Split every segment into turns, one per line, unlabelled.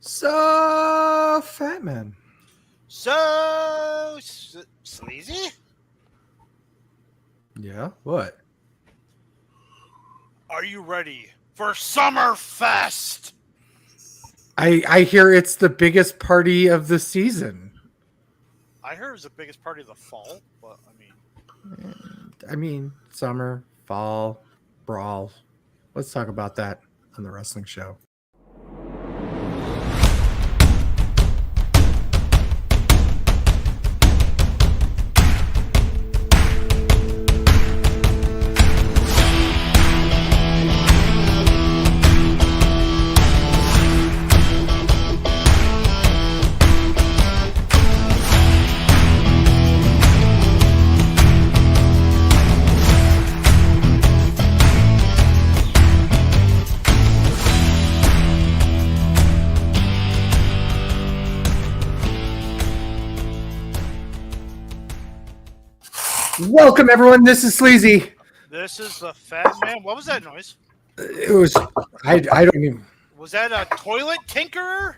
So, Fatman.
So, Sleazy?
Yeah, what?
Are you ready for Summerfest?
I hear it's the biggest party of the season.
I heard it's the biggest party of the fall, but
I mean, summer, fall, brawl. Let's talk about that on the wrestling show. Welcome, everyone. This is Sleazy.
this is the Fatman. What was that noise?
It was, I don't even.
Was that a toilet tinkerer?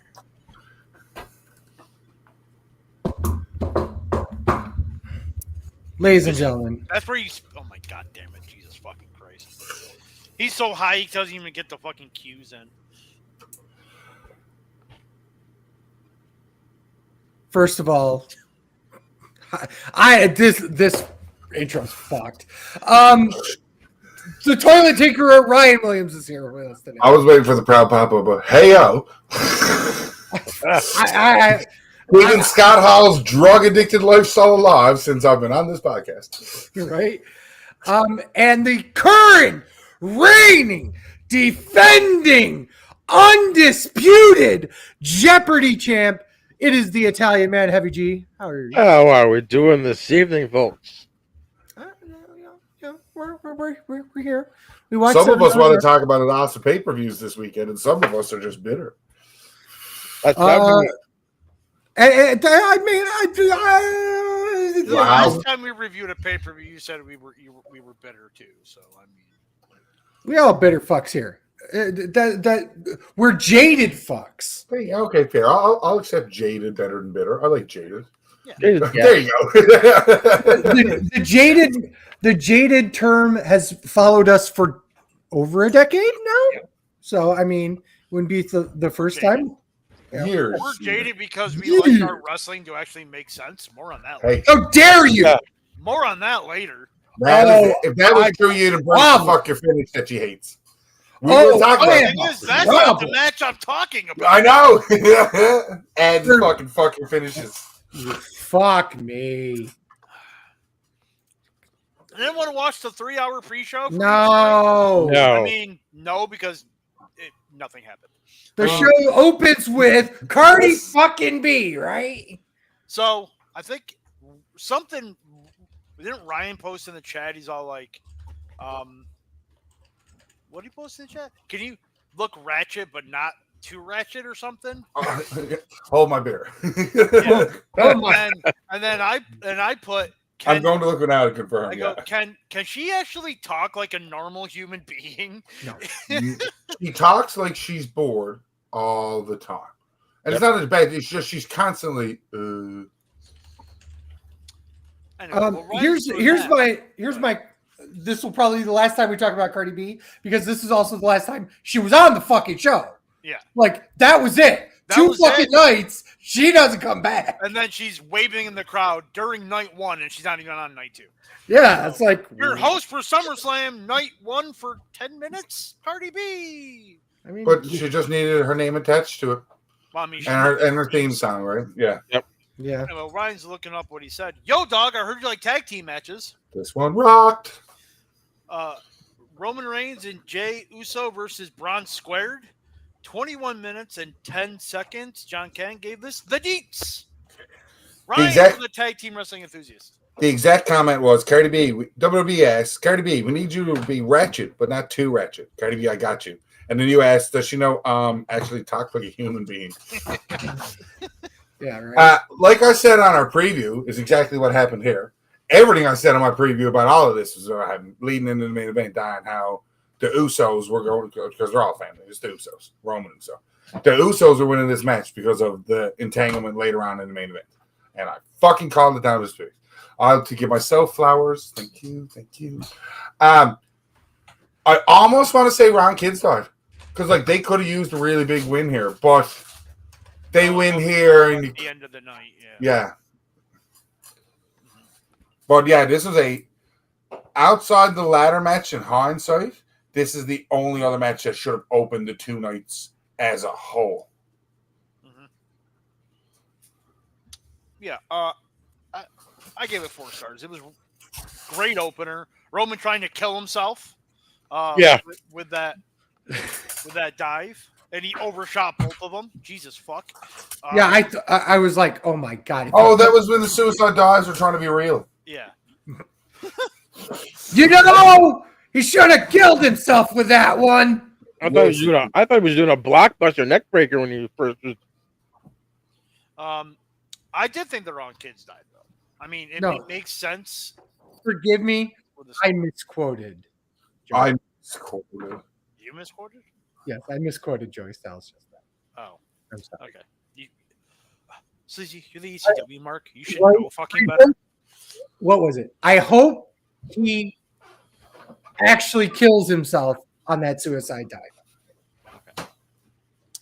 Ladies and gentlemen,
That's where you. Oh my god damn it. Jesus fucking Christ. He's so high he doesn't even get the fucking cues in.
first of all, this intro's fucked. The toilet tinkerer Ryan Williams is here with us today.
I was waiting for the proud papa, but hey yo. Keeping Scott Hall's drug addicted lifestyle alive since I've been on this podcast.
Right? And the current, reigning, defending, undisputed Jeopardy champ, it is the Italian man, Heavy G. How are you?
How are we doing this evening, folks?
We're here. We watched
Some of us want to talk about an awesome pay-per-views this weekend, and some of us are just bitter.
That's
Wow.
The last time we reviewed a pay-per-view, you said we were bitter too. So I mean,
we all bitter fucks here. We're jaded fucks.
Hey, okay, fair. I'll accept jaded better than bitter. I like jaded.
yeah.
There you go.
The jaded term has followed us for over a decade now.
Yeah.
So I mean, wouldn't be the first time. Yeah.
Years.
We're jaded because we like our wrestling to actually make sense. More on that.
Hey,
How dare you?
Yeah.
More on that later.
if that was true, you'd have brought the fuck your finish that she hates. We were talking
The
about
thing is, that's not the match I'm talking about.
I know. And fuck your finishes.
Fuck me.
Anyone want to watch the 3-hour pre-show?
No.
I mean, no, because nothing happened.
The show opens with Cardi fucking B, right?
So I think something. Didn't Ryan post in the chat? He's all like, what did he post in the chat? Can you look ratchet but not too ratchet or something?
Hold my beer.
Yeah. And then I put.
I'm going to look it out and confirm.
I go, can she actually talk like a normal human being?
No.
She talks like she's bored all the time. And it's not as bad. It's just she's constantly.
Anyway,
Here's my. This will probably be the last time we talk about Cardi B because this is also the last time she was on the fucking show.
Yeah,
like that was it. Two fucking nights. She doesn't come back.
And then she's waving in the crowd during night 1, and she's not even on night 2.
Yeah, it's like
your host for SummerSlam night 1 for 10 minutes, Cardi B.
I mean,
but she just needed her name attached to it.
Well, I mean,
and her theme song, right? Yeah.
Yep.
Yeah.
Well, Ryan's looking up what he said. Yo, dog, I heard you like tag team matches.
This one rocked.
Roman Reigns and Jey Uso versus Braun Squared. 21 minutes and 10 seconds. John Ken gave this the deets. Ryan is a tag team wrestling enthusiast.
The exact comment was, Cardi B, WWE asks, Cardi B, we need you to be ratchet, but not too ratchet. Cardi B, I got you. And then you asked, does she know actually talk like a human being?
Yeah, right.
Like I said on our preview, is exactly what happened here. Everything I said on my preview about all of this was what happened, leading into the main event, dying how the Usos were going, because they're all family. It's the Usos, Roman and so. The Usos are winning this match because of the entanglement later on in the main event. And I fucking called it down to spirit. I'll to give myself flowers. Thank you. I almost want to say Ron Kidd died. Because like they could have used a really big win here, but they win here
at
and
the end of the night.
yeah. But yeah, this was a outside the ladder match in hindsight. This is the only other match that should have opened the two nights as a whole.
Mm-hmm. Yeah, I gave it 4 stars. It was great opener. Roman trying to kill himself. With that dive, and he overshot both of them. Jesus fuck.
I was like, oh my god.
Oh, that was when the suicide dives were trying to be real.
Yeah.
You know, he should have killed himself with that one.
I thought he was doing a blockbuster neck breaker when he first was.
I did think the wrong kids died though. I mean, it makes sense.
Forgive me, I misquoted.
I misquoted.
You misquoted?
Yes, I misquoted Joey Styles just now.
Oh,
I'm sorry.
Okay. Sleazy, you're the ECW mark. You should know fucking better.
What was it? I hope he actually kills himself on that suicide dive.
Okay.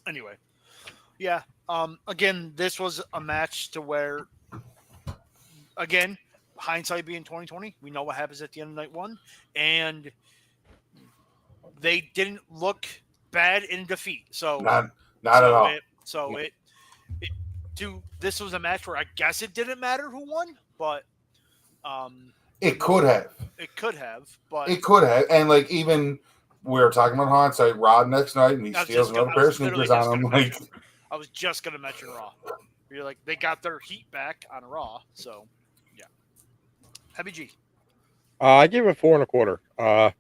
Anyway, yeah. Again, this was a match to where, again, hindsight being 2020, we know what happens at the end of night one, and they didn't look bad in defeat. So
not at all.
This was a match where I guess it didn't matter who won, but
it could have.
It could have, but
it could have. And like even we were talking about hindsight, Rod next night, and he steals another pair of sneakers on him. Like
I was just gonna mention Raw. You're like they got their heat back on Raw, so yeah. Heavy G.
I give it 4 1/4.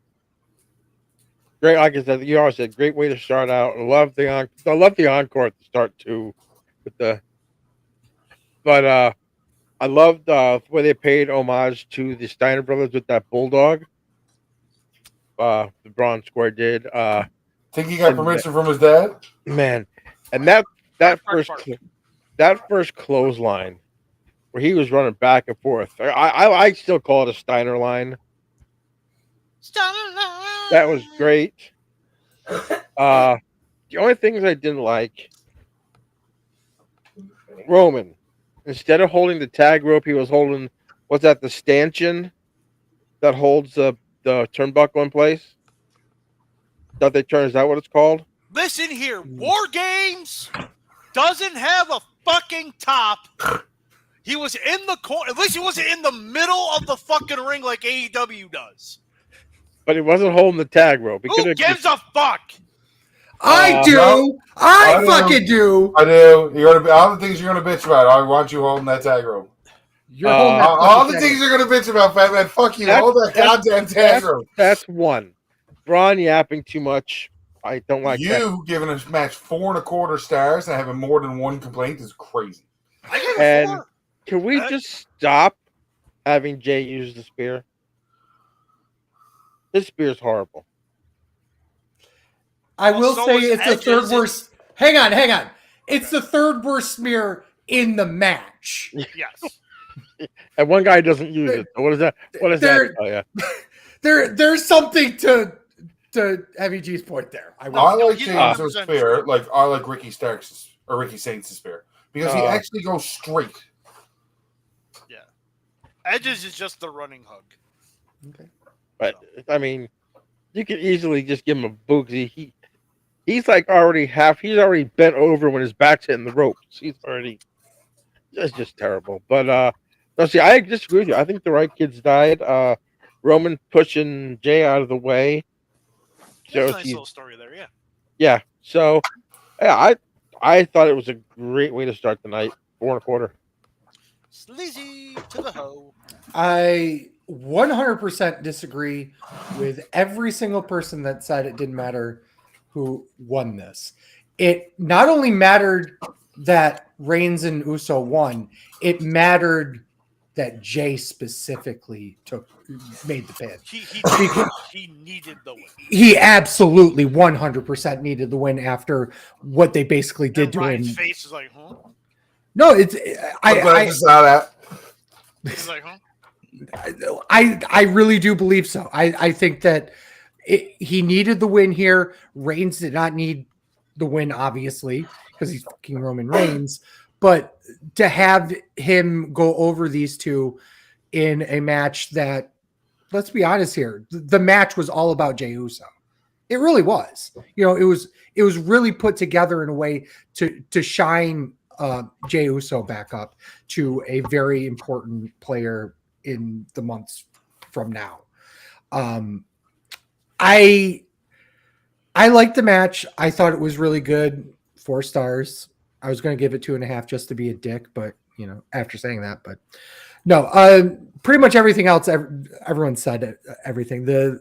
Great, like I said, you always said, great way to start out. I love the encore at the start too, but I loved the way they paid homage to the Steiner brothers with that bulldog. The Braun Square did.
Think he got permission from his dad?
Man, and that first clothesline where he was running back and forth. I still call it a Steiner line. That was great. The only things I didn't like, Roman, instead of holding the tag rope, he was holding, what's that, the stanchion that holds the turnbuckle in place? Is that what it's called?
Listen here, War Games doesn't have a fucking top. He was in the corner. At least he wasn't in the middle of the fucking ring like AEW does.
But he wasn't holding the tag rope.
Who gives a fuck?
I do.
No,
I fucking do.
I do. You're gonna be all the things you're gonna bitch about. I want you holding that tag rope.
You're holding that
All the
tag
things
rope.
you're gonna bitch about, Fatman. Fuck you. Hold that goddamn tag rope.
That's one. Braun yapping too much. I don't like that.
You giving a match 4 1/4 stars and having more than one complaint is crazy.
I gave it
And
4.
can we just stop having Jay use the spear? This spear's horrible.
I will
so
say
was
it's the
Edge's.
third worst. Hang on. It's the third worst smear in the match.
Yes.
And one guy doesn't use it. What is that? What is that? Oh yeah.
There's something to Heavy G's point there.
I like
he's
James'
100%
spear. Like I like Ricky Starks or Ricky Saints' spear because he actually goes straight.
Yeah. Edge's is just the running hug.
Okay.
But I mean, you could easily just give him a boot. He's like he's already bent over when his back's hitting the ropes. That's just terrible. But no, see, I disagree with you. I think the right kids died. Roman pushing Jay out of the way.
There's a nice little story there, yeah.
Yeah. So yeah, I thought it was a great way to start the night. 4 1/4.
Sleazy to the hoe.
I 100% disagree with every single person that said it didn't matter who won this. It not only mattered that Reigns and Uso won, it mattered that Jay specifically made the pin.
He needed the win.
He absolutely 100% needed the win after what they basically did
And
to
Ryan's
him.
face is like, huh?
No, it's
I'm glad you saw that.
He's like, huh?
I really do believe so. I think that he needed the win here. Reigns did not need the win, obviously, because he's fucking Roman Reigns. But to have him go over these two in a match that, let's be honest here, the match was all about Jey Uso. It really was. It was really put together in a way to shine Jey Uso back up to a very important player in the months from now. I liked the match. I thought it was really good. 4 stars. I was going to give it 2.5 just to be a dick, but after saying that, but no, pretty much everything else. Everyone said everything. The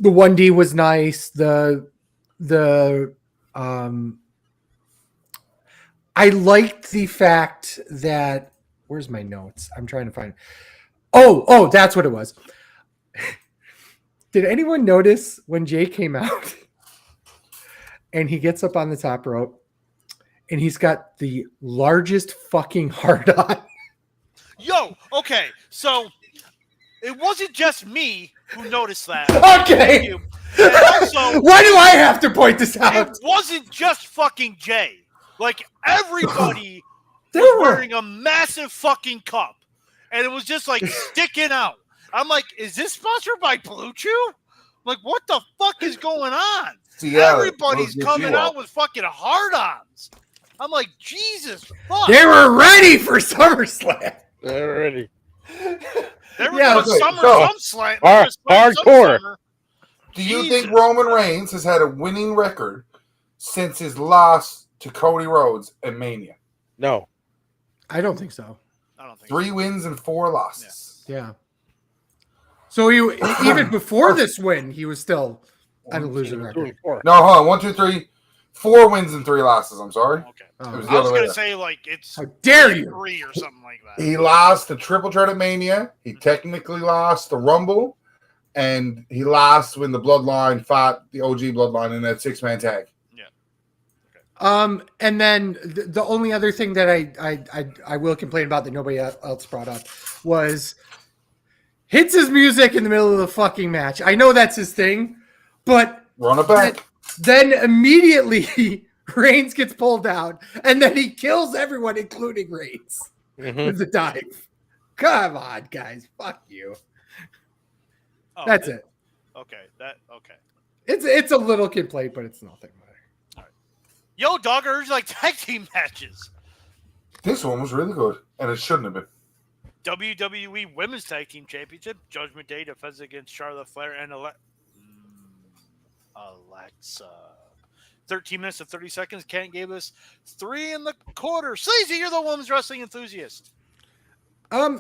1D was nice. I liked the fact that, where's my notes? I'm trying to find it. Oh, that's what it was. Did anyone notice when Jay came out and he gets up on the top rope and he's got the largest fucking heart on?
Yo, okay, so it wasn't just me who noticed that.
Okay.
And also,
why do I have to point this out?
it wasn't just fucking Jay. Like, everybody
They
was
were-
wearing a massive fucking cup. And it was just, like, sticking out. I'm like, is this sponsored by Blue Chew? Like, what the fuck is going on?
See, yeah,
Everybody's
those
coming
get you
out
up.
with fucking hard-ons. I'm like, Jesus fuck.
They were ready for SummerSlam.
Already.
They were
Yeah,
doing
okay,
summer
so-
some slam. They were slam some
Hardcore.
summer.
Do you
Jesus.
think Roman Reigns has had a winning record since his loss to Cody Rhodes at Mania?
No.
I don't think so.
I don't think
3 wins and 4 losses.
Yeah. So he even before this win, he was still on a losing
Two
record.
and four.
No, hold on. 1, 2, 3, 4 wins and 3 losses. I'm sorry.
Okay.
Oh.
It was
I
the
was
other way
gonna
around.
say like it's
How dare you?
3 or something like that.
He lost the Triple Threat at Mania. He technically lost the Rumble, and he lost when the Bloodline fought the OG Bloodline in that 6-man tag.
And then the only other thing that I will complain about that nobody else brought up was hits his music in the middle of the fucking match. I know that's his thing, but
Run it back.
then immediately Reigns gets pulled out, and then he kills everyone, including Reigns,
Mhm.
with the dive. Come on, guys, fuck you.
Oh,
That's it.
Okay. Okay.
It's a little complaint, but it's nothing.
Yo, dog, I heard you like tag team matches.
This one was really good, and it shouldn't have been.
WWE Women's Tag Team Championship. Judgment Day defends against Charlotte Flair and Alexa. 13 minutes and 30 seconds. Kent gave us 3 1/4. Sleazy, you're the women's wrestling enthusiast.
I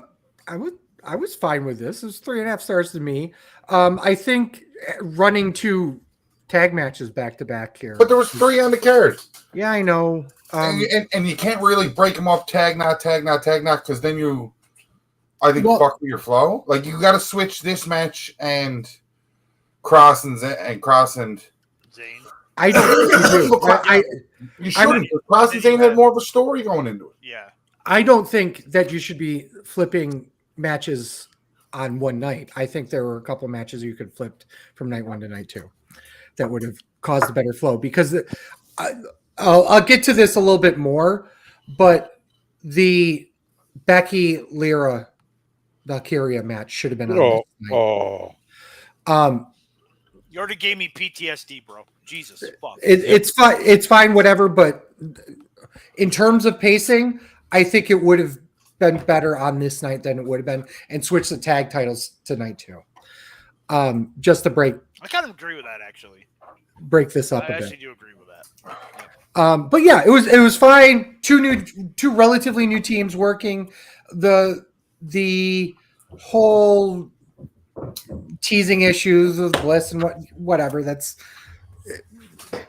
was fine with this. It was 3.5 stars to me. I think running 2 tag matches back to back here.
But there was 3 on the card.
Yeah, I know.
And you can't really break them up tag, not, because then you, I think,
Well-
fuck with your flow. Like, you got to switch this match and Cross and
Zane.
I don't think you do.
You shouldn't. Cross and Zane had more of a story going into it.
Yeah.
I don't think that you should be flipping matches on one night. I think there were a couple matches you could flip from night 1 to night 2 that would have caused a better flow, because I'll get to this a little bit more, but the Becky Lyra Valkyria match should have been on
Oh,
this night.
oh.
You already gave me PTSD, bro. Jesus fuck.
It's fine. It's fine, whatever. But in terms of pacing, I think it would have been better on this night than it would have been, and switch the tag titles to night 2. Just to break
I kind of agree with that, actually.
this up
I
a bit.
actually do agree with that.
But yeah, it was fine. Two relatively new teams working. The whole teasing issues with Bliss and whatever. That's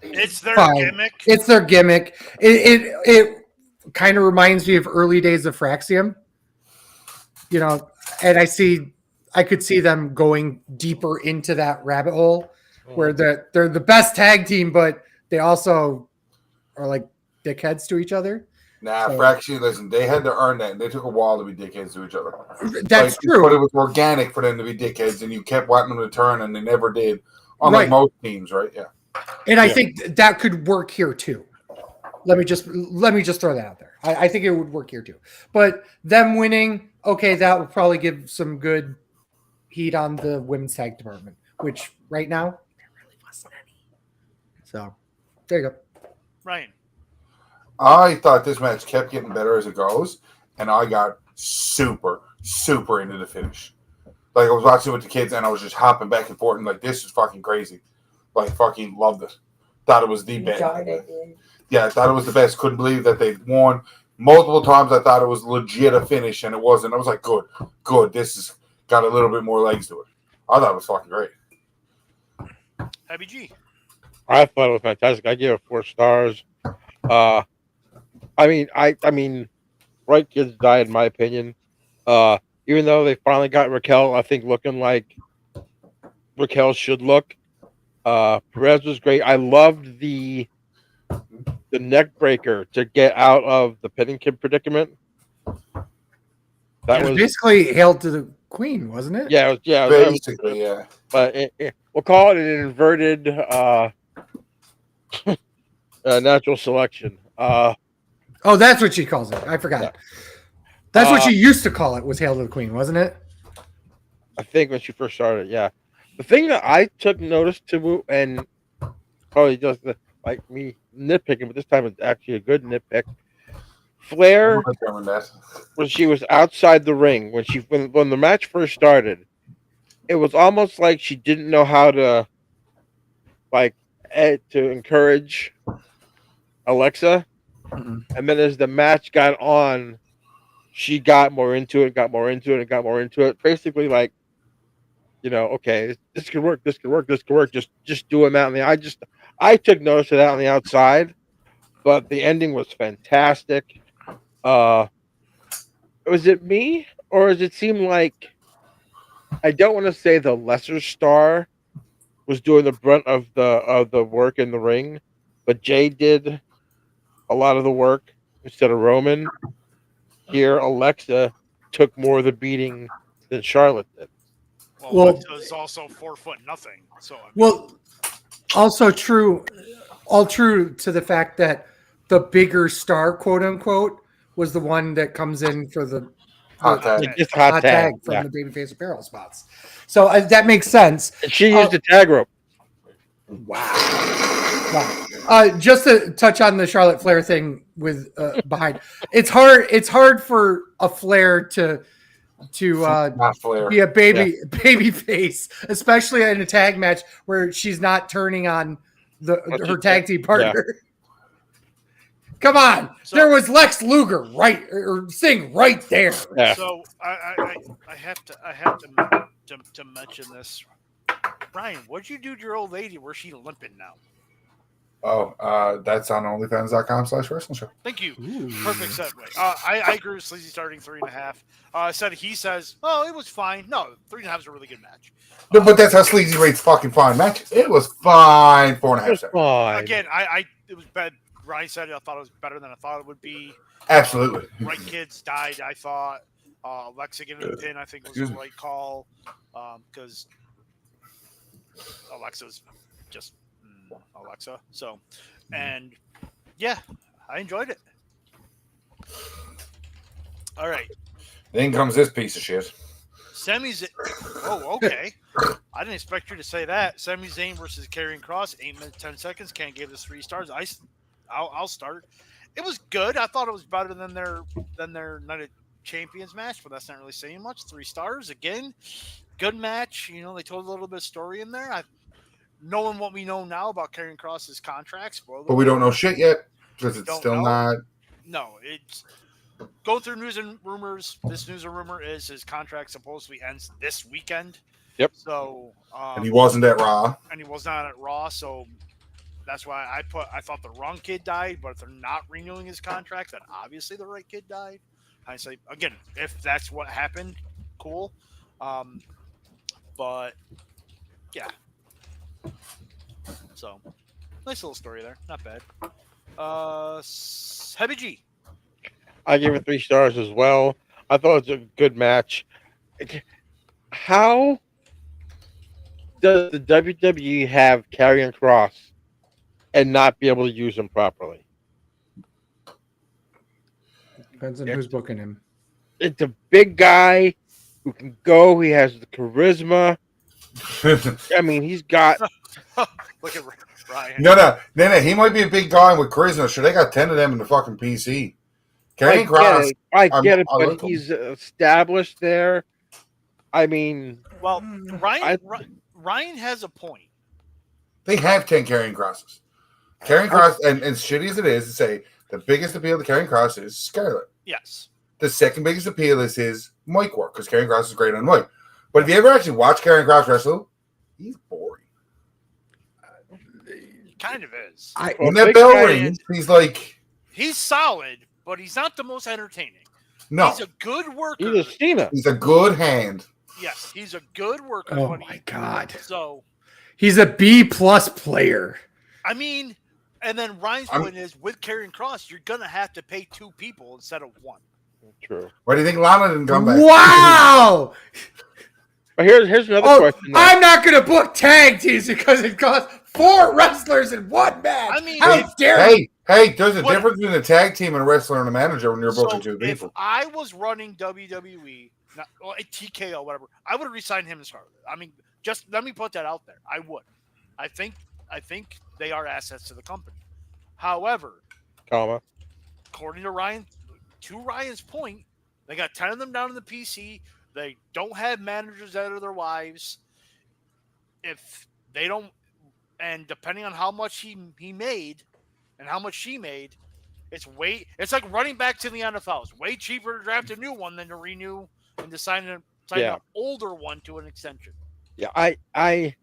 It's their
fine.
gimmick.
It's their gimmick. It kind of reminds me of early days of Fraxium. and I could see them going deeper into that rabbit hole where they're the best tag team, but they also are like dickheads to each other.
Nah,
So-
fraction. Listen, they had to earn that, and they took a while to be dickheads to each other.
That's true.
But it was organic for them to be dickheads, and you kept wanting them to turn, and they never did. Unlike
Right.
most teams, right? Yeah.
And I think that could work here too. Let me just throw that out there. I think it would work here too. But them winning, okay, that would probably give some good heat on the women's tag department, which right now there really wasn't any. So there you go.
Ryan.
I thought this match kept getting better as it goes, and I got super, super into the finish. Like, I was watching it with the kids, and I was just hopping back and forth, and like, this is fucking crazy. Like, fucking loved it. Thought it was the best. Yeah, I thought it was the best. Couldn't believe that they won multiple times. I thought it was legit a finish, and it wasn't. I was like, good. This has got a little bit more legs to it. I thought it was fucking great.
Happy G.
I thought it was fantastic. I gave it 4 stars. I mean, right kids die in my opinion. Even though they finally got Raquel, I think looking like Raquel should look. Perez was great. I loved the neck breaker to get out of the Pennington predicament. That
It was
was
basically hailed to the queen, wasn't it?
yeah,
Basically, yeah.
But we'll call it an inverted natural selection.
Oh, that's what she calls it. I forgot.
Yeah.
That's what she used to call it, was hail to the queen, wasn't it?
I think when she first started, yeah. The thing that I took notice to, and probably just like me nitpicking, but this time it's actually a good nitpick. Flair, when she was outside the ring, when the match first started, it was almost like she didn't know how to, to encourage Alexa.
Mm-hmm.
And then as the match got on, she got more into it. Basically, like, okay, this could work. Just do it out. I took notice of that on the outside, but the ending was fantastic. Was it me, or does it seem like, I don't want to say the lesser star was doing the brunt of the work in the ring, but Jay did a lot of the work instead of Roman. Here, Alexa took more of the beating than Charlotte did.
Well, Alexa's also 4'0". So
also true. All true to the fact that the bigger star, quote unquote, was the one that comes in for the
Hot tag.
It's hot tag
from the babyface apparel spots. So that makes sense.
And she used the tag rope.
Wow. Just to touch on the Charlotte Flair thing with behind, it's hard for a Flair to
Not Flair.
be a baby face, especially in a tag match where she's not turning on her tag team partner. Yeah. Come on, there was Lex Luger or Sting right there.
Yeah.
So I have to mention this. Ryan, what'd you do to your old lady? Where's she limping now?
Oh, that's on OnlyFans.com/wrestling show.
Thank you. Ooh. Perfect segue. I agree with Sleazy starting 3.5. He says, oh, it was fine. No, 3.5 is a really good match.
No, but that's how Sleazy rates fucking fine matches. It was fine. 4.5.
Again, it was bad. Ryan said I thought it was better than I thought it would be.
Absolutely.
Right kids died, I thought. Alexa getting the pin, I think, was the right call. Because Alexa's just Alexa. So, and yeah, I enjoyed it. All right.
Then comes this piece of shit.
Oh, okay. I didn't expect you to say that. Sami Zayn versus Karrion Kross, 8 minutes 10 seconds. Can't give this 3 stars. I'll start. It was good. I thought it was better than their Night of Champions match, but that's not really saying much. 3 stars again. Good match. They told a little bit of story in there. Knowing what we know now about Karrion Kross's contracts,
but we don't know shit yet because it's still not.
No, it's go through news and rumors. This news and rumor is his contract supposedly ends this weekend.
Yep.
So,
and he wasn't at Raw.
And he was not at Raw, so that's why I thought the wrong kid died. But if they're not renewing his contract, then obviously the right kid died. hindsight, again, if that's what happened, cool. But yeah, so nice little story there, not bad. Heavy G.
I gave it 3 stars as well. I thought it was a good match. How does the WWE have Karrion Kross and not be able to use him properly?
Depends on who's booking him.
It's a big guy who can go. He has the charisma. I mean, he's got.
Look at Ryan.
No. He might be a big guy with charisma. Sure, they got 10 of them in the fucking PC. Karrion Kross.
I get it, but he's established there. I mean,
well, Ryan has a point.
They have 10 Karrion Crosses. Karrion Kross, and shitty as it is to say, the biggest appeal to Karrion Kross is Scarlett.
Yes.
The second biggest appeal is his mic work, because Karrion Kross is great on mic. But if you ever actually watch Karrion Kross wrestle, he's boring.
He kind of is.
When that bell rings, he's like...
He's solid, but he's not the most entertaining.
No.
He's a good worker.
He's a Cena.
He's a good hand.
Yes, he's a good worker.
Oh, my God.
So...
He's a B+ player.
I mean, and then Ryan's point is, with Karrion Kross, you're going to have to pay 2 people instead of 1.
True.
Why do you think Lana didn't come back?
Wow!
But here's another question.
I'm not going to book tag teams because it costs 4 wrestlers in 1 match.
I mean,
how dare you?
Hey, there's a difference between a tag team and a wrestler and a manager when you're booking 2 people.
If I was running WWE, TKO, whatever, I would have re-signed him as Scarlett. I mean, just let me put that out there. I would. I think they are assets to the company. However, according to Ryan, to Ryan's point, they got 10 of them down in the PC. They don't have managers that are their wives. If they don't, and depending on how much he made and how much she made, it's like running back to the NFL. It's way cheaper to draft a new one than to renew and to sign an older one to an extension.
Yeah, I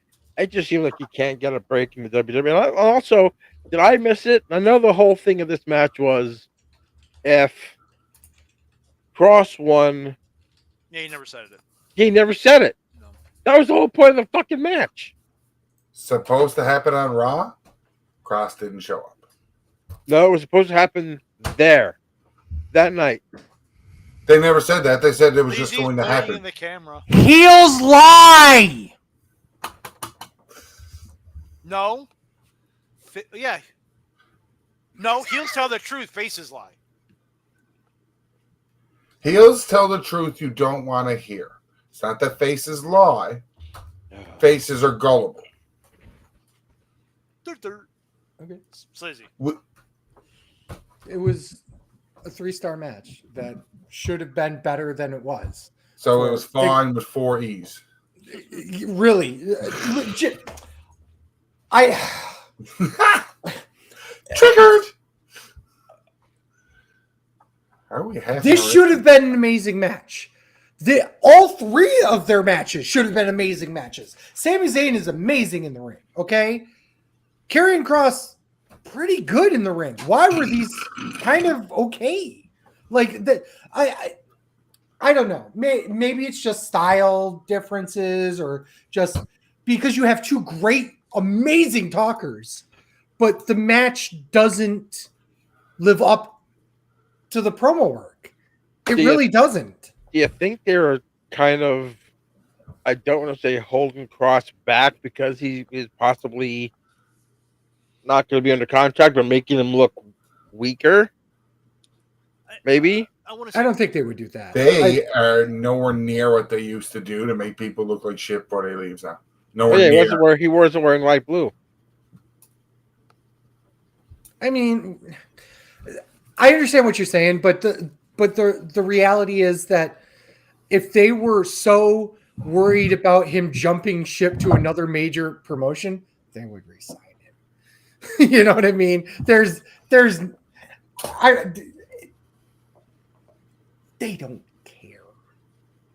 just feel like you can't get a break in the WWE. And also, did I miss it? I know the whole thing of this match was if Kross won.
Yeah, he never said it.
He never said it.
No.
That was the whole point of the fucking match.
Supposed to happen on Raw. Kross didn't show up.
No, it was supposed to happen there that night.
They never said that. They said it was just going to happen.
In the camera.
Heels lie.
No. Yeah. No, heels tell the truth. Faces lie.
Heels tell the truth you don't want to hear. It's not that faces lie. Faces are gullible.
Okay.
Sleazy.
It was a 3-star match that should have been better than it was.
So it was fine with 4 E's.
Really, legit.
Triggered.
This should have been an amazing match. All 3 of their matches should have been amazing matches. Sami Zayn is amazing in the ring. Okay, Karrion Kross, pretty good in the ring. Why were these kind of okay? Like that, I don't know. Maybe it's just style differences, or just because you have 2 great, amazing talkers, but the match doesn't live up to the promo work. It really doesn't.
Do you think they're kind of, I don't want to say holding Kross back because he is possibly not going to be under contract, but making him look weaker? Maybe?
I don't think they would do that.
They are nowhere near what they used to do to make people look like shit before they leave now. Nowhere near.
He wasn't wearing light blue.
I mean, I understand what you're saying, but the reality is that if they were so worried about him jumping ship to another major promotion, they would resign him. You know what I mean? They don't care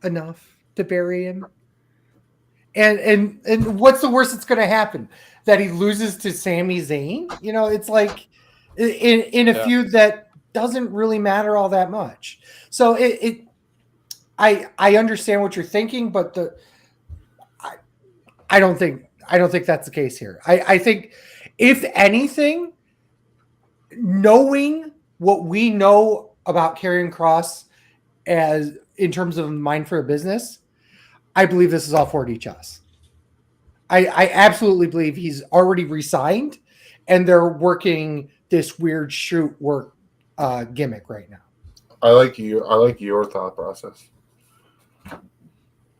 enough to bury him. And what's the worst that's going to happen? That he loses to Sami Zayn? You know, it's like in a feud that doesn't really matter all that much. So I understand what you're thinking, but I don't think that's the case here. I think if anything, knowing what we know about Karrion Kross as in terms of mind for a business, I believe this is all 4D chess. I absolutely believe he's already resigned and they're working this weird shoot work gimmick right now.
I like your thought process.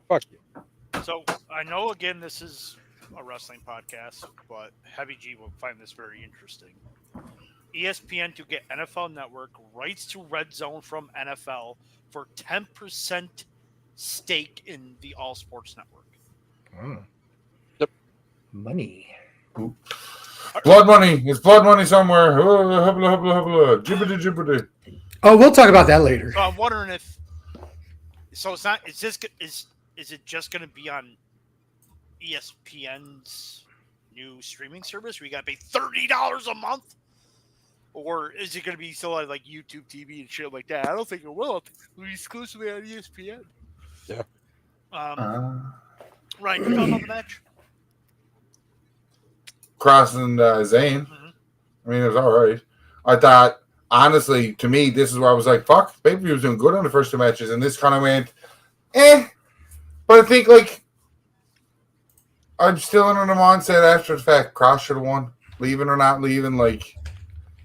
Fuck you.
So I know again this is a wrestling podcast, but Heavy G will find this very interesting. ESPN to get NFL Network rights to Red Zone from NFL for 10% stake in the All Sports Network.
Yep.
Money.
Blood money. It's blood money somewhere. Jibbity jibbity.
Oh, we'll talk about that later.
So I'm wondering if it's not. Is it just going to be on ESPN's new streaming service? We got to pay $30 a month, or is it going to be still on like YouTube TV and shit like that? I don't think it will. It'll be exclusively on ESPN.
Yeah.
Ryan, you thought about the match?
Kross and Zayn.
Mhm.
I mean, it was all right. I thought, honestly, to me, this is where I was like, fuck, Baby was doing good on the first two matches, and this kind of went, eh. But I think, like, I'm still in the mindset after the fact, Kross should have won. Leaving or not leaving, like,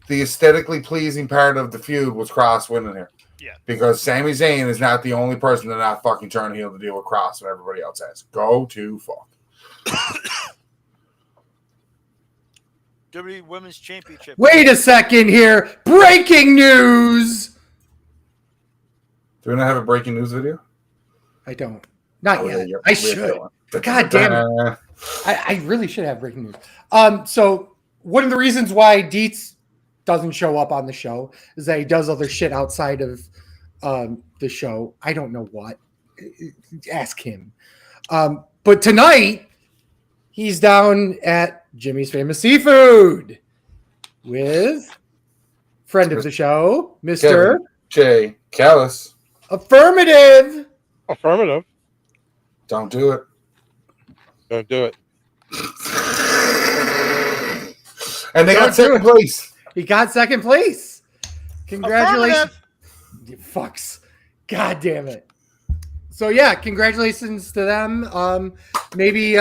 the aesthetically pleasing part of the feud was Kross winning here.
Yeah.
Because Sami Zayn is not the only person to not fucking turn heel to deal with Kross and everybody else has. Go to fuck.
WWE Women's Championship.
Wait a second here. Breaking news.
Do we not have a breaking news video?
I don't. Not
Oh,
yet.
yeah,
I
we
should.
have that one.
God damn it. I really should have breaking news. So one of the reasons why Dietz doesn't show up on the show is that he does other shit outside of the show. I don't know what. Ask him. But tonight, he's down at Jimmy's Famous Seafood with friend of the show, Mr.
Kevin J. Callis.
Affirmative.
Affirmative.
Don't do it.
Don't do it.
And they got
Don't do
second
it.
place.
He got second place. Congratulations.
Affirmative.
You fucks. God damn it. So yeah, congratulations to them. Maybe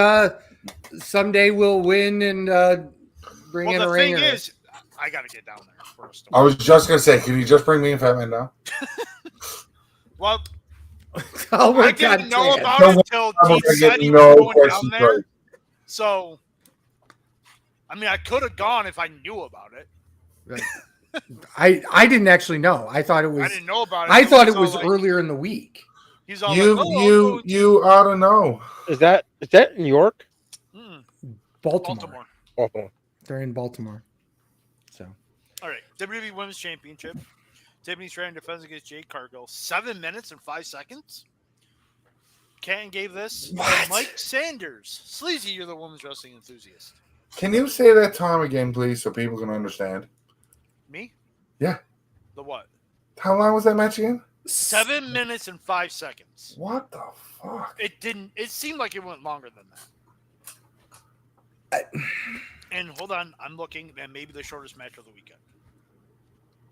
someday we'll win and bring in
Well,
a
the thing
ringer.
is, I got to get down there first.
I was just going to say, can you just bring me and Fatman down?
Well,
Oh,
I
my
didn't
God,
know
Dan.
about
Don't
it until
I'm
Dean
gonna
said
get
he
no
was going down
questions
there.
right.
So, I mean, I could have gone if I knew about it.
Right. I didn't actually know. I thought it was.
I didn't know about it.
I thought it
all
was
like-
earlier in the week.
He's all like, oh,
You ought to know.
Is that in New York?
Baltimore.
Baltimore.
They're in Baltimore. So
All right, WWE Women's Championship. Tiffany Stratton defends against Jade Cargill. 7 minutes and 5 seconds. Canton gave this.
What?
Mike Sanders. Sleazy, you're the women's wrestling enthusiast.
Can you say that time again, please, so people can understand?
Me?
Yeah.
The what?
How long was that match again?
7 minutes and 5 seconds.
What the fuck?
It didn't. It seemed like it went longer than that. And hold on, I'm looking at maybe the shortest match of the weekend.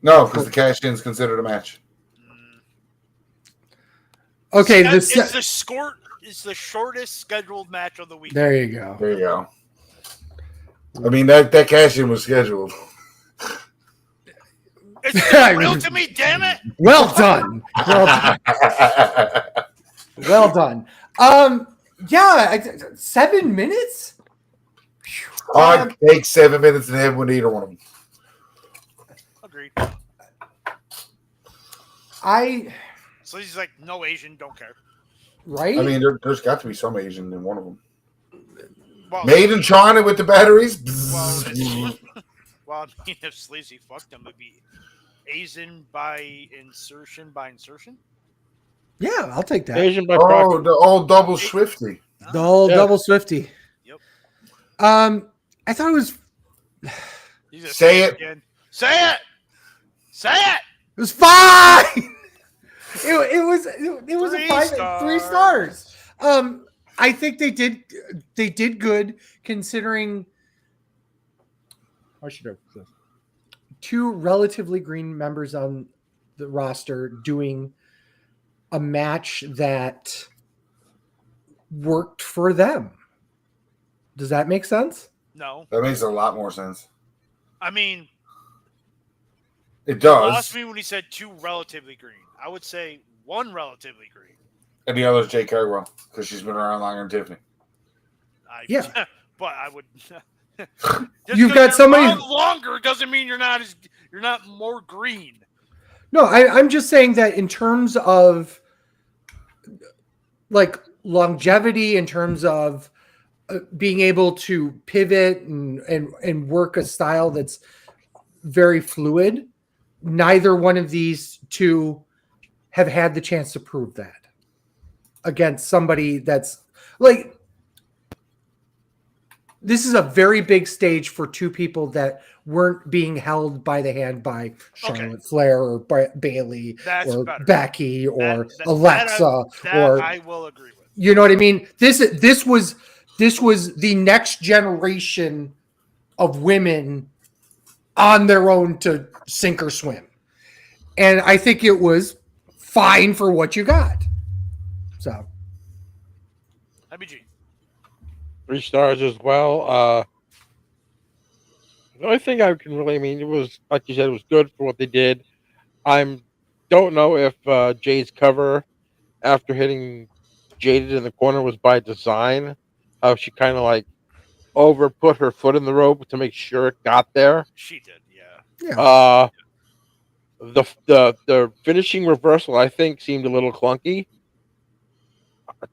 No, because the cash-in is considered a match.
okay,
It's the shortest scheduled match of the weekend.
there you go.
There you go. I mean, that cash-in was scheduled.
It's still real to me, damn it!
Well done. Well done. Well done. Yeah, 7 minutes.
I'd take 7 minutes and have with either one of them.
Agreed. Sleazy's like, no Asian, don't care.
Right.
I mean, there's got to be some Asian in one of them.
Well,
Made in China with the batteries?
well, I mean, if Sleazy fucked him, it'd be Asian by insertion.
yeah, I'll take that.
Asian by proxy.
Oh, the old double Swifty.
The old
Yeah.
double Swifty.
Yep.
I thought it was.
You just
Say it.
again. Say it. Say it.
It was fine. It was a 3 stars. I think they did good considering. How should I put this? 2 relatively green members on the roster doing a match that worked for them. Does that make sense?
No.
That makes a lot more sense.
I mean,
It
you
does.
lost me when he said 2 relatively green. I would say 1 relatively green.
And the other is Jay Carwell because she's been around longer than Tiffany.
Yeah.
But I would.
You've got somebody
longer doesn't mean you're not more green.
No, I'm just saying that in terms of like longevity, in terms of being able to pivot and work a style that's very fluid, neither one of these 2 have had the chance to prove that against somebody that's like, this is a very big stage for 2 people that weren't being held by the hand by Charlotte Flair or Bailey or
better.
Becky or
That
Alexa or
I will agree with.
You know what I mean? This was the next generation of women on their own to sink or swim. And I think it was fine for what you got. So
IBG.
3 stars as well. The only thing I can really, it was, like you said, it was good for what they did. Don't know if Jay's cover after hitting Jaded in the corner was by design. How she kind of like put her foot in the rope to make sure it got there.
She did, yeah.
yeah.
The finishing reversal I think seemed a little clunky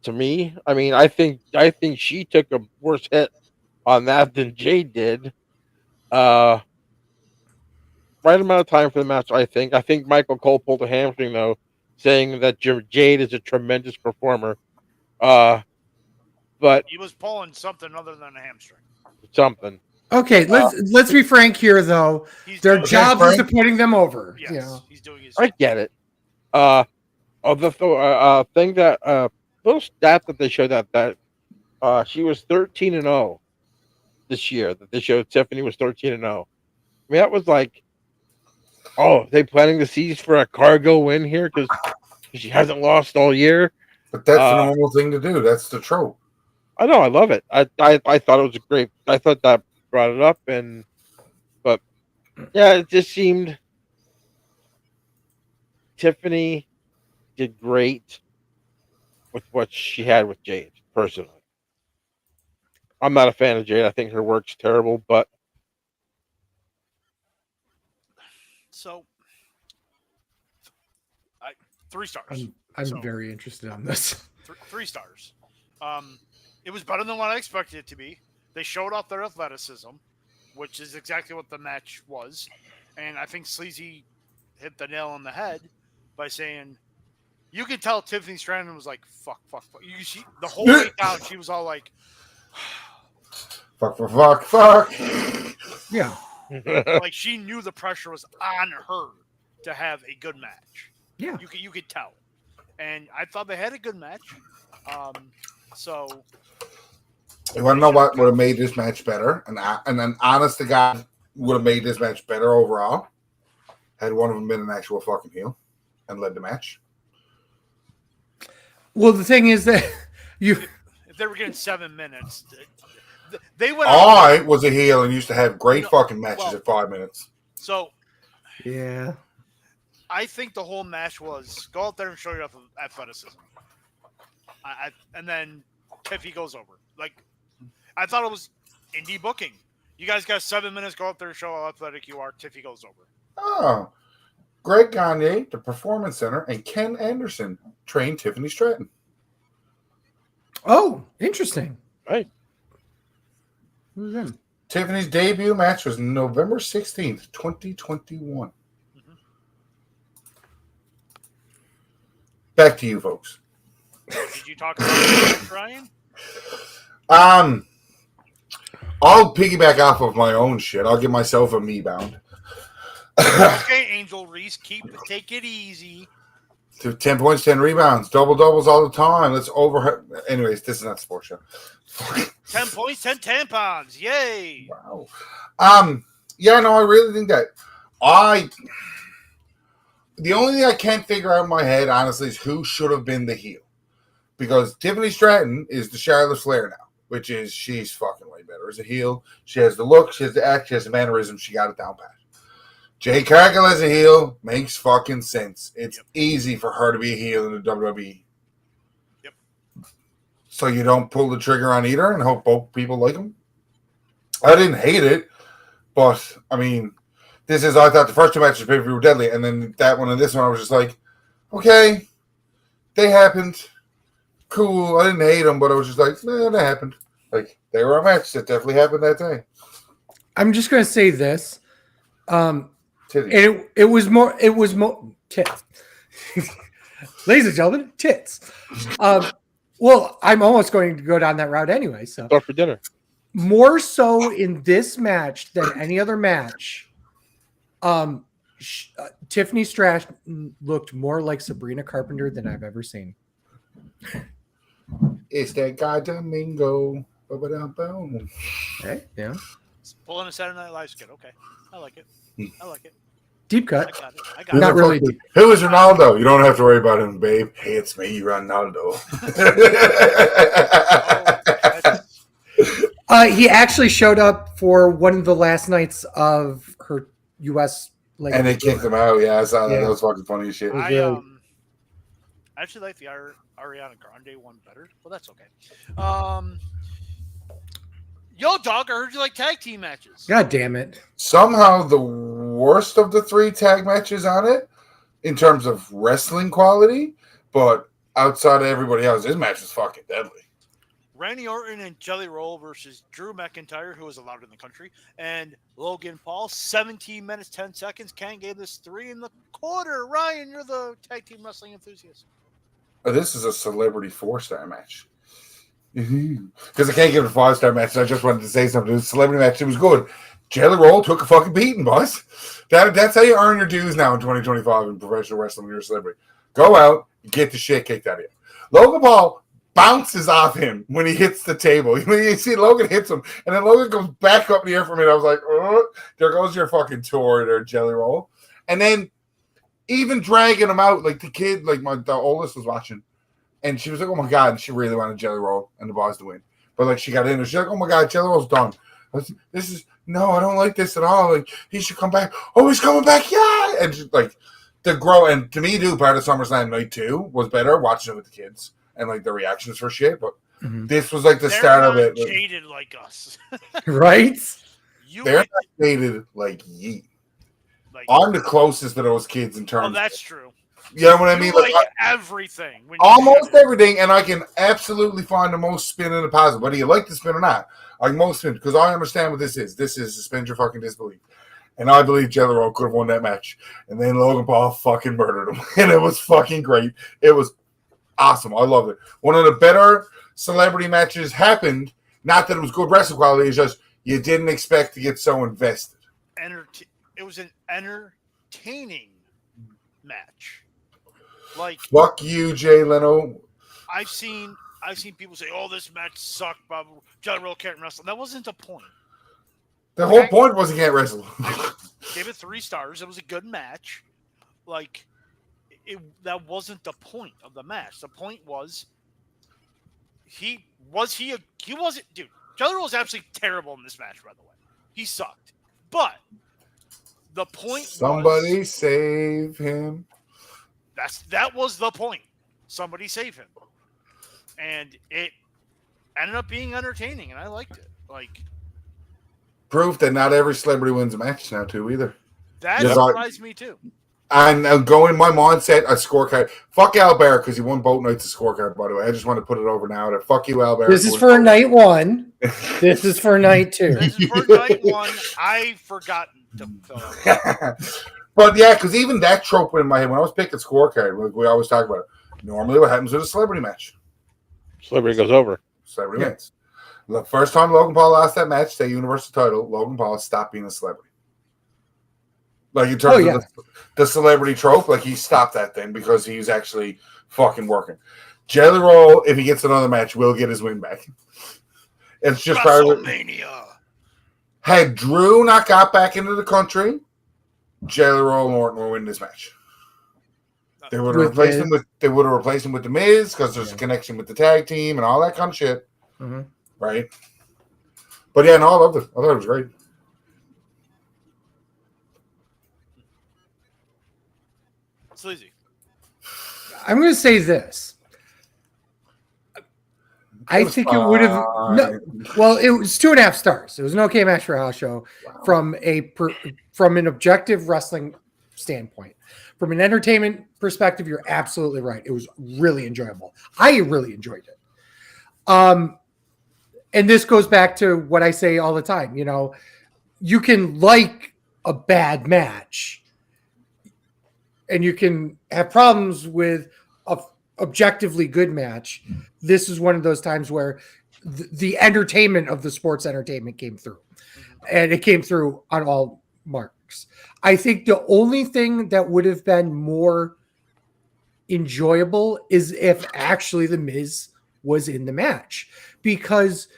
to me. I think she took a worse hit on that than Jade did. Right amount of time for the match, I think. I think Michael Cole pulled a hamstring though, saying that Jade is a tremendous performer. But
he was pulling something other than a hamstring.
Something.
Okay, let's be frank here though. Their job is to putting them over.
Yes,
you know?
He's doing his.
I get it. The thing that little stat that they showed that she was 13-0 this year. That they showed Tiffany was 13-0. That was like, they planning to seize for a cargo win here because she hasn't lost all year.
But that's the normal thing to do. That's the trope.
I know. I love it. I thought it was great. I thought that brought it up, but yeah, it just seemed Tiffany did great with what she had with Jade. Personally, I'm not a fan of Jade. I think her work's terrible, but
so 3 stars.
I'm very interested on this.
3 stars. It was better than what I expected it to be. They showed off their athleticism, which is exactly what the match was. And I think Sleazy hit the nail on the head by saying, you can tell Tiffany Stratton was like, fuck. The whole way down, she was all like,
fuck.
Yeah.
Like she knew the pressure was on her to have a good match.
Yeah.
You could tell. And I thought they had a good match. So
you want to know what would have made this match better? And then honest to God would have made this match better overall had one of them been an actual fucking heel and led the match.
Well, the thing is that
if they were getting 7 minutes, they went.
I was a heel and used to have great fucking matches at 5 minutes.
So
yeah,
I think the whole match was go out there and show your athleticism. And then Tiffy goes over. Like, I thought it was indie booking. You guys got 7 minutes. Go out there and show how athletic you are. Tiffy goes over.
Oh, Greg Gagne, the Performance Center, and Ken Anderson trained Tiffany Stratton.
Oh, interesting.
Right.
Who's in?
Tiffany's debut match was November 16th, 2021. Mm-hmm. Back to you, folks.
Did you talk about it, Ryan?
I'll piggyback off of my own shit. I'll give myself a me bound.
Okay, Angel Reese, take it easy.
10 points, 10 rebounds, doubles all the time. Let's over. Anyways, this is not a sports show.
10 points, 10 tampons. Yay!
Wow. Yeah, no, I really think that the only thing I can't figure out in my head, honestly, is who should have been the heel. Because Tiffany Stratton is the Charlotte Flair now, which is she's fucking way better as a heel. She has the look, she has the act, she has the mannerism, she got it down pat. Jade Cargill as a heel makes fucking sense. It's easy for her to be a heel in the WWE.
Yep.
So you don't pull the trigger on either and hope both people like them. I didn't hate it, but I mean, I thought the first two matches were deadly, and then that one and this one, I was just like, okay, they happened. Cool. I didn't hate them, but I was just like, nah, that happened. Like, they were a match that definitely happened that day.
I'm just going to say this.
Titties.
It was more tits. Ladies and gentlemen, tits. Well, I'm almost going to go down that route anyway. So
Go for dinner.
More so in this match than any other match. Tiffany Stratton looked more like Sabrina Carpenter than I've ever seen.
It's that guy Domingo. Ba-ba-dum-bum.
Okay, yeah.
Pulling a Saturday Night Live skit. Okay. I like it.
Deep cut.
I got it.
Not really deep.
Who is Ronaldo? You don't have to worry about him, babe. Hey, it's me, Ronaldo.
He actually showed up for one of the last nights of her U.S.
And they kicked him out. Yeah, I saw that. Yeah. That was fucking funny as shit.
I actually like the Ariana Grande one better. Well, that's okay. Yo, dog, I heard you like tag team matches.
God damn it.
Somehow the worst of the 3 tag matches on it in terms of wrestling quality, but outside of everybody else, this match is fucking deadly.
Randy Orton and Jelly Roll versus Drew McIntyre, who was allowed in the country, and Logan Paul, 17 minutes, 10 seconds. Ken gave this 3 1/4. Ryan, you're the tag team wrestling enthusiast.
This is a celebrity 4-star match. Because I can't give it a 5-star match. I just wanted to say something. It was a celebrity match. It was good. Jelly Roll took a fucking beating, boss. That's how you earn your dues now in 2025 in professional wrestling when you're a celebrity. Go out and get the shit kicked out of you. Logan Paul bounces off him when he hits the table. You see Logan hits him, and then Logan goes back up in the air for me. I was like, oh, there goes your fucking tour there, Jelly Roll. And then even dragging him out, like the kid, like the oldest was watching. And she was like, oh my God. And she really wanted Jelly Roll and the boss to win. But like she got in there. She's like, oh my God, Jelly Roll's done. I don't like this at all. Like, he should come back. Oh, he's coming back. Yeah. And just, like and to me, dude, part of SummerSlam night 2 was better watching it with the kids and like the reactions for shit. But this was like the start of it.
Jaded like us.
Right?
They're not jaded like ye. I'm the closest to those kids in terms.
Oh, that's true.
You know what I mean?
Like everything.
Almost everything, and I can absolutely find the most spin in the positive. Whether you like the spin or not, I can most spin because I understand what this is. This is suspend your fucking disbelief. And I believe Jelly Roll could have won that match. And then Logan Paul fucking murdered him. And it was fucking great. It was awesome. I loved it. One of the better celebrity matches happened. Not that it was good wrestling quality. It's just you didn't expect to get so invested.
It was an entertaining match. Like,
fuck you, Jay Leno.
I've seen people say, "Oh, this match sucked." But Jelly Roll can't wrestle. That wasn't the point.
The whole point was he can't wrestle.
I gave it 3 stars. It was a good match. Like, that wasn't the point of the match. The point was he wasn't. Dude, Jelly Roll was absolutely terrible in this match. By the way, he sucked. But the point
somebody save him.
That was the point. Somebody save him. And it ended up being entertaining, and I liked it. Like,
proof that not every celebrity wins a match now, too, either.
That surprised me, too.
And I'm going my mindset, a scorecard. Fuck Albert, because he won both nights of scorecard, by the way. I just want to put it over now. That fuck you, Albert.
This is for night 1. This is for night 2.
This is for night 1. I've forgotten to fill out.
But yeah, because even that trope went in my head when I was picking scorecard. Like we always talk about it. Normally, what happens with a celebrity match?
Celebrity goes over.
Celebrity wins. The first time Logan Paul lost that match, the Universal title, Logan Paul stopped being a celebrity. Like in terms of the celebrity trope, like he stopped that thing because he's actually fucking working. Jelly Roll, if he gets another match, will get his win back. It's just
WrestleMania.
Had Drew not got back into the country, Jelly Roll and Orton will win this match. They would have replaced him with the Miz because there's a connection with the tag team and all that kind of shit.
Mm-hmm.
Right? But yeah, no, I loved it. I thought it was great.
Sleazy.
I'm going to say this. I think it would have. No, well, it was 2.5 stars. It was an okay match for a house show from an objective wrestling standpoint. From an entertainment perspective, you're absolutely right. It was really enjoyable. I really enjoyed it. And this goes back to what I say all the time. You know, you can like a bad match, and you can have problems with a objectively good match. This is one of those times where the entertainment of the sports entertainment came through, and it came through on all marks. I think the only thing that would have been more enjoyable is if actually the Miz was in the match, because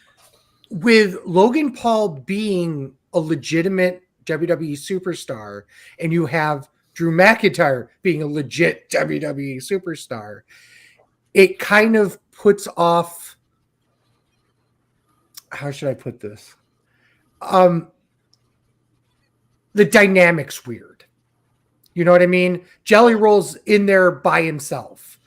with Logan Paul being a legitimate WWE superstar and you have Drew McIntyre being a legit WWE superstar, it kind of puts off, how should I put this? The dynamic's weird. You know what I mean? Jelly Roll's in there by himself.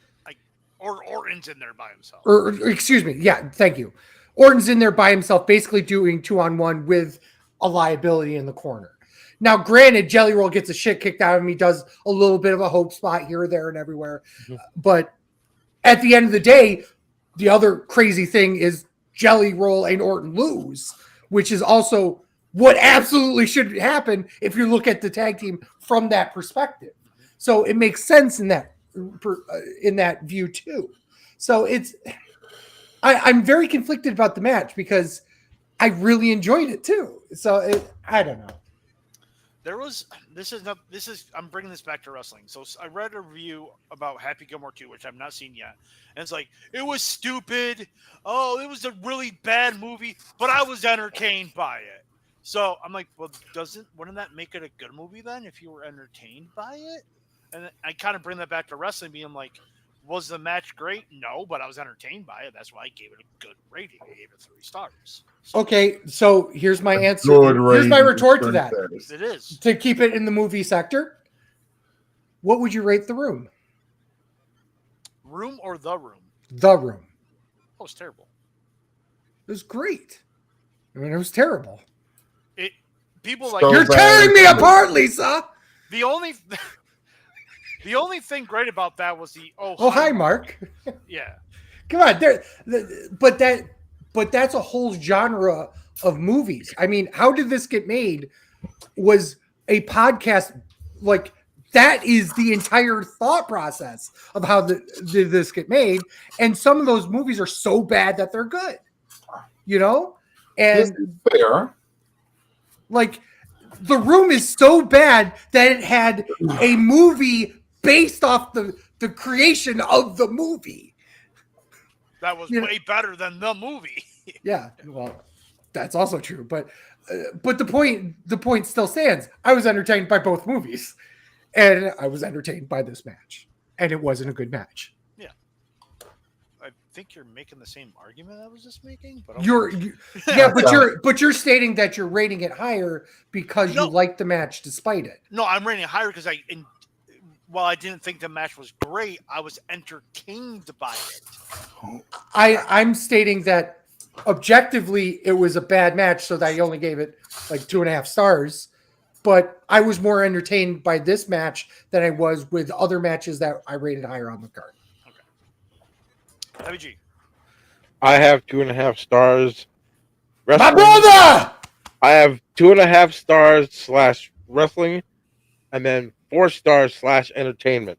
Or Orton's in there by himself.
Or excuse me. Yeah, thank you. Orton's in there by himself, basically doing 2-on-1 with a liability in the corner. Now, granted, Jelly Roll gets a shit kicked out of him. He does a little bit of a hope spot here, there, and everywhere. Mm-hmm. But at the end of the day, the other crazy thing is Jelly Roll and Orton lose, which is also what absolutely should happen if you look at the tag team from that perspective. So it makes sense in that view too. So I'm very conflicted about the match because I really enjoyed it too. So I don't know.
I'm bringing this back to wrestling. So I read a review about Happy Gilmore 2, which I've not seen yet. And it's like, it was stupid. Oh, it was a really bad movie, but I was entertained by it. So I'm like, well, wouldn't that make it a good movie then if you were entertained by it? And I kind of bring that back to wrestling, being like, was the match great? No, but I was entertained by it. That's why I gave it a good rating. I gave it 3 stars.
Okay, so here's my answer. Here's my retort to that.
It is.
To keep it in the movie sector, what would you rate The Room?
Room or The Room?
The Room.
Oh, it's terrible.
It was great. I mean, it was terrible.
People like
you're tearing me apart, Lisa.
The only thing great about that was
hi, Mark.
Yeah.
Come on, but that's a whole genre of movies. I mean, how did this get made? Was a podcast like that is the entire thought process of how did this get made, and some of those movies are so bad that they're good. You know, and
fair.
Like, The Room is so bad that it had a movie based off the creation of the movie.
That was way better than the movie.
Yeah, well, that's also true. But the point still stands. I was entertained by both movies, and I was entertained by this match, and it wasn't a good match.
Yeah, I think you're making the same argument I was just making, but
but you're stating that you're rating it higher because you liked the match despite it.
No, I'm rating it higher because while I didn't think the match was great, I was entertained by it.
I'm stating that objectively it was a bad match, so that I only gave it like 2.5 stars. But I was more entertained by this match than I was with other matches that I rated higher on the card.
WG.
I have 2.5 stars.
My brother!
I have 2.5 stars / wrestling, and then 4 stars / entertainment.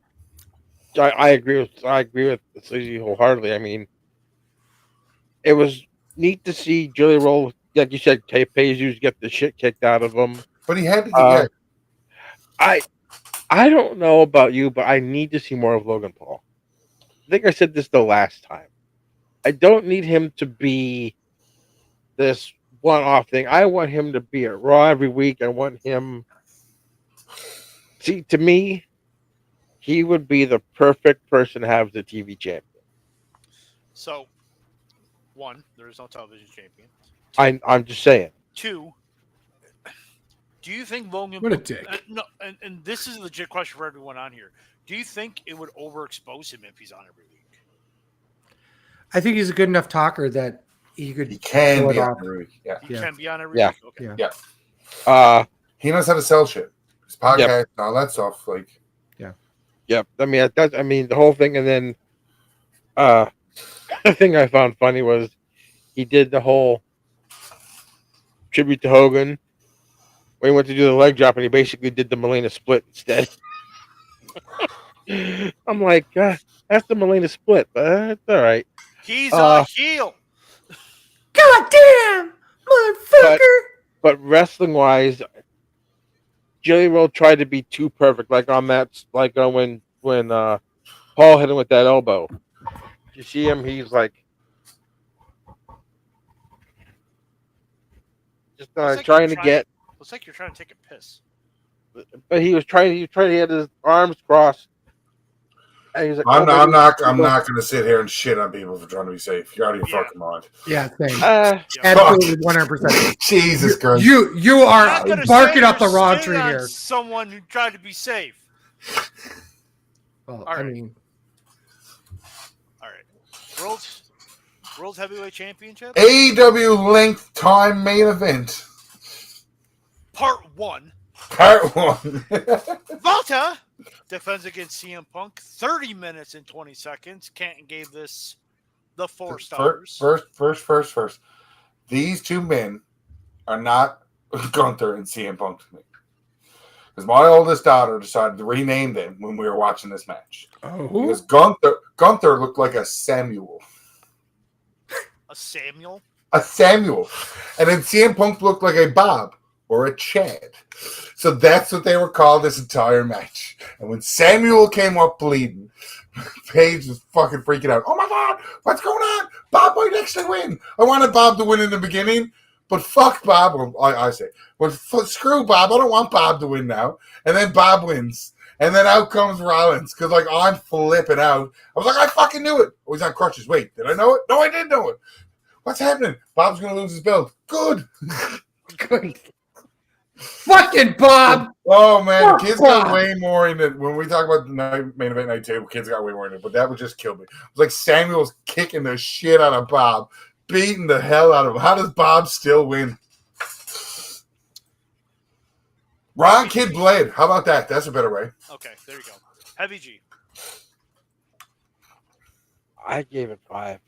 I agree with Sleazy wholeheartedly. I mean, it was neat to see Jelly Roll, like you said, pay as you get the shit kicked out of him.
But he had to get.
I don't know about you, but I need to see more of Logan Paul. I think I said this the last time. I don't need him to be this one-off thing. I want him to be at Raw every week. I want him. See, to me, he would be the perfect person to have as a TV champion.
So, one, there is no television champion.
I'm just saying.
Two, do you think Logan?
What a dick.
No, and this is a legit question for everyone on here. Do you think it would overexpose him if he's on every week?
I think he's a good enough talker that he could.
He can
pull it
be on
off.
every week. Yeah.
He
Yeah.
can be on every
Yeah.
week. Okay.
Yeah.
Yeah. He knows how to sell shit. His podcast
Yep.
and all that stuff. Like,
Yep. I mean, the whole thing, and then the thing I found funny was he did the whole tribute to Hogan when he went to do the leg drop, and he basically did the Melina split instead. I'm like, that's the Melina split, but it's all right.
He's a heel.
God damn, motherfucker!
But wrestling wise, Jelly Roll tried to be too perfect, like on that, like when Paul hit him with that elbow. You see him? He's like just
Looks
trying
you're
to get.
Looks like you're trying to take a piss.
But he was trying. He had his arms crossed. And he's like,
I'm not going to sit here and shit on people for trying to be safe. You're out of your fucking mind.
Yeah, same.
Uh,
Absolutely, 100%.
Jesus Christ.
You
You're
are
not gonna
barking
say
up the
you're
wrong
shitting
tree
on
here.
Someone who tried to be safe.
Well,
All
I
right.
mean,
All right. World Heavyweight Championship,
AEW Length Time Main Event.
Part 1.
Part 1.
Volta defends against CM Punk. 30 minutes and 20 seconds. Canton gave this the 4 stars.
First. These two men are not Gunther and CM Punk to me. Because my oldest daughter decided to rename them when we were watching this match.
oh,
Because Gunther looked like a Samuel.
A Samuel.
A Samuel. And then CM Punk looked like a Bob or a Chad. So that's what they were called this entire match. And when Samuel came up bleeding, Paige was fucking freaking out. Oh my God, what's going on? Bob might actually win. I wanted Bob to win in the beginning, but fuck Bob. I say, well, screw Bob. I don't want Bob to win now. And then Bob wins. And then out comes Rollins. Because, like, I'm flipping out. I was like, I fucking knew it. Oh, he's on crutches. Wait, did I know it? No, I didn't know it. What's happening? Bob's going to lose his belt. Good.
good. Fucking Bob.
Oh, man.
Fuck
Kids got
Bob.
way more in it. When we talk about the main event night table, kids got way more in it. But that would just kill me. It was like Samuel's kicking the shit out of Bob. Beating the hell out of him. How does Bob still win? Ron Kid Blade. How about that? That's a better way.
Okay, there you go. Heavy G.
I gave it 5.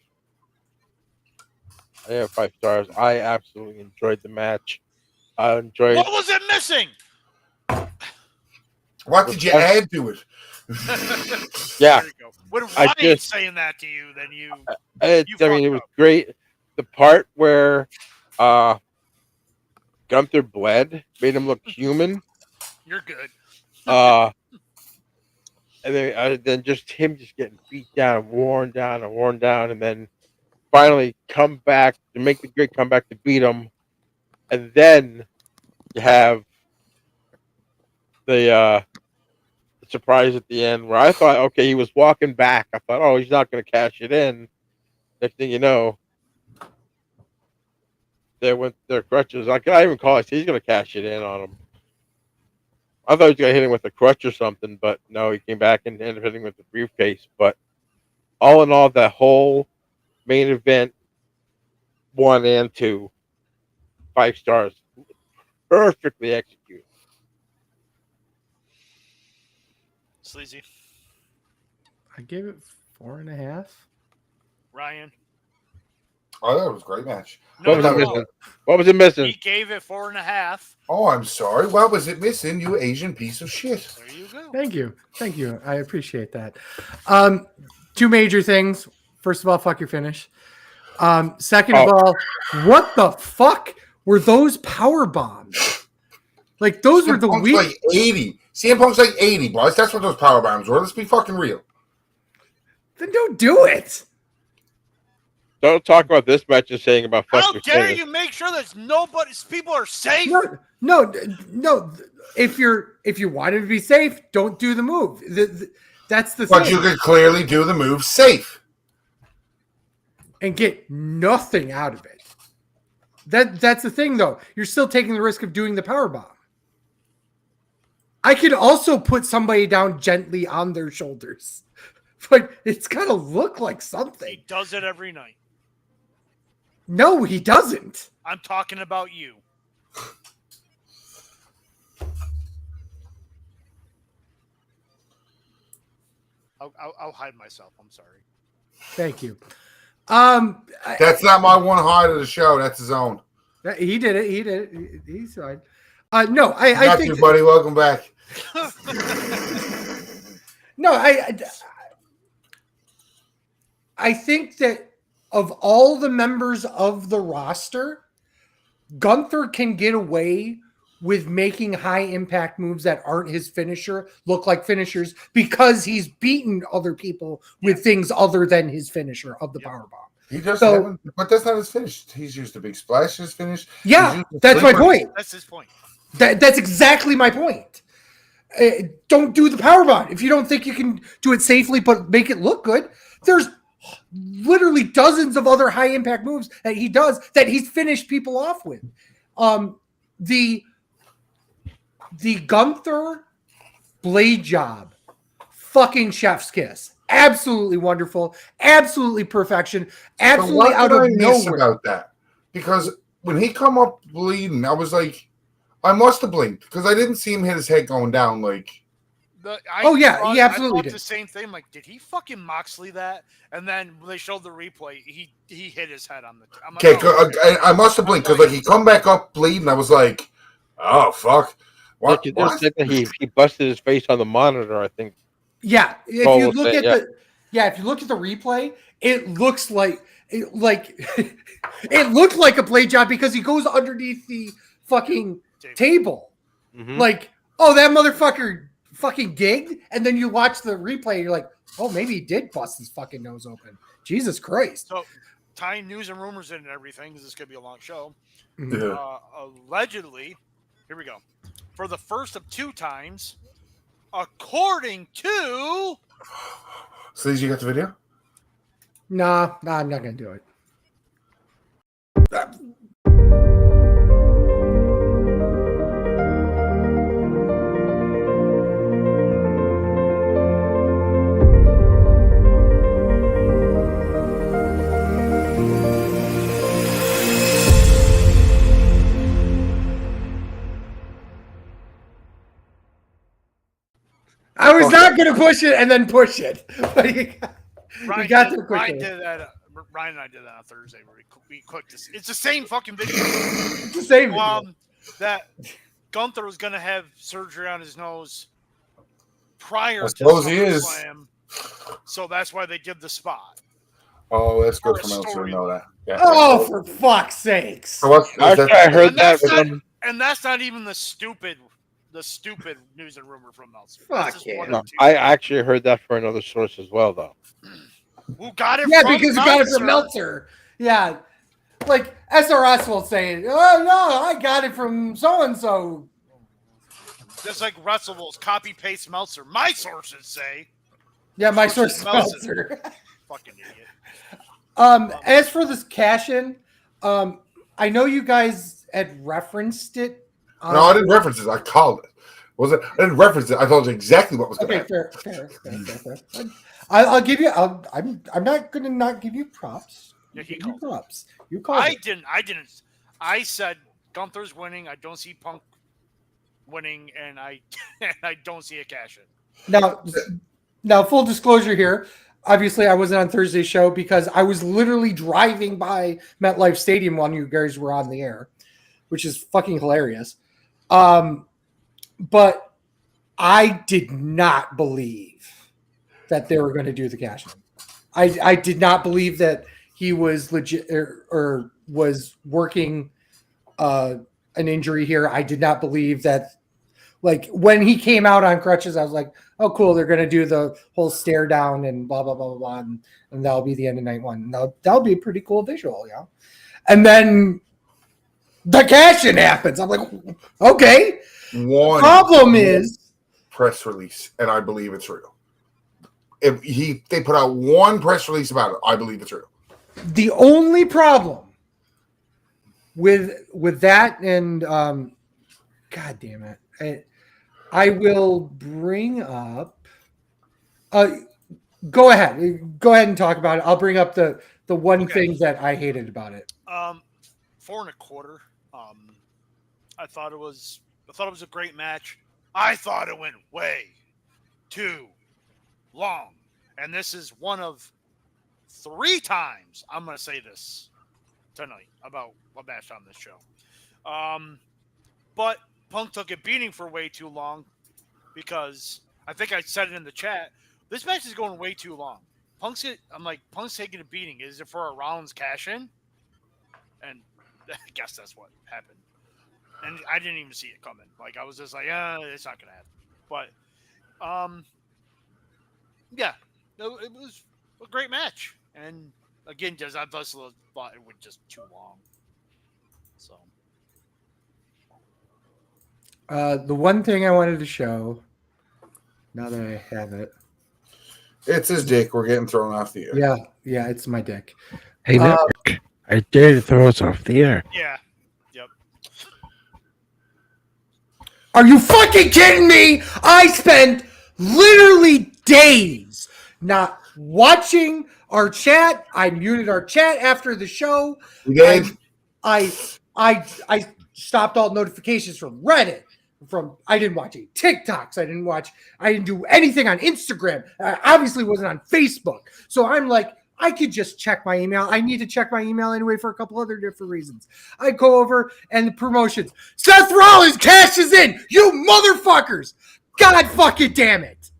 I gave it 5 stars. I absolutely enjoyed the match. I enjoyed.
What was it missing?
What did you add to it?
Yeah.
There you go. When
I
Ryan's
just-
saying that to you, then you.
I mean, it was great. The part where Gunther bled made him look human.
You're good.
And then just him just getting beat down, worn down, and then finally come back to make the great comeback to beat him. And then you have the surprise at the end where I thought, okay, he was walking back. I thought, oh, he's not going to cash it in. Next thing you know, they went their crutches. I even call it, he's going to cash it in on him. I thought he was going to hit him with a crutch or something, but no, he came back and ended up hitting with the briefcase. But all in all, that whole main event, 1 and 2, 5 stars. Perfectly executed.
Sleazy.
I gave it 4.5.
Ryan.
Oh, that was a great match.
What was it missing? What was it missing?
He gave it 4.5.
Oh, I'm sorry. What was it missing, you Asian piece of shit?
There you go.
Thank you. I appreciate that. 2 major things. First of all, fuck your finish. Second of all, what the fuck were those power bombs? Like those were the
Punk's
weak.
like 80. CM Punk's like 80, boys. That's what those power bombs were. Let's be fucking real.
Then don't do it.
Don't talk about this match and saying about fuck
How
your
dare
finish.
you make sure that people are safe?
No. If you want to be safe, don't do the move. That's the
But
thing.
you could clearly do the move safe.
And get nothing out of it. That's the thing, though. You're still taking the risk of doing the power bomb. I could also put somebody down gently on their shoulders, but it's got to look like something.
He does it every night.
No, he doesn't.
I'm talking about you. I'll hide myself. I'm sorry.
Thank you.
That's not my one highlight of the show. That's his own.
He did it. He's fine. No, I
Got
think
you, buddy. Welcome back.
no, I think that of all the members of the roster, Gunther can get away with making high impact moves that aren't his finisher look like finishers because he's beaten other people with things other than his finisher of the powerbomb.
He just haven't, but that's not his finish. He's used a big splash his finish.
Yeah, that's my point.
That's his point.
That's exactly my point. Don't do the powerbomb if you don't think you can do it safely, but make it look good. There's literally dozens of other high impact moves that he does that he's finished people off with. The Gunther blade job, fucking chef's kiss. Absolutely wonderful. Absolutely perfection. Absolutely out of nowhere.
About that, because when he come up bleeding, I was like, I must have blinked because I didn't see him hit his head going down. Like,
he absolutely
I thought
did.
the same thing. Like, did he fucking Moxley that? And then when they showed the replay, he hit his head on the. I'm like,
okay, I must have blinked because like he come back up bleeding. I was like, oh fuck. What?
He busted his face on the monitor, I think.
Yeah, if you look at the replay, it looks like it looked like a blade job because he goes underneath the fucking table.
Mm-hmm.
Like, oh, that motherfucker fucking gigged, and then you watch the replay, and you're like, oh, maybe he did bust his fucking nose open. Jesus Christ.
So, tying news and rumors in and everything, because this could be a long show.
Yeah.
Allegedly, here we go. For the first of 2 times, according to...
Sleazy, you got the video?
Nah, I'm not going to do it. I was not going to push it and then push it. But you got there quickly.
Ryan and I did that on Thursday. Where we cooked this. It's the same fucking video.
It's the same video.
That Gunther was going to have surgery on his nose prior to
SummerSlam.
So that's why they did the spot.
Oh, that's good for Meltzer to know that. Yeah.
Oh, for fuck's sakes.
So
I heard that.
And that's not even the stupid news and rumor from Meltzer.
Fuck yeah.
No, I actually heard that for another source as well, though.
Who got it?
Yeah,
from
because
Meltzer.
you got it from Meltzer. Yeah. Like SRS will say, oh, no, I got it from so-and-so.
Just like Russell will copy paste Meltzer. My sources say.
Yeah, my source is Meltzer.
Fucking idiot.
As for this cash-in, I know you guys had referenced it.
No, I didn't reference it. I called it. I didn't reference it. I told you exactly what was going to happen.
Fair. I'll give you. I'm not going to not give you props.
Yeah, he
give you
called
props. You called.
I didn't. I said Gunther's winning. I don't see Punk winning, and I don't see a cash in.
Now, full disclosure here. Obviously, I wasn't on Thursday's show because I was literally driving by MetLife Stadium while you guys were on the air, which is fucking hilarious. But I did not believe that they were going to do the cash in. I did not believe that he was legit or was working an injury here. I did not believe that Like when he came out on crutches, I was like, oh, cool. They're going to do the whole stare down and blah, blah, blah, blah, blah. And that'll be the end of night one. That'll be a pretty cool visual. Yeah. And then the cash-in happens. I'm like, okay.
One
Problem is
press release, and I believe it's real. If they put out one press release about it, I believe it's real.
the only problem with that, and God damn it, I will bring up. Go ahead and talk about it. I'll bring up the one thing that I hated about it.
4 1/4. I thought it was a great match. I thought it went way too long, and this is one of 3 times I'm going to say this tonight about a match on this show. But Punk took a beating for way too long because I think I said it in the chat. This match is going way too long. Punk's taking a beating. Is it for a Rollins cash in? And I guess that's what happened. And I didn't even see it coming. Like, I was just like, it's not going to happen. But, yeah, it was a great match. And, again, I just thought it went just too long. So.
The one thing I wanted to show, now that I have it.
It's his dick. We're getting thrown off the air.
Yeah, it's my dick.
Hey, Nick, I dare to throw us off the air.
Yeah. Yep.
Are you fucking kidding me? I spent literally days not watching our chat. I muted our chat after the show.
You did?
I stopped all notifications from Reddit. I didn't watch any TikToks. I didn't do anything on Instagram. I obviously wasn't on Facebook. So I'm like, I could just check my email. I need to check my email anyway for a couple other different reasons. I go over and the promotions. Seth Rollins cashes in. You motherfuckers. God fucking damn it.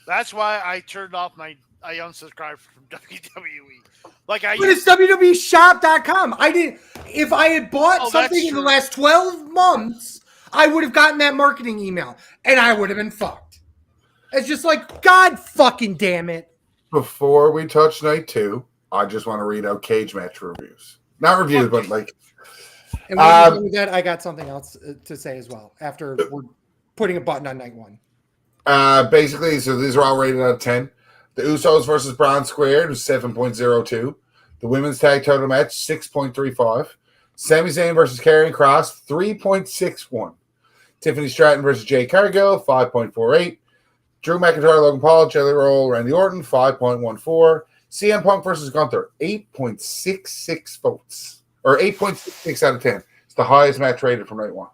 That's why I turned off I unsubscribed from WWE. But
it's WWEshop.com. If I had bought something in the last 12 months, I would have gotten that marketing email and I would have been fucked. It's just like, God fucking damn it.
Before we touch night 2, I just want to read out cage match reviews. Not reviews, but like.
And when you do that, I got something else to say as well after we're putting a button on night 1.
Basically, so these are all rated out of 10. The Usos versus Braun Squared was 7.02. The women's tag title match, 6.35. Sami Zayn versus Karrion Kross, 3.61. Tiffany Stratton versus Jay Cargill, 5.48. Drew McIntyre, Logan Paul, Jelly Roll, Randy Orton, 5.14. CM Punk versus Gunther, 8.66 votes. Or 8.66 out of 10. It's the highest match rated from night 1.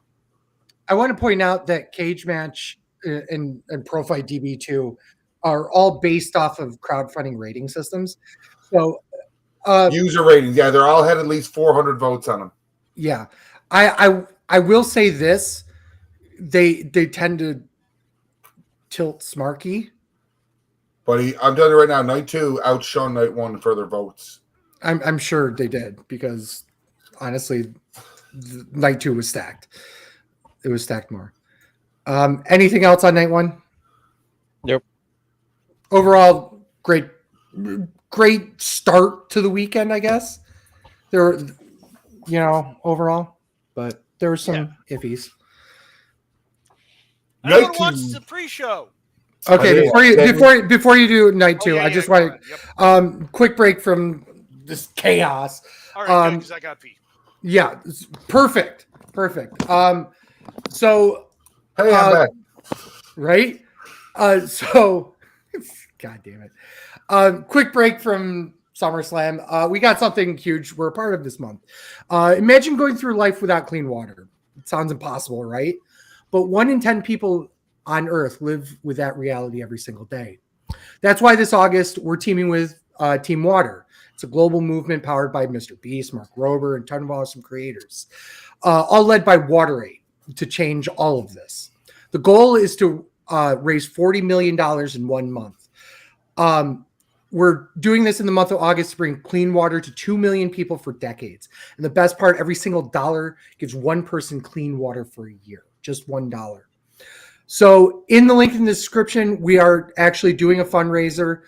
I want to point out that Cage Match and Pro Fight DB2 are all based off of crowdfunding rating systems. So
user ratings, yeah, they're all had at least 400 votes on them.
Yeah. I will say this. They tend to tilt Smarky.
But I'm telling you right now, night 2 outshone night 1 for their votes.
I'm sure they did because honestly, night 2 was stacked. It was stacked more. Anything else on night 1?
Nope.
Overall, great start to the weekend, I guess. There, overall, but there were some iffies.
I want to watch the pre-show.
Okay, before you do night 2, I just want to quick break from this chaos.
All right, because I got pee.
Yeah, perfect. So,
hey, I'm back.
Right? So, God damn it. Quick break from SummerSlam. We got something huge we're a part of this month. Imagine going through life without clean water. It sounds impossible, right? But 1 in 10 people on Earth live with that reality every single day. That's why this August, we're teaming with Team Water. It's a global movement powered by Mr. Beast, Mark Rober, and a ton of awesome creators, all led by WaterAid to change all of this. The goal is to raise $40 million in 1 month. we're doing this in the month of August to bring clean water to 2 million people for decades. And the best part, every single dollar gives one person clean water for a year, just $1. So in the link in the description, we are actually doing a fundraiser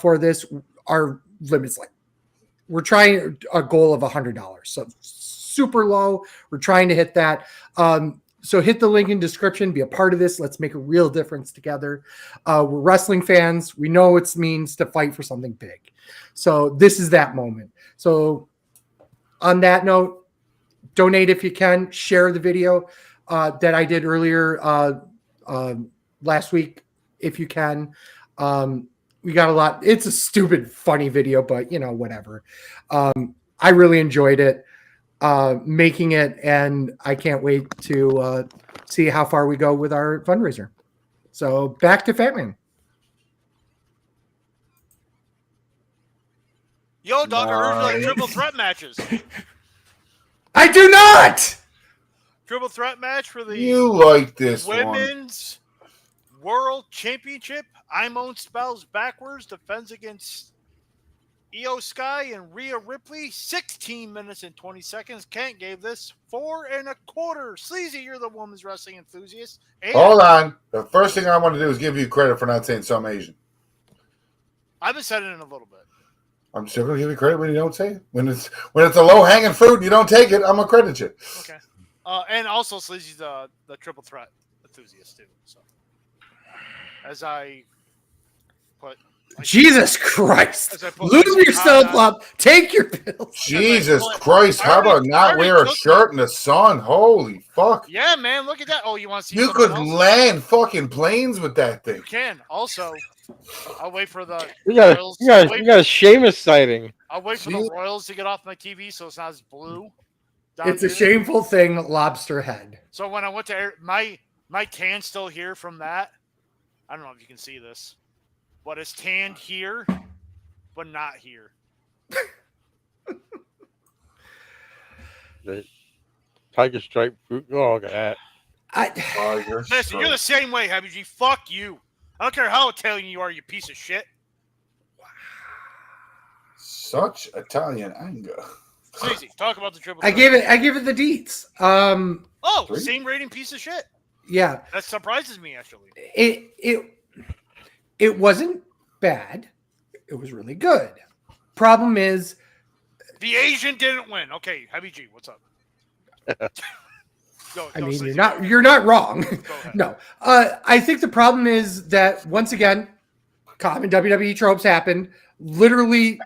for this. Our limit's like, we're trying a goal of $100. So super low. We're trying to hit that. So hit the link in description, be a part of this. Let's make a real difference together. We're wrestling fans. We know what it means to fight for something big. So this is that moment. So on that note, donate if you can. Share the video that I did earlier last week if you can. We got a lot. It's a stupid, funny video, but whatever. I really enjoyed it. Making it, and I can't wait to see how far we go with our fundraiser. So back to Fatman.
Yo, dog, I heard you like triple threat matches.
I do not.
Triple threat match for the
You like this
Women's World Championship. Imone spells backwards, defends against Io Sky and Rhea Ripley, 16 minutes and 20 seconds. Kent gave this 4 1/4. Sleazy, you're the women's wrestling enthusiast. And
Hold on. The first thing I want to do is give you credit for not saying some Asian.
I've been saying it in a little bit.
I'm still going to give you credit when you don't say it. When it's a low-hanging fruit and you don't take it, I'm going to credit you.
Okay. And also, Sleazy's the triple threat enthusiast, too. So, as I put...
Jesus Christ. Lube yourself up. Take your pills.
Jesus Christ. How about not wear a shirt in the sun? Holy fuck.
Yeah, man. Look at that. Oh, you want to see
You could land fucking planes with that thing.
You can. Also, I'll wait for the
You got
Royals.
a Seamus sighting.
I'll wait for the Royals to get off my TV so it's not as blue.
It's a shameful thing, lobster head.
So when I went to my tan's still here from that. I don't know if you can see this. But it's tanned here, but not here.
The tiger stripe fruit. Oh, look at that.
Listen, you're the same way, Happy G. Fuck you. I don't care how Italian you are, you piece of shit.
Such Italian anger.
Sleazy, talk about the triple.
I gave it the deets.
Same rating, piece of shit.
Yeah.
That surprises me, actually.
It wasn't bad. It was really good. Problem is,
the Asian didn't win. Okay, Happy G, what's up?
Sleazy, you're not wrong. No, I think the problem is that once again, common WWE tropes happened. Literally,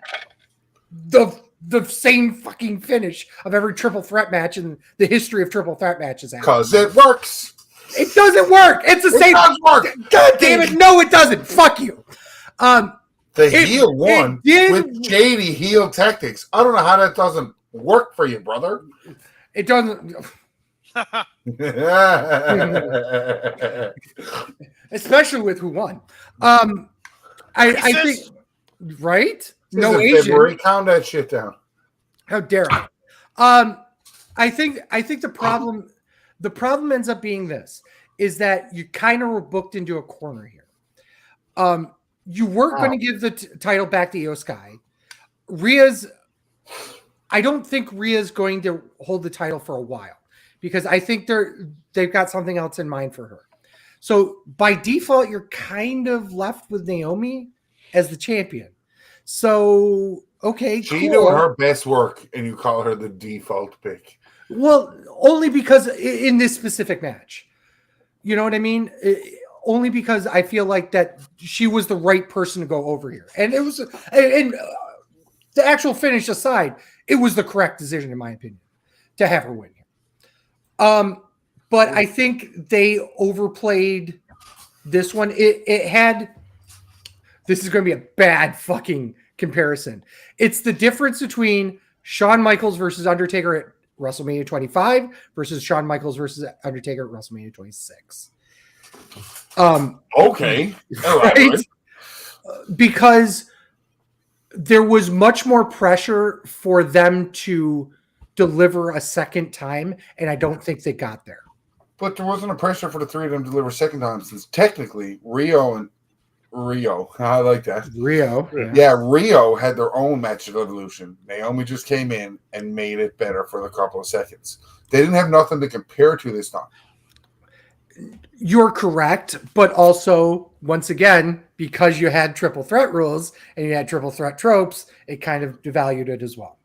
the same fucking finish of every triple threat match in the history of triple threat matches.
Because it works.
It doesn't work. It's the same.
Does work.
God damn it! No, it doesn't. Fuck you.
Heel won with shady heel tactics. I don't know how that doesn't work for you, brother.
It doesn't. Especially with who won. I think right. No Asian.
February. Count that shit down.
How dare I? I think the problem. The problem ends up being this, is that you kind of were booked into a corner here. You weren't going to give the title back to Io Sky. I don't think Rhea's going to hold the title for a while because I think they've got something else in mind for her. So by default, you're kind of left with Naomi as the champion. So, okay,
She doing her best work, and you call her the default pick.
Well, only because in this specific match, you know what I mean? Only because I feel like that she was the right person to go over here. And it was, and the actual finish aside, it was the correct decision, in my opinion, to have her win here. But I think they overplayed this one. It had, this is going to be a bad fucking comparison. It's the difference between Shawn Michaels versus Undertaker at WrestleMania 25 versus Shawn Michaels versus Undertaker at WrestleMania 26.
Okay.
Right? Because there was much more pressure for them to deliver a second time, and I don't think they got there.
But there wasn't a pressure for the three of them to deliver a second time, since technically Rio and Rio. I like that.
Rio.
Yeah, Rio had their own match at Evolution. Naomi just came in and made it better for a couple of seconds. They didn't have nothing to compare to this time.
You're correct, but also, once again, because you had triple threat rules and you had triple threat tropes, it kind of devalued it as well.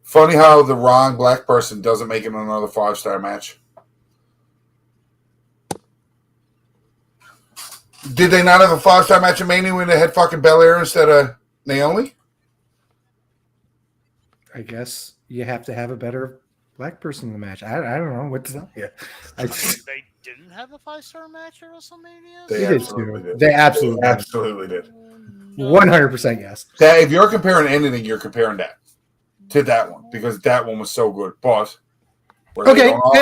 Funny how the wrong black person doesn't make it another 5-star match. Did they not have a 5-star match in Mania when they had fucking Belair instead of Naomi?
I guess you have to have a better black person in the match. I don't know what to tell you.
They didn't have a 5-star match at WrestleMania?
They absolutely did.
They absolutely
did.
100% yes.
That, if you're comparing anything, you're comparing that to that one because that one was so good. But
okay, well,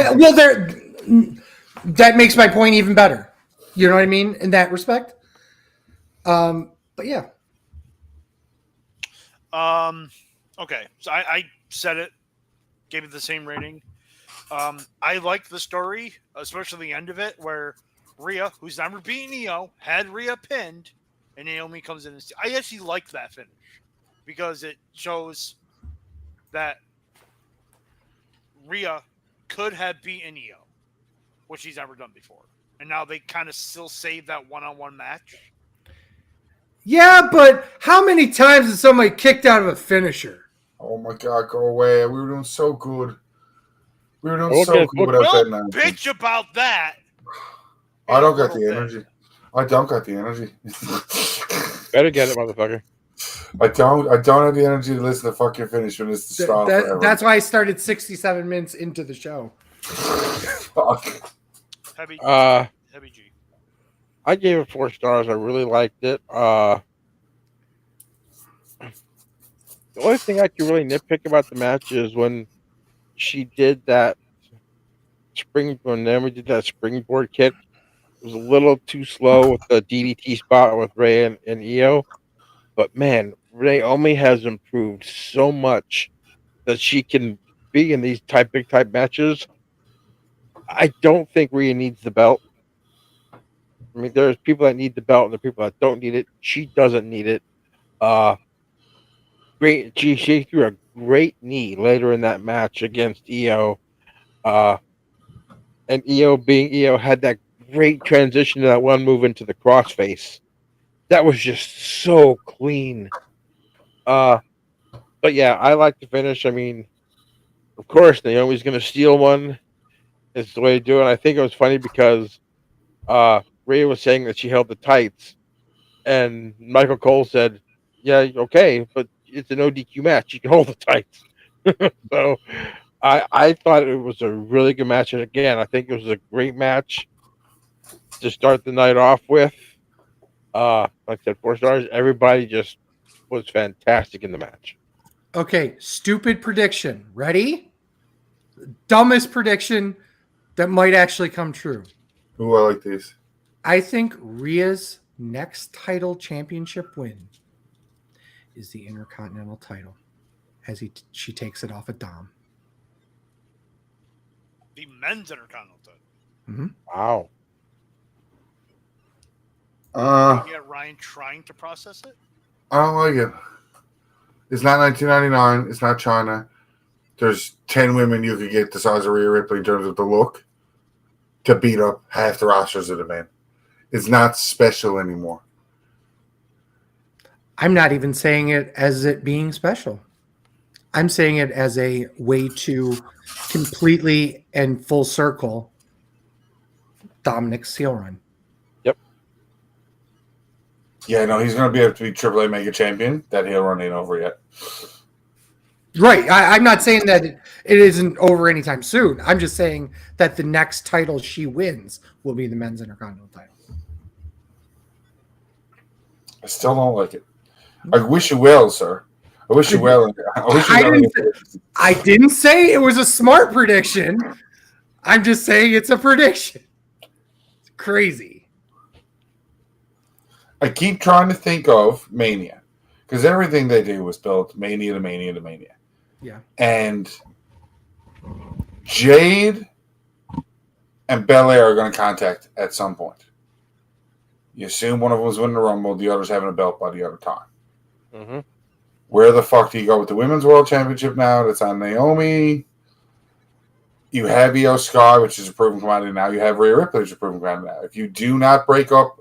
that makes my point even better. You know what I mean in that respect. But yeah.
Okay, so I said it, gave it the same rating. I liked the story, especially the end of it, where Rhea, who's never beaten Io, had Rhea pinned, and Naomi comes in. I actually liked that finish because it shows that Rhea could have beaten Io, which she's never done before. And now they kind of still save that one-on-one match.
Yeah, but how many times has somebody kicked out of a finisher?
Oh my God, go away. We were doing so good. We were doing so good without that
announcement. Bitch about that.
I don't got the energy. I don't got the energy.
Better get it, motherfucker.
I don't have the energy to listen to fucking finish when it's the start.
That's why I started 67 minutes into the show.
Fuck.
Heavy G.
I gave it 4 stars. I really liked it. The only thing I can really nitpick about the match is when she did that when Naomi did that springboard kick. It was a little too slow with the DDT spot with Rey and Io. But man, Naomi has improved so much that she can be in these big type matches. I don't think Rhea needs the belt. I mean, there's people that need the belt and there are people that don't need it. She doesn't need it. She threw a great knee later in that match against Io. And Io being Io had that great transition to that one move into the crossface. That was just so clean. But yeah, I like the finish. I mean, of course, Naomi's going to steal one. It's the way to do it. I think it was funny because Rhea was saying that she held the tights, and Michael Cole said, "Yeah, okay, but it's an ODQ match. You can hold the tights." So I thought it was a really good match, and again, I think it was a great match to start the night off with. Like I said, 4 stars. Everybody just was fantastic in the match.
Okay, stupid prediction. Ready? Dumbest prediction that might actually come true.
Ooh, I like these.
I think Rhea's next title championship win is the Intercontinental title as she takes it off of Dom.
The men's Intercontinental title.
Mm-hmm.
Wow.
Yeah, Ryan trying to process it.
I don't like it. It's not 1999. It's not China. There's 10 women you could get the size of Rhea Ripley in terms of the look to beat up half the rosters of the men. It's not special anymore.
I'm not even saying it as it being special. I'm saying it as a way to completely and full circle Dominic's heel run.
Yep.
Yeah, no, he's going to be able to be AAA Mega Champion. That heel run ain't over yet.
Right. I'm not saying that it isn't over anytime soon. I'm just saying that the next title she wins will be the men's Intercontinental title.
I still don't like it. I wish you well, sir. I wish you well.
I didn't say it was a smart prediction. I'm just saying it's a prediction. It's crazy.
I keep trying to think of Mania because everything they do was built Mania to Mania to Mania.
Yeah.
And Jade and Belair are going to contact at some point. You assume one of them was winning the Rumble, the other's having a belt by the other time.
Mm-hmm.
Where the fuck do you go with the Women's World Championship now? That's on Naomi. You have Io Sky, which is a proven commodity now. You have Rhea Ripley, which is a proven commodity now. If you do not break up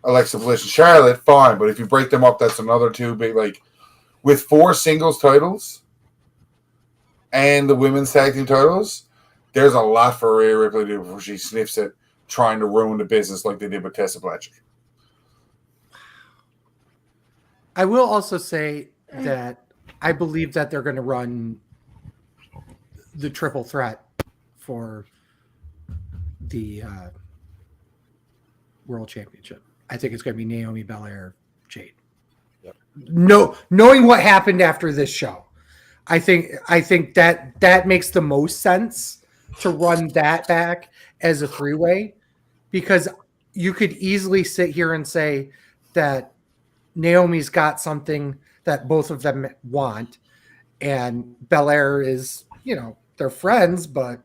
Alexa Bliss and Charlotte, fine. But if you break them up, that's another two big. Like with 4 singles titles and the women's tag team titles, there's a lot for Rhea Ripley to do before she sniffs at trying to ruin the business like they did with Tessa Blanchard.
I will also say that I believe that they're going to run the triple threat for the World Championship. I think it's going to be Naomi, Belair, Jade.
Yep.
No, knowing what happened after this show, I think that makes the most sense to run that back as a 3-way, because you could easily sit here and say that Naomi's got something that both of them want, and Belair is, they're friends, but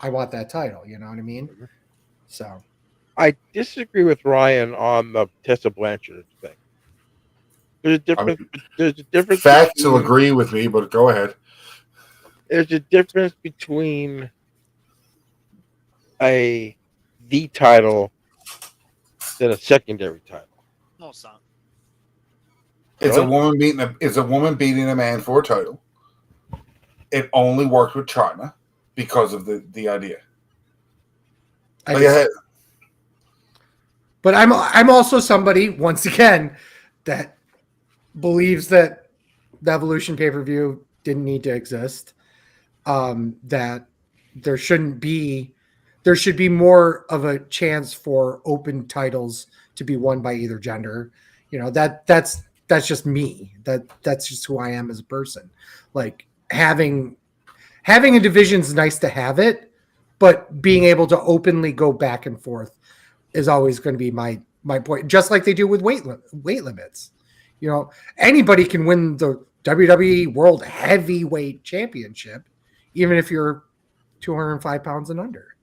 I want that title. You know what I mean? So
I disagree with Ryan on the Tessa Blanchard thing. There's a difference. There's a difference.
Facts will agree with me, but go ahead.
There's a difference between the title than a secondary title.
No, it's not.
It's a woman beating a man for a title. It only worked with China because of the idea.
But I'm also somebody, once again, that believes that the Evolution pay-per-view didn't need to exist. That there should be more of a chance for open titles to be won by either gender. That's just me. That's just who I am as a person. Like having a division is nice to have it, but being able to openly go back and forth is always going to be my point. Just like they do with weight limits. Anybody can win the WWE World Heavyweight Championship, even if you're 205 pounds and under.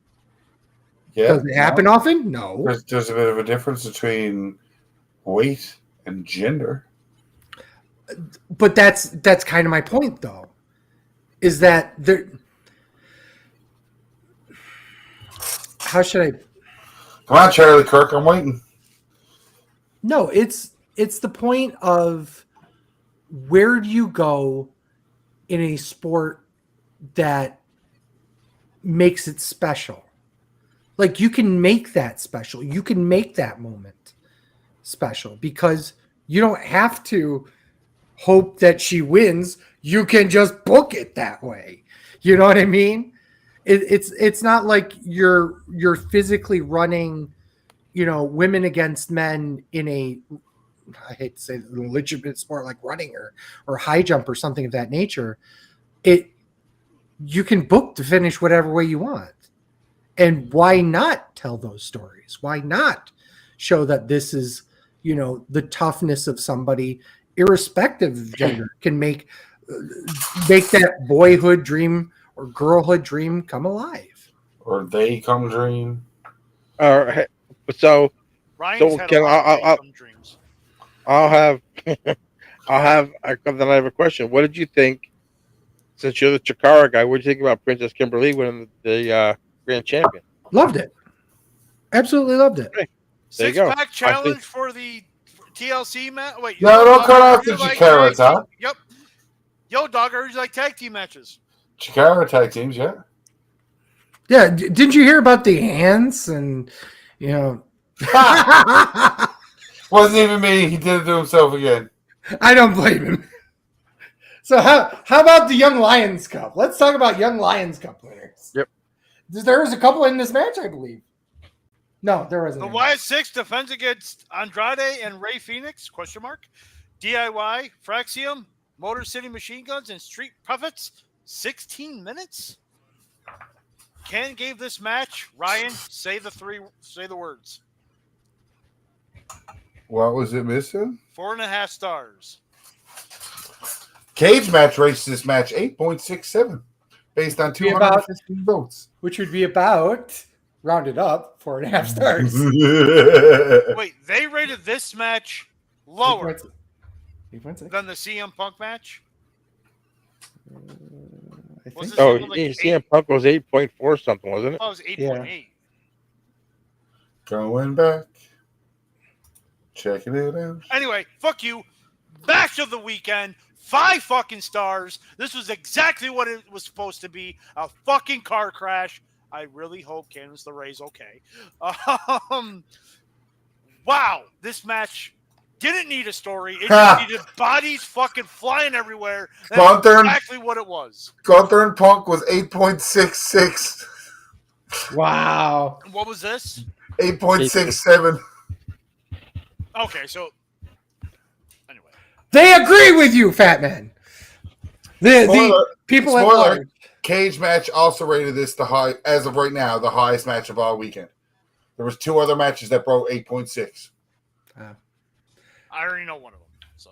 Yeah,
does it happen often? No.
There's a bit of a difference between weight and gender.
But that's kind of my point, though, is that there. How should I?
Come on, Charlie Kirk, I'm waiting.
No, it's the point of where do you go in a sport that makes it special? Like you can make that special. You can make that moment special because you don't have to hope that she wins. You can just book it that way. You know what I mean? It's not like you're physically running, women against men in a, I hate to say legitimate sport like running or high jump or something of that nature. You can book to finish whatever way you want. And why not tell those stories? Why not show that this is, the toughness of somebody, irrespective of gender, can make that boyhood dream or girlhood dream come alive,
or they come dream.
All right. So
Ryan's had a lot of dreams.
I'll have then I have a question. What did you think? Since you're the Chikara guy, what did you think about Princess Kimberly winning the Grand Champion?
Loved it. Absolutely loved it.
Okay. There you go.
Six-pack challenge for the TLC match. Wait,
no, don't cut off the Chikara, Tom.
Yep. Yo, dog, I heard you like tag team matches.
Chikara tag teams, yeah.
Yeah, didn't you hear about the hands and,
Wasn't even me. He did it to himself again.
I don't blame him. So how about the Young Lions Cup? Let's talk about Young Lions Cup winners.
Yep.
There was a couple in this match, I believe. No, there wasn't.
The Y6 defends against Andrade and Ray Phoenix, ? DIY, Fraxium, Motor City Machine Guns, and Street Profits, 16 minutes? Ken gave this match, Ryan, say the words.
What was it missing?
4.5 stars.
Cage match rates this match 8.67 based on 215 votes.
Which would be about rounded up 4.5 stars.
Wait, they rated this match lower
8.6.
than the CM Punk match?
I
Was
think
this
so.
even like
CM Punk was 8.4 something, wasn't it?
Oh, it was 8.8.
Going back. Checking it out.
Anyway, fuck you. Match of the weekend. 5 fucking stars. This was exactly what it was supposed to be. A fucking car crash. I really hope Candice LeRae's okay. Wow. This match didn't need a story. It just needed bodies fucking flying everywhere. That's exactly what it was.
Gunther and Punk was 8.66.
Wow.
And what was this?
8.67.
Okay, so anyway.
They agree with you, Fatman. The people at
Spoiler.
large.
Cage match also rated this the high, as of right now, the highest match of all weekend. There was 2 other matches that broke 8.6.
I already know one of them. So,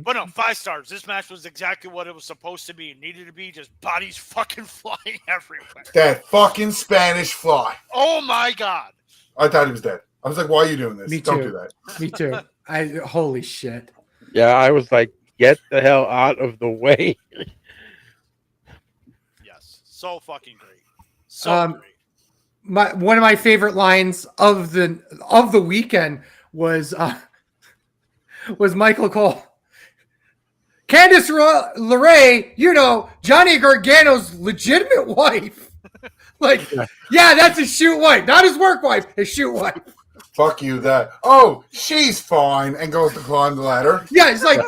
but no, 5 stars. This match was exactly what it was supposed to be. It needed to be just bodies fucking flying everywhere.
That fucking Spanish fly.
Oh my god!
I thought he was dead. I was like, "Why are you doing this?
Me
Don't
too.
do that."
Me too. Holy shit.
Yeah, I was like, get the hell out of the way.
Yes, so fucking great. So great.
One of my favorite lines of the weekend was Michael Cole. Candice LeRae, you know, Johnny Gargano's legitimate wife. Like, yeah, that's his shoot wife, not his work wife, his shoot wife.
Fuck you, that. Oh, she's fine, and goes to climb the ladder.
Yeah, it's like,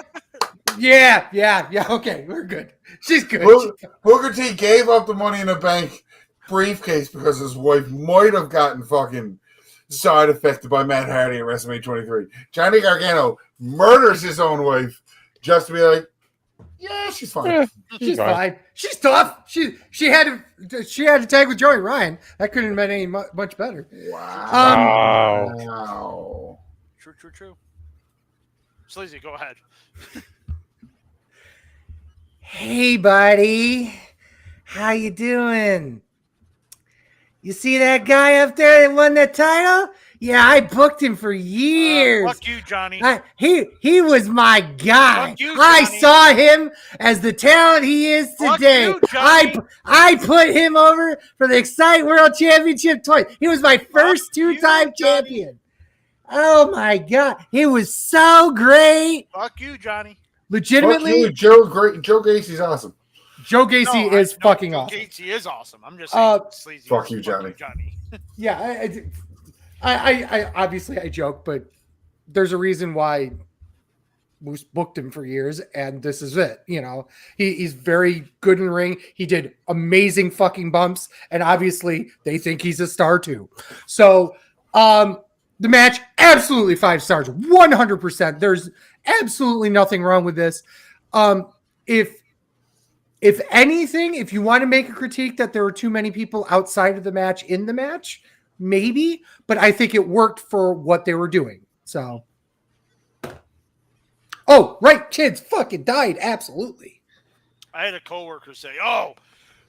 yeah, okay, we're good. She's good.
Booker T gave up the Money in the Bank briefcase because his wife might have gotten fucking side affected by Matt Hardy at WrestleMania 23. Johnny Gargano murders his own wife just to be like, yeah, she's fine.
Yeah,
She's fine. She's tough. She had to tag with Joey Ryan. That couldn't have been any much better.
Wow.
True. Sleazy, go ahead.
Hey, buddy. How you doing? You see that guy up there that won that title? Yeah, I booked him for years.
Fuck you, Johnny.
He was my guy.
Fuck you,
I
Johnny.
saw him as the talent he is
Fuck
today.
you, Johnny.
I put him over for the Excite World Championship twice. He was my first two-time champion. Oh my god, he was so great.
Fuck you, Johnny.
Legitimately,
Fuck you, Joe Gacy's awesome.
Joe Gacy is fucking awesome.
Gacy is awesome. I'm just saying, Sleazy.
Fuck you, Johnny.
Yeah, I obviously I joke, but there's a reason why Moose booked him for years, and this is it. You know, he's very good in the ring. He did amazing fucking bumps, and obviously they think he's a star too. So, the match, absolutely 5 stars, 100%. There's absolutely nothing wrong with this. If anything, if you want to make a critique that there were too many people outside of the match in the match, maybe, but I think it worked for what they were doing. So, oh, right, kids fucking died. Absolutely.
I had a coworker say, "Oh,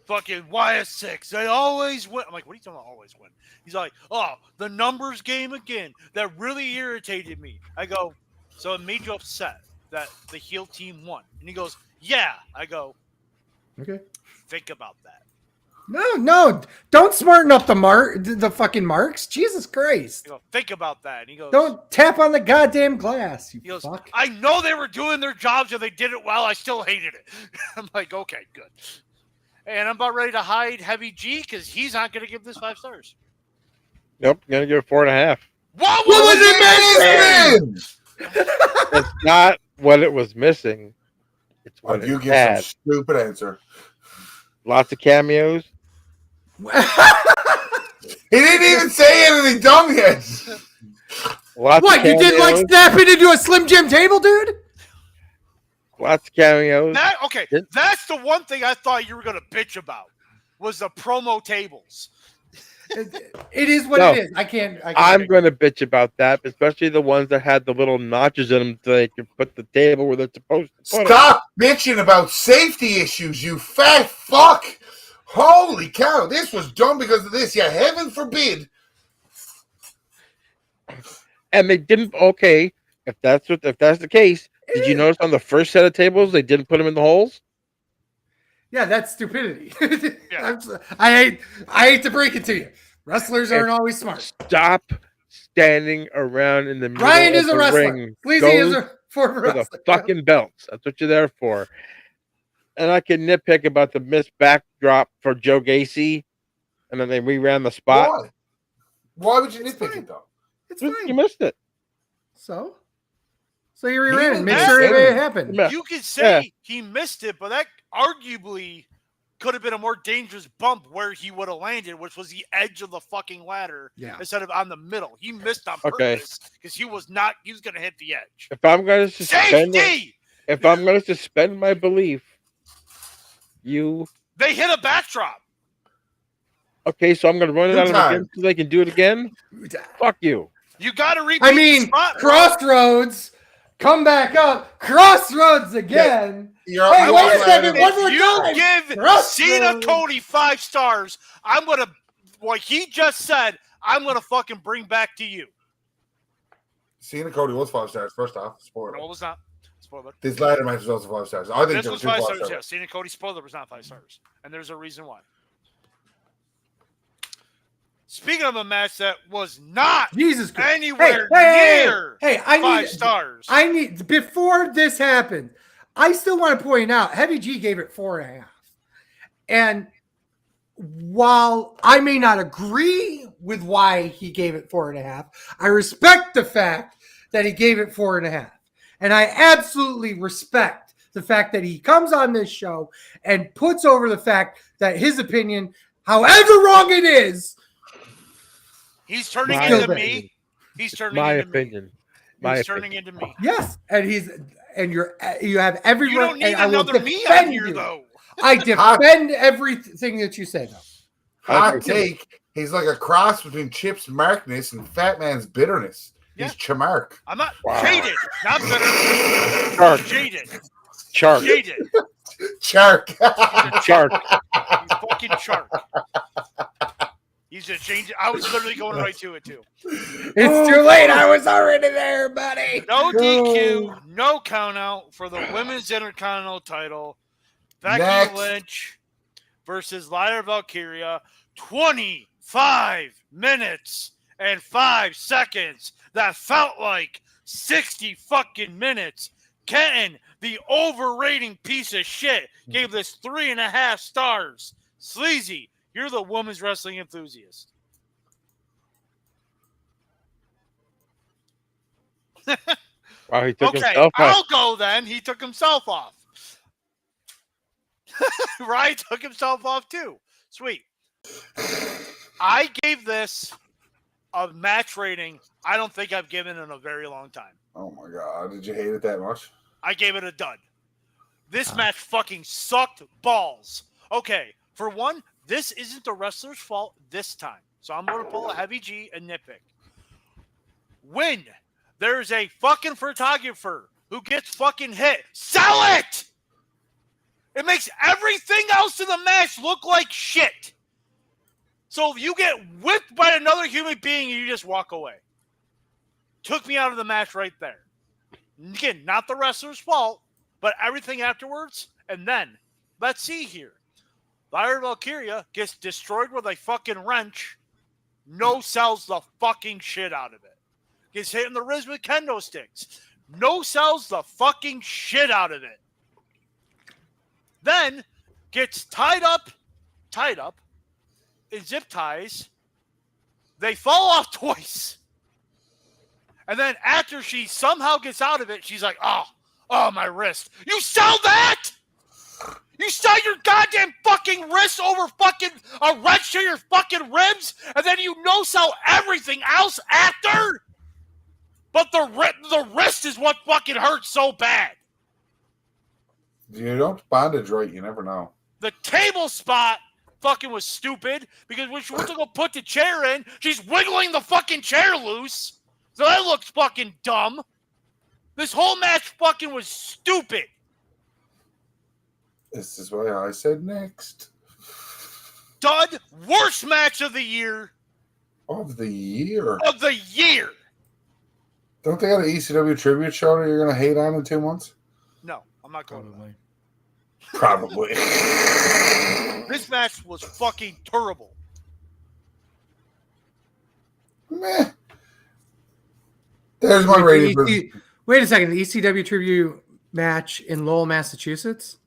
fucking YS6, they always win." I'm like, "What are you talking about? Always win?" He's like, "Oh, the numbers game again. That really irritated me." I go, "So it made you upset that the heel team won?" And he goes, "Yeah." I go,
Okay.
"Think about that."
No, don't smarten up the fucking marks. Jesus Christ.
I go, "Think about that." And he goes,
Don't tap on the goddamn glass, you
he goes,
fuck.
"I know they were doing their jobs and they did it well. I still hated it." I'm like, "Okay, good." And I'm about ready to hide Heavy G because he's not going to give this 5 stars.
Nope, gonna give it 4.5.
What
was it missing?
It's not what it was missing. It's what
You
it
give
had.
some stupid answer.
Lots of cameos.
He didn't even say anything dumb yet.
Lots
What,
of
you did like
cameos.
snap it into a Slim Jim table, dude?
Lots of cameos.
That's the one thing I thought you were going to bitch about was the promo tables.
It is what it is. I can't.
I'm going to bitch about that, especially the ones that had the little notches in them so they can put the table where they're supposed to put it.
Stop bitching about safety issues, you fat fuck. Holy cow! This was done because of this. Yeah, heaven forbid.
And they didn't. Okay, if that's the case, did you notice on the first set of tables they didn't put them in the holes?
Yeah, that's stupidity.
Yeah.
I hate to break it to you. Wrestlers aren't always smart.
Stop standing around in the middle
Ryan
of
is a
the
wrestler.
ring.
Sleazy
Go
is a former
for the
wrestler.
fucking belts. That's what you're there for. And I can nitpick about the missed backdrop for Joe Gacy, and then they reran the spot.
Why? Why would you
It's
nitpick
fine.
it though?
It's
You
fine.
missed it.
So you reran it. Make
was
sure
saying-
it happened.
Yeah.
You could say he missed it, but that arguably could have been a more dangerous bump where he would have landed, which was the edge of the fucking ladder instead of on the middle. He missed on purpose because he was going to hit the edge.
If I'm going to suspend,
Safety!
if I'm going to suspend my belief,
They hit a backdrop.
Okay, so I'm going to run it on them again so they can do it again. Fuck you.
You got to repeat.
I mean, Crossroads, come back up, Crossroads again.
You're
Hey, wait a second, one more
If
time.
you give
Crossroads.
Cena Cody 5 stars, I'm going to, what he just said, I'm going to fucking bring back to you.
Cena Cody was 5 stars. First off, spoiler.
No, it was not. Spoiler.
This ladder match was also 5 stars. I think
This
there
was
were
5
2
stars,
5
yeah. Cena Cody spoiler was not 5 stars. And there's a reason why. Speaking of a match that was not
Jesus Christ.
anywhere near
I
5 stars.
I need before this happened. I still want to point out Heavy G gave it 4.5. And while I may not agree with why he gave it 4.5, I respect the fact that he gave it 4.5. And I absolutely respect the fact that he comes on this show and puts over the fact that his opinion, however wrong it is,
He's turning
My
into
opinion.
me. He's turning
My
into me.
opinion. My
He's
opinion.
turning into me.
yes, and you have every
You
right.
don't need
and I will
another me on
defend
here,
you.
though.
I defend everything that you say, though.
Hot take. He's like a cross between Chip's markness and Fatman's bitterness. He's Chamark.
I'm not
Wow.
jaded, not bitter.
Shark.
Jaded.
Shark.
Jaded.
Shark.
He's a
Shark.
He's fucking shark. He's a change. I was literally going right to it too.
It's too late. I was already there, buddy.
No DQ, no count out for the women's intercontinental title. Becky
Next.
Lynch versus Lyra Valkyria. 25 minutes and 5 seconds. That felt like 60 fucking minutes. Kenton, the overrating piece of shit, gave this 3.5 stars. Sleazy, you're the women's wrestling enthusiast.
Wow, he took
Okay,
himself
I'll
out.
go then. He took himself off. Ryan took himself off too. Sweet. I gave this a match rating I don't think I've given in a very long time.
Oh my god, did you hate it that much?
I gave it a dud. This match fucking sucked balls. Okay, for one, this isn't the wrestler's fault this time. So I'm going to pull a Heavy G and nitpick. When there's a fucking photographer who gets fucking hit, sell it! It makes everything else in the match look like shit. So if you get whipped by another human being, you just walk away. Took me out of the match right there. Again, not the wrestler's fault, but everything afterwards. And then, let's see here. Lyra Valkyria gets destroyed with a fucking wrench. No sells the fucking shit out of it. Gets hit in the ribs with kendo sticks. No sells the fucking shit out of it. Then gets tied up in zip ties. They fall off twice. And then after she somehow gets out of it, she's like, oh, my wrist. You sell that? You sell your goddamn fucking wrist over fucking a wrench to your fucking ribs, and then you no-sell everything else after? But the wrist is what fucking hurts so bad.
You don't bandage right, you never know.
The table spot fucking was stupid because when she went to go put the chair in, she's wiggling the fucking chair loose. So that looks fucking dumb. This whole match fucking was stupid.
This is why I said next.
Dud, worst match of the year.
Of the year.
Of the year.
Don't they have an ECW tribute show that you're going to hate on in 2 months?
No, I'm not going to that.
Probably.
This match was fucking terrible.
Meh. There's my rating.
Wait a second. The ECW tribute match in Lowell, Massachusetts?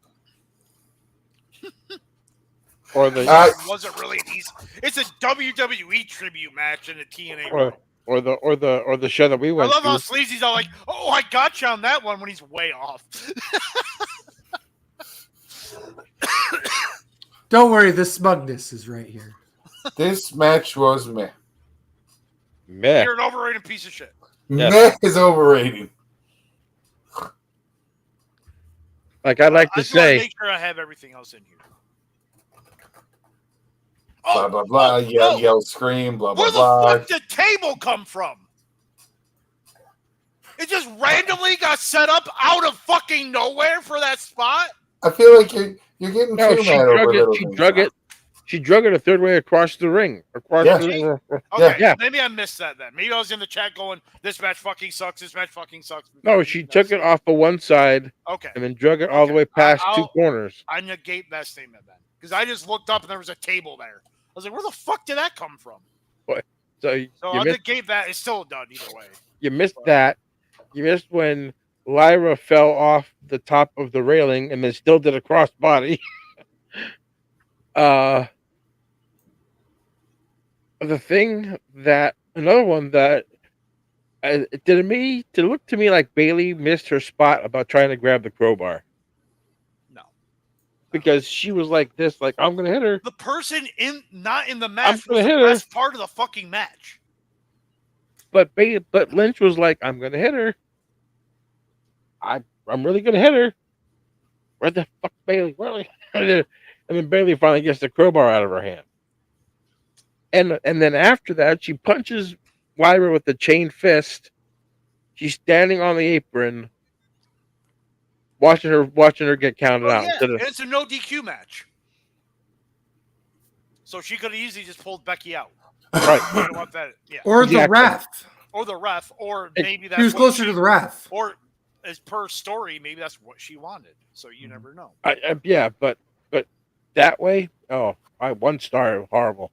Or the
It wasn't really an easy. It's a WWE tribute match in a TNA.
or the show that we
I
went
love
to.
how Sleazy's all like, "Oh, I got you on that one," when he's way off.
Don't worry, the smugness is right here.
This match was meh.
Meh.
You're an overrated piece of shit.
Yes.
Meh is overrated.
Like I like to
I just wanna
say,
make sure I have everything else in here.
Blah, blah, blah. Yell, scream, blah, blah,
Where the
blah.
fuck did table come from? It just randomly got set up out of fucking nowhere for that spot?
I feel like you're getting
no,
too
she
mad over
drug
little
it. She
things
drug
now.
it. She drug it a third way across the ring.
Yeah.
Okay,
Yeah.
maybe I missed that then. Maybe I was in the chat going, "This match fucking sucks. This match fucking sucks."
No, she took it off of one side
Okay,
and then drug it all the way past two corners.
I negate that statement then, because I just looked up and there was a table there. I was like, "Where the fuck did that come from?"
So you
I'll
missed,
negate that. It's still done either way.
you missed that. You missed when Lyra fell off the top of the railing and then still did a crossbody. The thing that another one that it did me to look to me like Bailey missed her spot about trying to grab the crowbar.
No,
because she was like this, like I'm gonna hit her.
the person not in the match
gonna
was
hit
the
her.
best part of the fucking match.
But Lynch was like, I'm gonna hit her. I'm really gonna hit her. Where the fuck Bailey? Really? And then Bailey finally gets the crowbar out of her hand. And then after that, she punches Lyra with the chain fist. She's standing on the apron, watching her get counted out.
Yeah, and it's a no DQ match. So she could have easily just pulled Becky out.
Right.
You don't want that, yeah.
Or the ref.
Or the ref, or maybe that's
He was closer to the ref.
Or as per story, maybe that's what she wanted. So you never know.
Yeah, but that way, 1 star, horrible.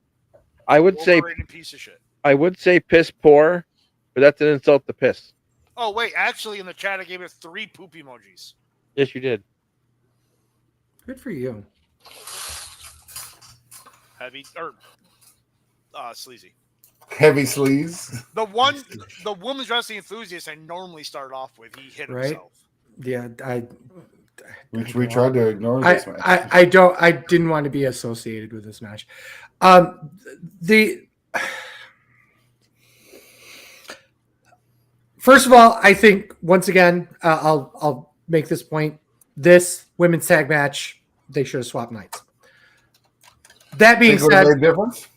I would say
piece of shit.
I would say piss poor, but that's an insult to piss.
Oh wait, actually in the chat I gave it 3 poop emojis.
Yes, you did.
Good for you.
Heavy or sleazy.
Heavy sleaze.
The woman's wrestling enthusiast I normally start off with, he hit himself.
Yeah,
Which we tried to ignore this match.
I didn't want to be associated with this match. First of all, I think once again, I'll make this point. This women's tag match, they should have swapped nights. That being said,
made a difference?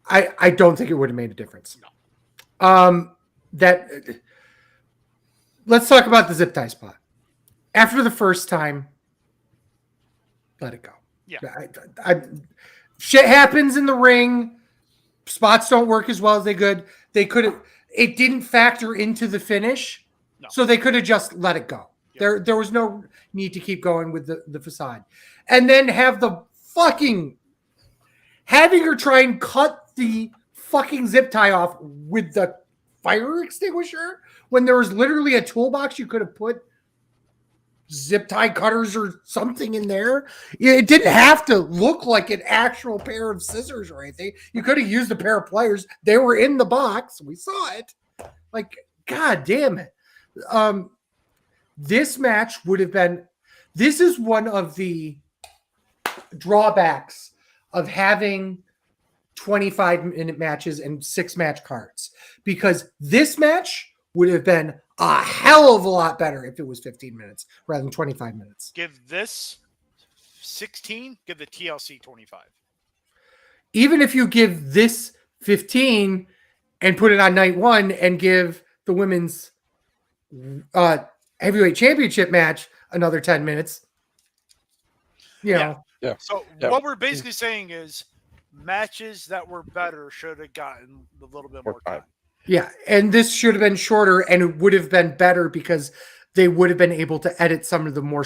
I don't think it would have made a difference.
No.
Let's talk about the zip tie spot. After the first time, let it go.
Yeah.
Shit happens in the ring. Spots don't work as well as they could. It didn't factor into the finish, so they could have just let it go. Yeah. There was no need to keep going with the facade. And then have the fucking having her try and cut the fucking zip tie off with the fire extinguisher when there was literally a toolbox you could have put zip tie cutters or something in there. It didn't have to look like an actual pair of scissors or anything. You could have used a pair of pliers. They were in the box. We saw it. Like, God damn it. This match would have been, this is one of the drawbacks of having 25-minute matches and 6-match cards, because this match would have been a hell of a lot better if it was 15 minutes rather than 25 minutes.
Give this 16, give the TLC 25.
Even if you give this 15 and put it on night 1 and give the women's heavyweight championship match another 10 minutes, you know.
Yeah. So what we're basically saying is matches that were better should have gotten a little bit more time.
Yeah, and this should have been shorter, and it would have been better because they would have been able to edit some of the more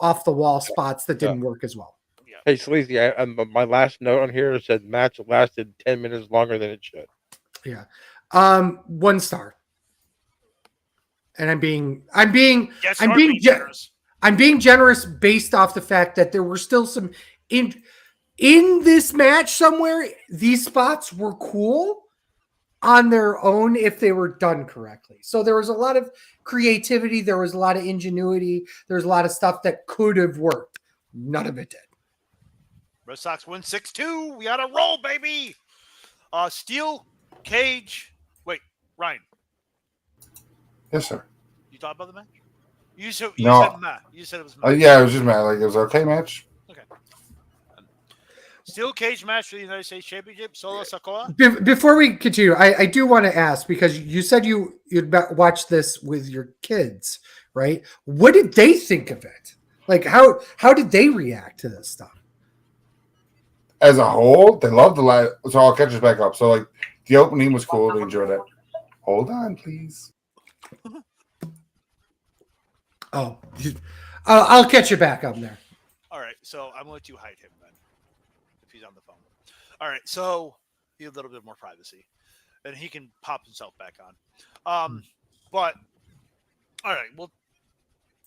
off the wall spots that didn't work as well.
Yeah.
Hey, Sleazy, my last note on here said match lasted 10 minutes longer than it should.
Yeah. 1 star. And I'm being generous based off the fact that there were still some in this match somewhere. These spots were cool on their own if they were done correctly. So there was a lot of creativity. There was a lot of ingenuity. There was a lot of stuff that could have worked. None of it did.
Red Sox win 6-2. We got to roll, baby. Steel cage. Wait, Ryan.
Yes, sir.
You thought about the match? You
No.
said Matt. You said it was Matt.
Yeah, it was just mad. Like, it was an okay match.
Okay. Steel cage match for the United States Championship. Solo Sikoa.
Before we continue, I do want to ask, because you said you'd watch this with your kids, right? What did they think of it? Like, how did they react to this stuff?
As a whole, they loved the live. So I'll catch us back up. So, like, the opening was cool. They enjoyed it. Hold on, please.
Oh, I'll catch you back up there.
All right, so I'm going to let you hide him then, if he's on the phone. All right, so he a little bit more privacy, and he can pop himself back on. But all right, we'll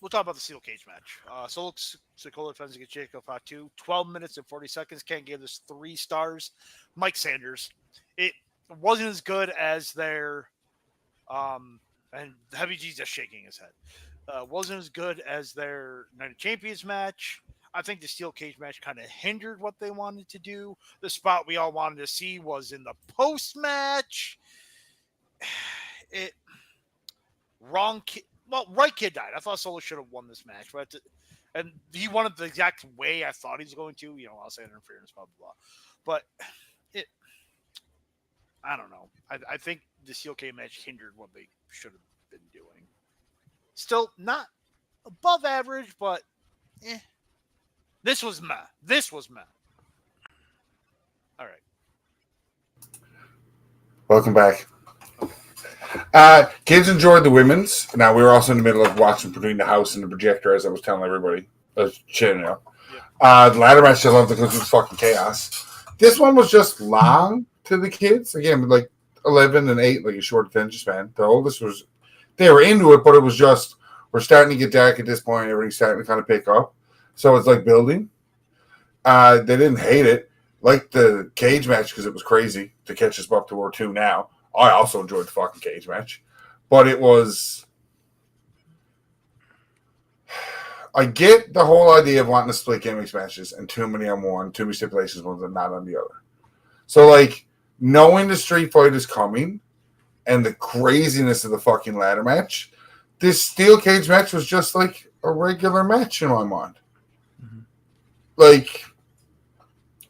talk about the steel cage match. Solo Sikoa defends against Jacob Fatu. 12 minutes and 40 seconds. Ken gave this 3 stars. Mike Sanders. It wasn't as good as their and Heavy G's just shaking his head. Wasn't as good as their Night of Champions match. I think the steel cage match kind of hindered what they wanted to do. The spot we all wanted to see was in the post match. Right kid died. I thought Solo should have won this match, and he won it the exact way I thought he was going to. I'll say interference, blah blah blah. But I don't know. I think the steel cage match hindered what they should have been doing. Still not above average, but this was meh. All right.
Welcome back. Kids enjoyed the women's. Now, we were also in the middle of watching between the house and the projector, as I was telling everybody. The ladder match I loved because it was fucking chaos. This one was just long to the kids. Again, with like 11 and 8, like a short attention span. The oldest was, they were into it, but it was just, we're starting to get dark at this point. Everything's starting to kind of pick up. So it's like building. They didn't hate it. Like the cage match because it was crazy to catch us up to War 2 now. I also enjoyed the fucking cage match. But it was... I get the whole idea of wanting to split gimmicks matches and too many on one, too many stipulations, ones and not on the other. So, like, knowing the Street Fight is coming and the craziness of the fucking ladder match, this steel cage match was just like a regular match in my mind. Mm-hmm. Like,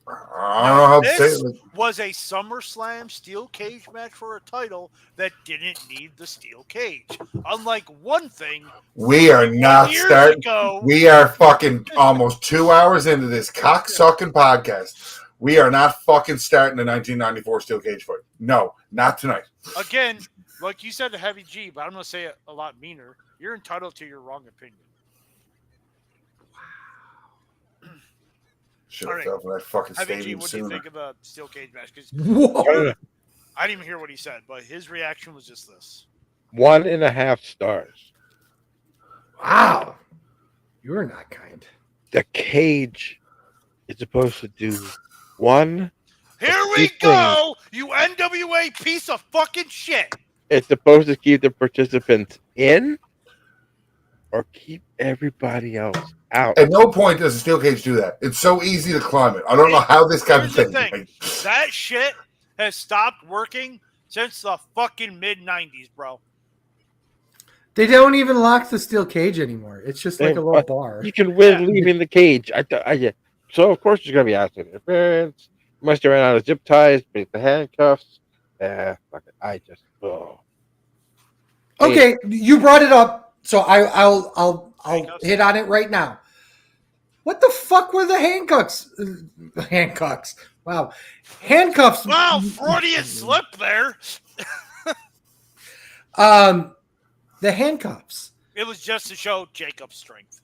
I don't know how to say it.
This was a SummerSlam steel cage match for a title that didn't need the steel cage. Unlike one thing,
we are not starting.
Ago,
we are fucking almost 2 hours into this cocksucking podcast. We are not fucking starting the 1994 steel cage fight. No, not tonight.
Again, like you said to Heavy G, but I'm going to say it a lot meaner. You're entitled to your wrong opinion.
Should have fell for that fucking
Heavy G,
stadium
what
sooner.
do you think of the steel cage match? Because I didn't even hear what he said, but his reaction was just this.
1.5 stars.
Wow. You are not kind.
The cage is supposed to do one.
Here we go, you NWA piece of fucking shit.
It's supposed to keep the participants in or keep everybody else out.
At no point does a steel cage do that. It's so easy to climb it. I don't know how this guy
Here's the
thinks.
thing. That shit has stopped working since the fucking mid-90s, bro.
They don't even lock the steel cage anymore. It's just like a little bar.
You can win leaving the cage. So, of course, there's going to be accident interference. Must have ran out of zip ties, break the handcuffs. Fuck it.
Okay, you brought it up, so I'll hit on it right now. What the fuck were the handcuffs? Handcuffs. Wow. Handcuffs.
Wow, Freudian slip there.
The handcuffs.
It was just to show Jacob's strength.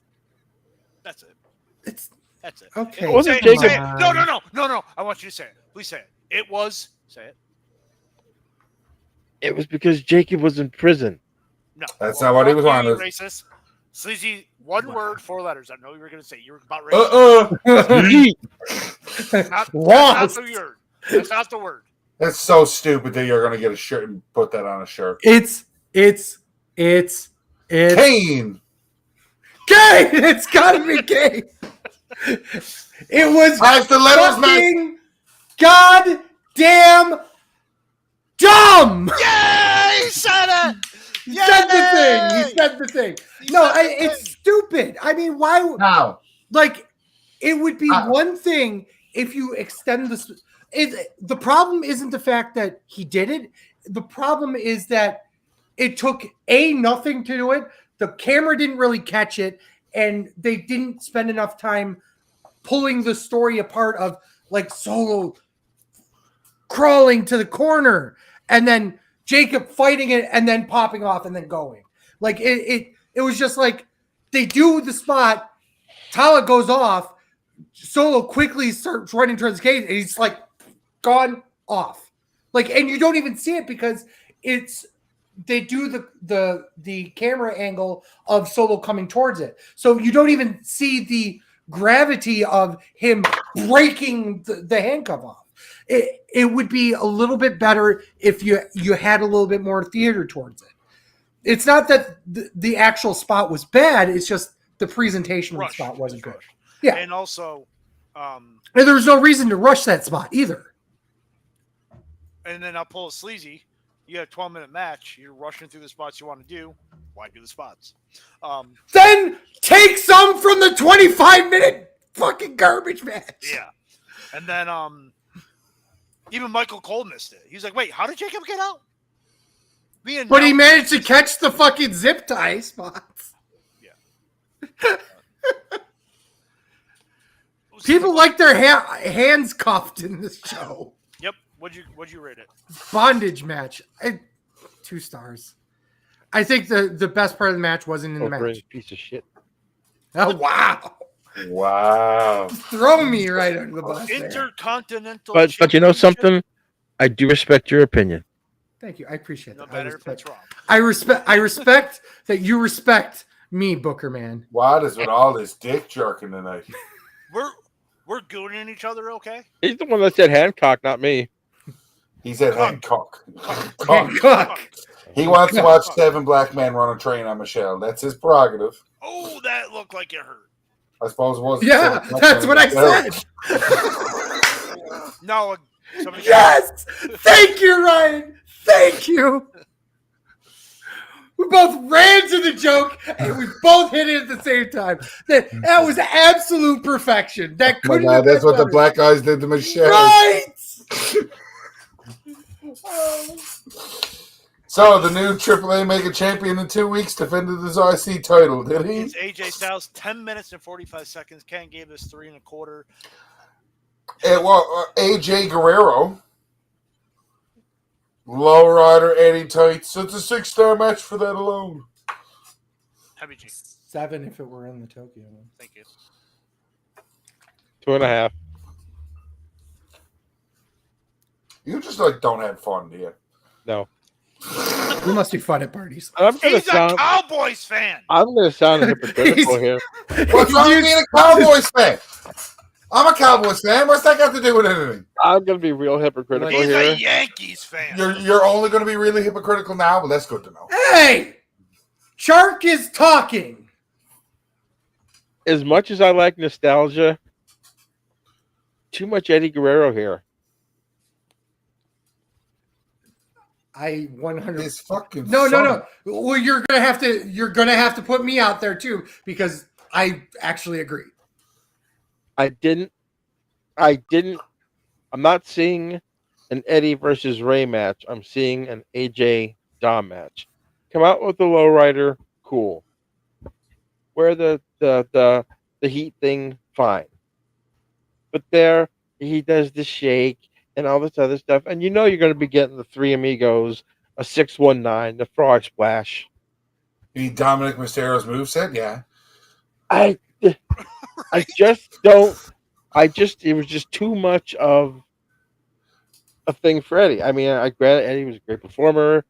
That's it. That's it.
Okay.
Wasn't
Say it,
Jacob-
say it. No. I want you to say it. Please say it. It was. Say it.
It was because Jacob was in prison.
No.
That's not what he was
fuck you,
wanting.
Racist. Sleazy, one word, 4 letters. I know you were going to say. You were about ready. That's not the word. That's not the word.
That's so stupid that you're gonna get a shirt and put that on a shirt.
It's
Kane.
gay. It's gotta be gay. It was
Has the letters match?
fucking goddamn dumb.
Yay! He said it!
He said the thing. He said the thing. It's stupid. I mean, why?
How?
Like, it would be one thing if you extend this. The problem isn't the fact that he did it. The problem is that it took nothing to do it. The camera didn't really catch it, and they didn't spend enough time pulling the story apart of like Solo crawling to the corner and then Jacob fighting it and then popping off and then going. Like it was just like they do the spot, Tala goes off, Solo quickly starts running towards the cage, and he's like gone off. Like, and you don't even see it because they do the camera angle of Solo coming towards it. So you don't even see the gravity of him breaking the handcuff off. It would be a little bit better if you had a little bit more theater towards it. It's not that the actual spot was bad. It's just the presentation of the spot wasn't good. Yeah.
And also,
and there was no reason to rush that spot either.
and then I'll pull a Sleazy. You had a 12-minute match. You're rushing through the spots you want to do. Why do the spots?
Then take some from the 25-minute fucking garbage match.
Yeah. And then even Michael Cole missed it. He was like, wait, how did Jacob get out?
But he managed to catch the fucking zip tie spots.
Yeah.
People like their hands cuffed in this show.
Yep. What'd you rate it?
Bondage match. 2 stars. I think the best part of the match wasn't in the match.
Piece of shit.
Oh, wow.
Wow.
Throw me right under the bus there.
Intercontinental.
But you know something? I do respect your opinion.
Thank you. I appreciate
No
that.
better if it's wrong.
I respect that you respect me, Booker Man.
What is with all this dick jerking tonight?
We're gooning each other, okay?
He's the one that said Hancock, not me.
He said Hancock.
Cook.
He wants to watch 7 black men run a train on Michelle. That's his prerogative.
Oh, that looked like it hurt.
I suppose it was.
Yeah, that's what I said.
No.
Yes! Thank you, Ryan. Thank you. We both ran to the joke and we both hit it at the same time. That was absolute perfection. That
Oh my
couldn't
God,
have
that's
been
what the
better.
black guys did to Michelle.
Right.
So the new AAA Mega Champion in 2 weeks defended his IC title, did he?
It's AJ Styles, 10 minutes and 45 seconds. Ken gave us 3 1/4.
AJ Guerrero. Lowrider Eddie Tights. It's a 6-star match for that alone.
Heavy G.
7 if it were in the Tokyo one.
Thank you.
2.5.
You just don't have fun, do you?
No.
We must be fun at parties.
I'm gonna
He's a
sound.
Cowboys fan.
I'm gonna sound hypocritical here.
What's wrong with being a Cowboys fan? I'm a Cowboys fan. What's that got to do with anything?
I'm gonna be real hypocritical
He's
here.
a Yankees fan.
You're only going to be really hypocritical now? Well, that's good to know.
Hey! Chark is talking.
As much as I like nostalgia, too much Eddie Guerrero here.
I 100.
His fucking
No.
son.
Well, you're gonna have to put me out there too because I actually agree.
I'm not seeing an Eddie versus Ray match. I'm seeing an AJ Dom match. Come out with the lowrider, cool. Wear the heat thing, fine. But there, he does the shake and all this other stuff, and you know you're going to be getting the Three Amigos, a 619, the Frog Splash.
The Dominic Mysterio's moveset, yeah.
I just don't. It was just too much of a thing for Eddie. I mean, I granted Eddie was a great performer.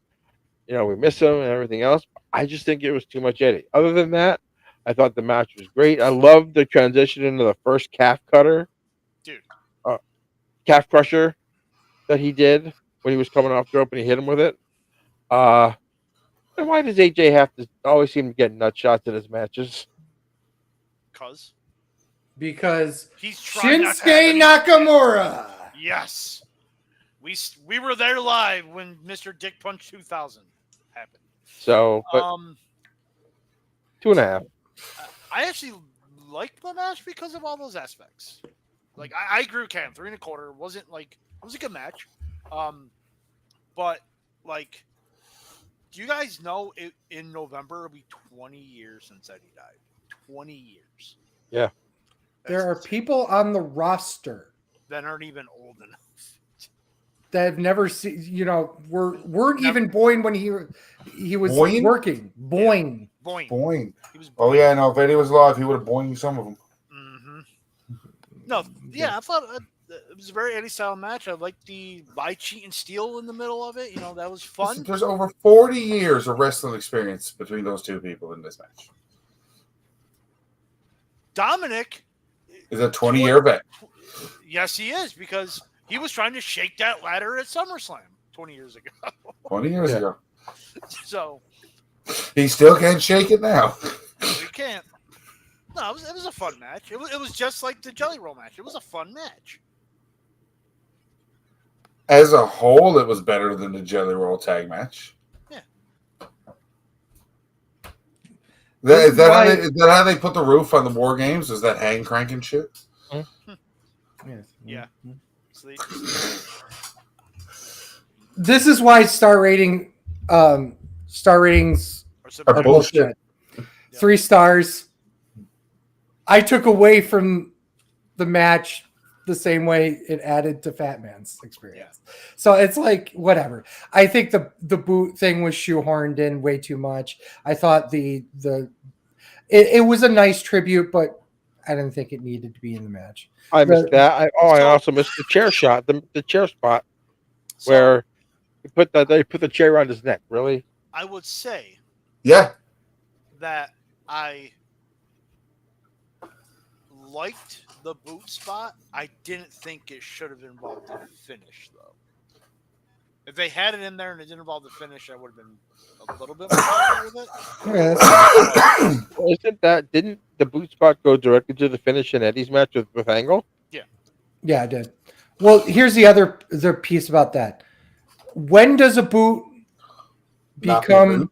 You know, we miss him and everything else. I just think it was too much Eddie. Other than that, I thought the match was great. I loved the transition into the first calf cutter,
Dude.
Calf crusher that he did when he was coming off the rope and he hit him with it. And why does AJ have to always seem to get nut shots in his matches?
Because
he's trying
Shinsuke Nakamura.
Yes. We were there live when Mr. Dick Punch 2000 happened.
So, but 2.5.
I actually liked the match because of all those aspects. Like I agree with Cam, 3.25 wasn't like it was a good match. But like, do you guys know in November it'll be 20 years since Eddie died? 20 years.
Yeah.
There are people on the roster
that aren't even old enough
that have never seen, weren't even born when he was
Boing?
working. Boing.
Yeah. Boing.
Boing.
He was boing.
Oh, yeah, no, if Eddie was alive, he would have boinged some of them.
Mm-hmm. No, yeah, I thought it was a very Eddie-style match. I liked the buy, cheat, and steal in the middle of it. You know, that was fun.
Listen, there's over 40 years of wrestling experience between those two people in this match.
Dominic
is a 20-year vet.
Yes, he is, because he was trying to shake that ladder at SummerSlam 20 years ago.
20 years ago.
So
he still can't shake it now.
We can't. No, it was a fun match. It was just like the Jelly Roll match. It was a fun match.
As a whole, it was better than the Jelly Roll tag match.
Yeah.
Is that how they put the roof on the War Games? Is that hang cranking shit?
Yes.
Yeah.
This is why star ratings are bullshit. 3 stars. I took away from the match the same way it added to Fatman's experience. Yeah. So it's like, whatever. I think the boot thing was shoehorned in way too much. I thought it was a nice tribute, but I didn't think it needed to be in the match.
I missed that. I also missed the chair shot, the chair spot where they put the chair around his neck. Really?
I would say,
yeah,
that I liked the boot spot. I didn't think it should have involved the finish, though. If they had it in there and it didn't involve the finish, I would have been a little bit more happy with
it. Didn't the boot spot go directly to the finish in Eddie's match with Angle?
Yeah.
Yeah, it did. Well, here's the other piece about that. When does a boot become...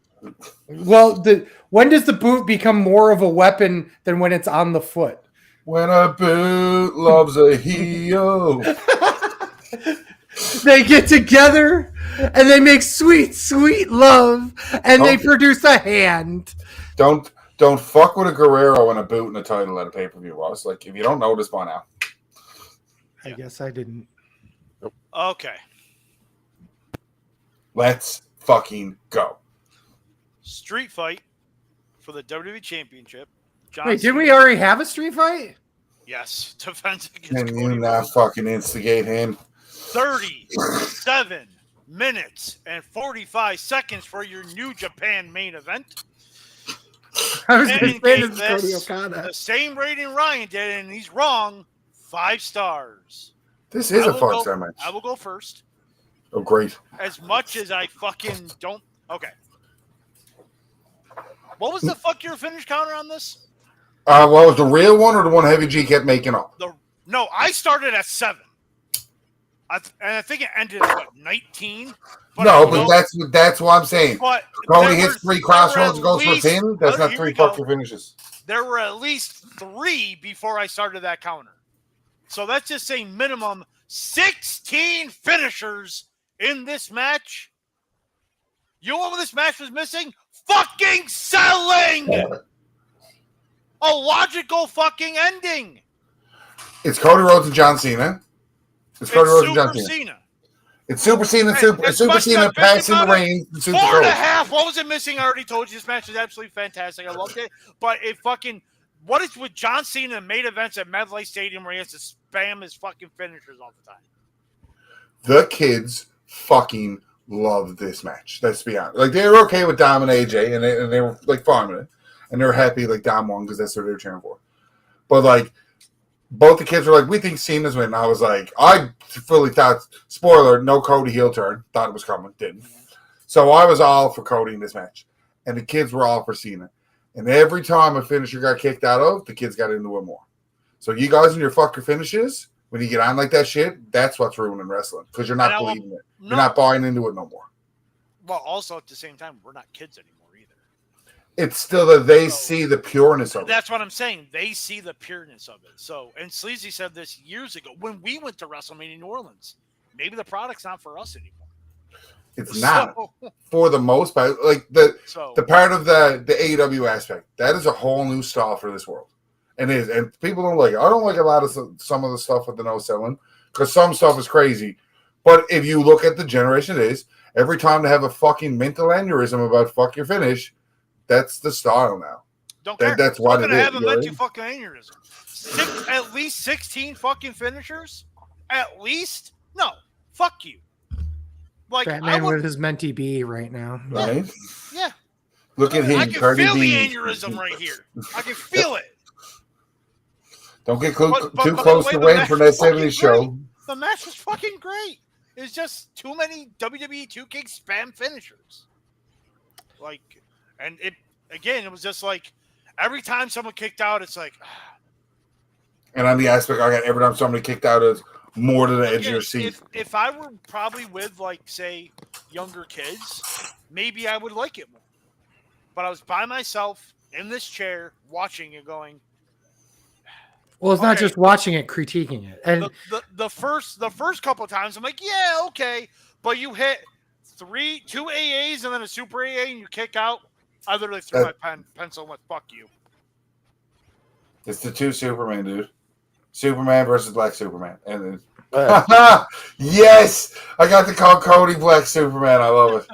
when does the boot become more of a weapon than when it's on the foot?
When a boot loves a heel.
They get together and they make sweet, sweet love, and they produce a hand.
Don't fuck with a Guerrero and a boot and a title at a pay-per-view, Ross. Like, if you don't notice by now.
I guess I didn't.
Okay.
Let's fucking go.
Street fight for the WWE Championship.
Wait, didn't we already have a street fight?
Yes. Defense against
Can
Cody
you not fucking instigate him?
37 minutes and 45 seconds for your New Japan main event.
I was going to say this is Cody Okada.
The same rating Ryan did, and he's wrong. 5 stars.
This is a 5-star match.
I will go first.
Oh, great.
As much as I fucking don't... Okay. What was the fuck your finish counter on this?
Was the real one or the one Heavy G kept making up?
No, I started at 7. And I think it ended at 19.
But that's what I'm saying.
But
Cody hits 3 crossroads and goes for a pin. That's not 3 fucking finishes.
There were at least 3 before I started that counter. So that's just saying minimum 16 finishers in this match. You know what this match was missing? Fucking selling! A logical fucking ending.
It's Cody Rhodes and John Cena. It's Cody Rhodes and John
Super
Cena.
Cena.
It's Super Cena.
And
Super
especially
Cena
on
passing the
50
reins. And Super
4.5. What was it missing? I already told you this match was absolutely fantastic. I loved it. But it fucking, what is with John Cena in main events at MetLife Stadium where he has to spam his fucking finishers all the time?
The kids fucking loved this match. Let's be honest. Like, they were okay with Dom and AJ, and they were like farming it, and they were happy like Dom won because that's what they were cheering for. But like, both the kids were like, "We think Cena's winning." I was like, I fully thought. Spoiler: no Cody heel turn. Thought it was coming, didn't. So I was all for Cody in this match, and the kids were all for Cena. And every time a finisher got kicked out of, the kids got into it more. So you guys and your fucker finishes. When you get on like that shit, that's what's ruining wrestling because you're not believing it. You're not buying into it no more.
Well, also at the same time, we're not kids anymore either.
It's still that they see the pureness of it.
That's what I'm saying. They see the pureness of it. So, and Sleazy said this years ago when we went to WrestleMania New Orleans. Maybe the product's not for us anymore.
It's not for the most part. Like the part of the AEW aspect, that is a whole new style for this world. And it is, and people don't like it. I don't like a lot of some of the stuff with the no selling because some stuff is crazy. But if you look at the generation it is, every time they have a fucking mental aneurysm about fuck your finish, that's the style now.
Don't care.
That's what it is.
Have a mental fucking aneurysm. At least 16 fucking finishers. At least no. Fuck you. Like
Fatman with his mentee B right now.
Right?
Yeah.
Look at him.
I can feel the aneurysm right here. I can feel it.
Don't get too close to Wayne from that 70s show.
The match was fucking great. It's just too many WWE 2K spam finishers. Like, and it was just like every time someone kicked out, it's like.
And on the aspect, I got every time somebody kicked out is more to the edge of your seat.
If I were probably with like say younger kids, maybe I would like it more. But I was by myself in this chair watching it, going.
Well, it's not just watching it, critiquing it. And
the first couple of times, I'm like, yeah, okay. But you hit two AAs and then a super AA and you kick out. I literally threw my pencil and went, fuck you.
It's the two Superman, dude. Superman versus Black Superman. And yes! I got to call Cody Black Superman. I love it.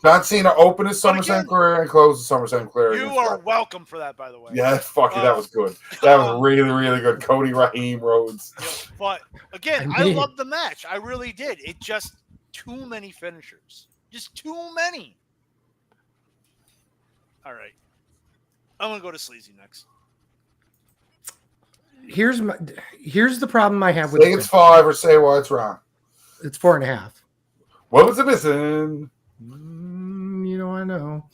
John Cena opened his SummerSlam career and closed his SummerSlam career.
You are welcome for that, by the way.
Yeah, fuck it. That was good. That was really, really good. Cody Raheem Rhodes.
But again, I loved the match. I really did. It just too many finishers. Just too many. All right. I'm gonna go to Sleazy next.
Here's the problem I have with
say it's 5 or say why it's wrong.
It's 4.5.
What was it missing?
I know.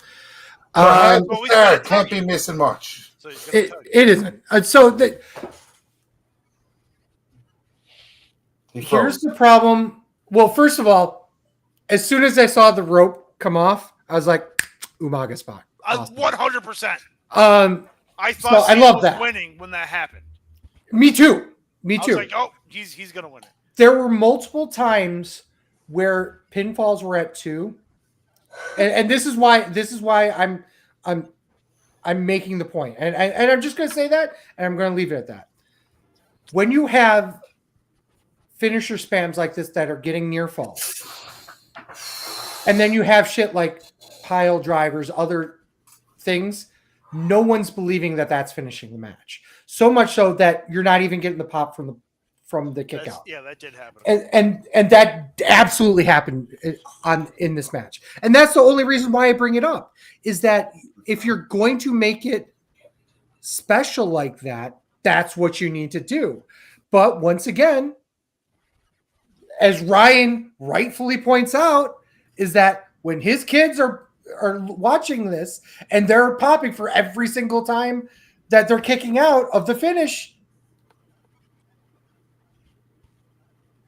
Can't be missing much.
So it isn't. Here's the problem. Well, first of all, as soon as I saw the rope come off, I was like, Umaga spot.
Awesome. 100%. I thought
I love that
winning when that happened.
Me too. I was
like, oh, he's gonna win it.
There were multiple times where pinfalls were at 2. And this is why I'm making the point. And I'm just going to say that, and I'm going to leave it at that. When you have finisher spams like this that are getting near falls, and then you have shit like pile drivers, other things, no one's believing that that's finishing the match. So much so that you're not even getting the pop from the kick out.
Yeah, that did happen.
And that absolutely happened in this match. And that's the only reason why I bring it up, is that if you're going to make it special like that, that's what you need to do. But once again, as Ryan rightfully points out, is that when his kids are watching this and they're popping for every single time that they're kicking out of the finish,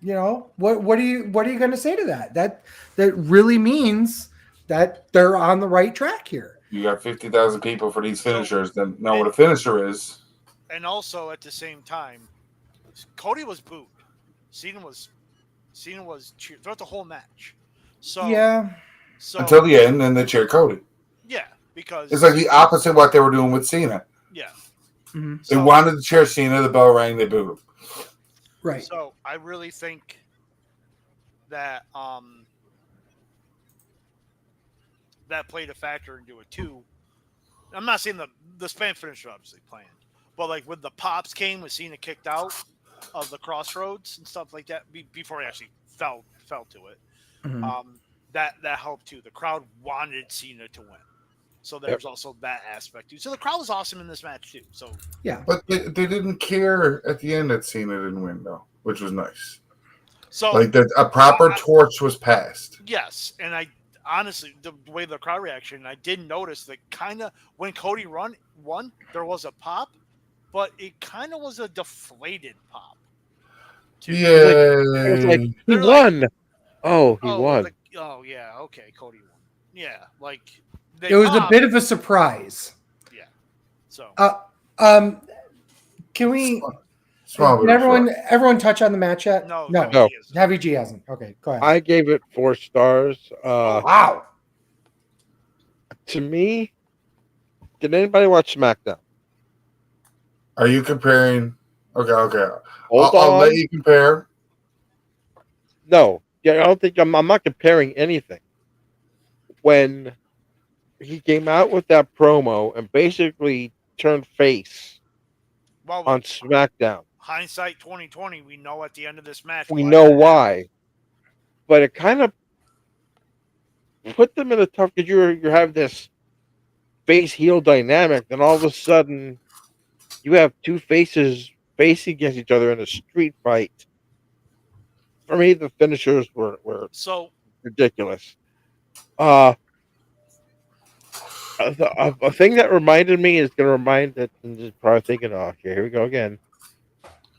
what are you going to say to that? That really means that they're on the right track here.
You got 50,000 people for these finishers that know what a finisher is.
And also at the same time, Cody was booed. Cena was cheered throughout the whole match. So
yeah.
So
until the end, then they cheered Cody.
Yeah, because
it's like the opposite of what they were doing with Cena.
Yeah.
Mhm.
They wanted to cheer Cena. The bell rang. They booed him.
Right.
So I really think that that played a factor into it too. I'm not saying the spam finisher obviously planned, but like when the pops came with Cena kicked out of the crossroads and stuff like that before he actually fell to it,
Mhm.
that helped too. The crowd wanted Cena to win, so there's also that aspect too. So the crowd was awesome in this match too. So
Yeah.
But they didn't care at the end that Cena didn't win, though, which was nice.
so
Like that, a proper torch was passed.
yes, and I honestly the way the crowd reaction, I did notice that kind of when Cody won, there was a pop, but it kind of was a deflated pop. Too.
Yeah,
It was like he
They're
won. Oh, he won.
Yeah, okay, Cody won. Yeah, like
It was a
popped.
bit of a surprise.
Yeah. So
Can we?
small
Did
bit of
everyone touch on the match yet?
no,
No.
Heavy G hasn't. Okay, go ahead.
I gave it 4 stars.
Wow.
To me, did anybody watch SmackDown?
Are you comparing? Okay.
Hold
I'll
on.
let you compare.
No, yeah, I don't think I'm not comparing anything. When he came out with that promo and basically turned face on SmackDown,
hindsight 2020, we know at the end of this match.
we know why. But it kind of put them in a tough because you have this face heel dynamic, and all of a sudden you have two faces facing against each other in a street fight. For me, the finishers were
so
ridiculous. A thing that reminded me is going to remind that, and just probably thinking, oh, okay, here we go again.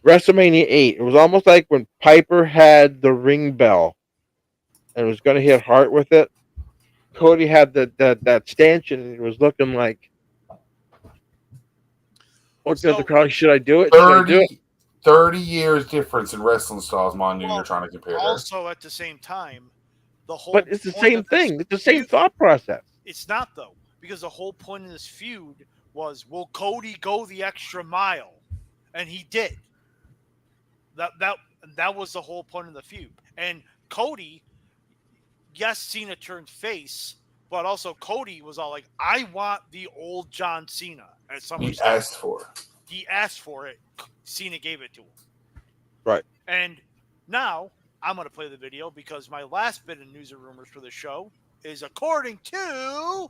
WrestleMania 8. It was almost like when Piper had the ring bell and was going to hit Hart with it. Cody had that stanchion, and it was looking like, looking at the crowd. Should I do it? Should I do it?
30 years difference in wrestling styles, Mon. You're trying to compare.
Also, at the same time, the whole.
But it's the same thing. It's the same thought process.
It's not though, because the whole point of this feud was, will Cody go the extra mile? And he did. That was the whole point of the feud. And Cody, yes, Cena turned face, but also Cody was all like, I want the old John Cena at SummerSlam.
He asked for it.
He asked for it. Cena gave it to him.
Right.
And now I'm going to play the video because my last bit of news and rumors for the show is according to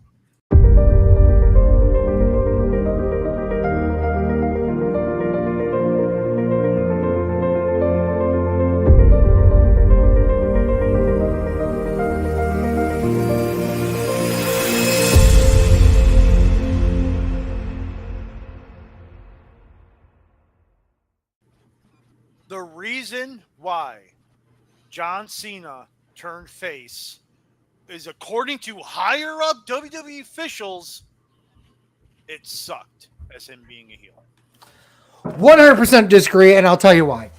the reason why John Cena turned face is, according to higher up WWE officials, it sucked as him being a heel.
100% disagree, and I'll tell you why.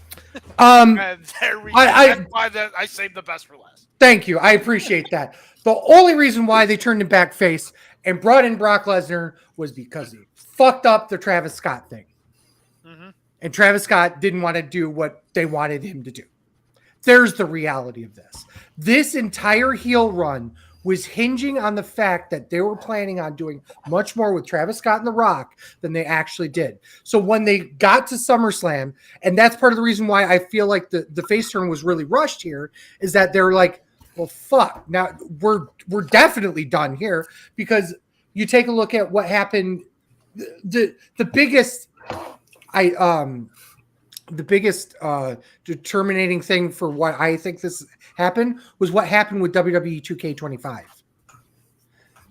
And there we go. That's why I saved the best for last.
Thank you. I appreciate that. The only reason why they turned him back face and brought in Brock Lesnar was because he fucked up the Travis Scott thing.
Mm-hmm.
And Travis Scott didn't want to do what they wanted him to do. There's the reality of this. This entire heel run was hinging on the fact that they were planning on doing much more with Travis Scott and The Rock than they actually did. So when they got to SummerSlam, and that's part of the reason why I feel like the face turn was really rushed here, is that they're like, well, fuck, now we're definitely done here, because you take a look at what happened. The biggest determining thing for what I think this happened was what happened with WWE 2K25.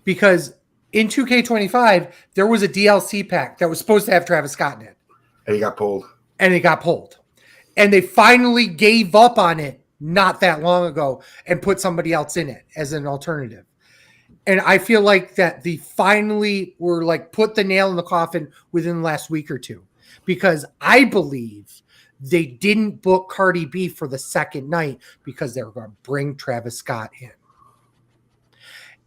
Because in 2K25, there was a DLC pack that was supposed to have Travis Scott in it.
And he got pulled.
And it got pulled. And they finally gave up on it not that long ago and put somebody else in it as an alternative. And I feel like that they finally were like put the nail in the coffin within the last week or two. Because I believe they didn't book Cardi B for the second night because they were going to bring Travis Scott in.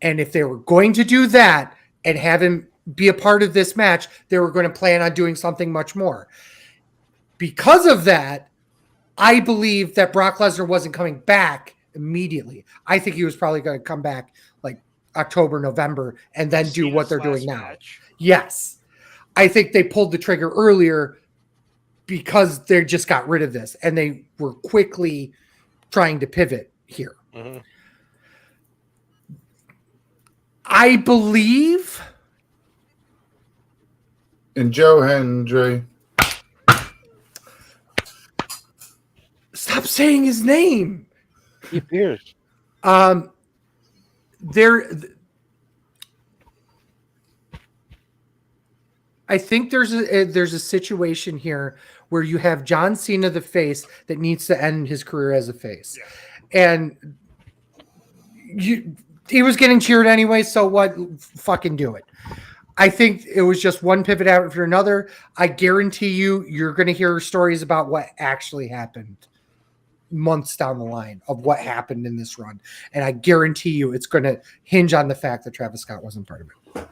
And if they were going to do that and have him be a part of this match. They were going to plan on doing something much more. Because of that, I believe that Brock Lesnar wasn't coming back immediately. I think he was probably going to come back like October, November, and then do what they're doing now.
Match.
Yes. I think they pulled the trigger earlier because they just got rid of this and they were quickly trying to pivot here.
Mm-hmm.
I believe.
And Joe Hendry.
Stop saying his name.
He appears.
I think there's a situation here where you have John Cena, the face, that needs to end his career as a face, and he was getting cheered anyway. So what? Fucking do it. I think it was just one pivot after another. I guarantee you're going to hear stories about what actually happened months down the line of what happened in this run, and I guarantee you it's going to hinge on the fact that Travis Scott wasn't part of it.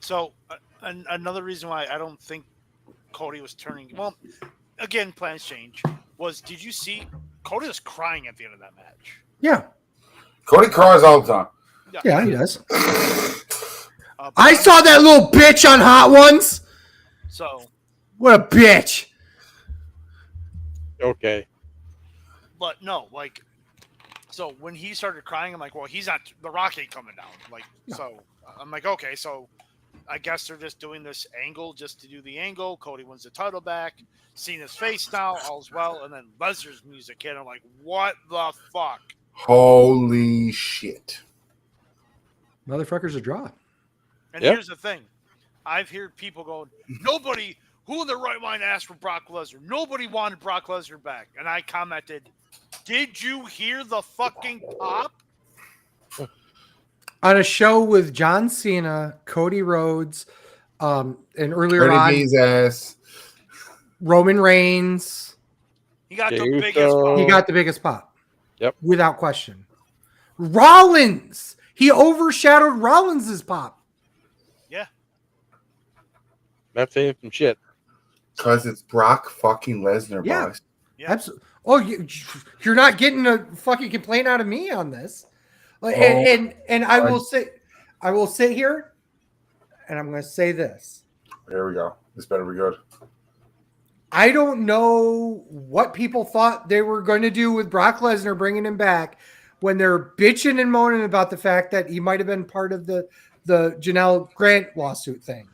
So another reason why I don't think Cody was turning. Well, again, plans change. Did you see Cody was crying at the end of that match?
Yeah,
Cody cries all the time.
Yeah, he does. I saw that little bitch on Hot Ones.
So
what a bitch.
Okay.
But no, like, so when he started crying, I'm like, well, he's not. The Rock ain't coming down. Like, no. So I'm like, okay, so I guess they're just doing this angle just to do the angle. Cody wins the title back. Cena's face now, all's well, and then Lesnar's music hit. I'm like, what the fuck?
Holy shit.
Motherfucker's a draw.
And here's the thing. I've heard people going, nobody, who in their right mind asked for Brock Lesnar? Nobody wanted Brock Lesnar back. And I commented, did you hear the fucking pop?
On a show with John Cena, Cody Rhodes, and earlier
B's ass.
Roman Reigns.
He got the
Uso.
biggest pop.
He got the biggest pop.
Yep.
Without question. Rollins. He overshadowed Rollins' pop.
Yeah.
That's saying some shit.
Because it's Brock fucking Lesnar,
Yeah.
boys.
Yeah.
Absolutely. Oh, you're not getting a fucking complaint out of me on this. Like,
Oh,
and I will sit here, and I'm going to say this.
Here we go. This better be good.
I don't know what people thought they were going to do with Brock Lesnar bringing him back when they're bitching and moaning about the fact that he might have been part of the Janelle Grant lawsuit thing.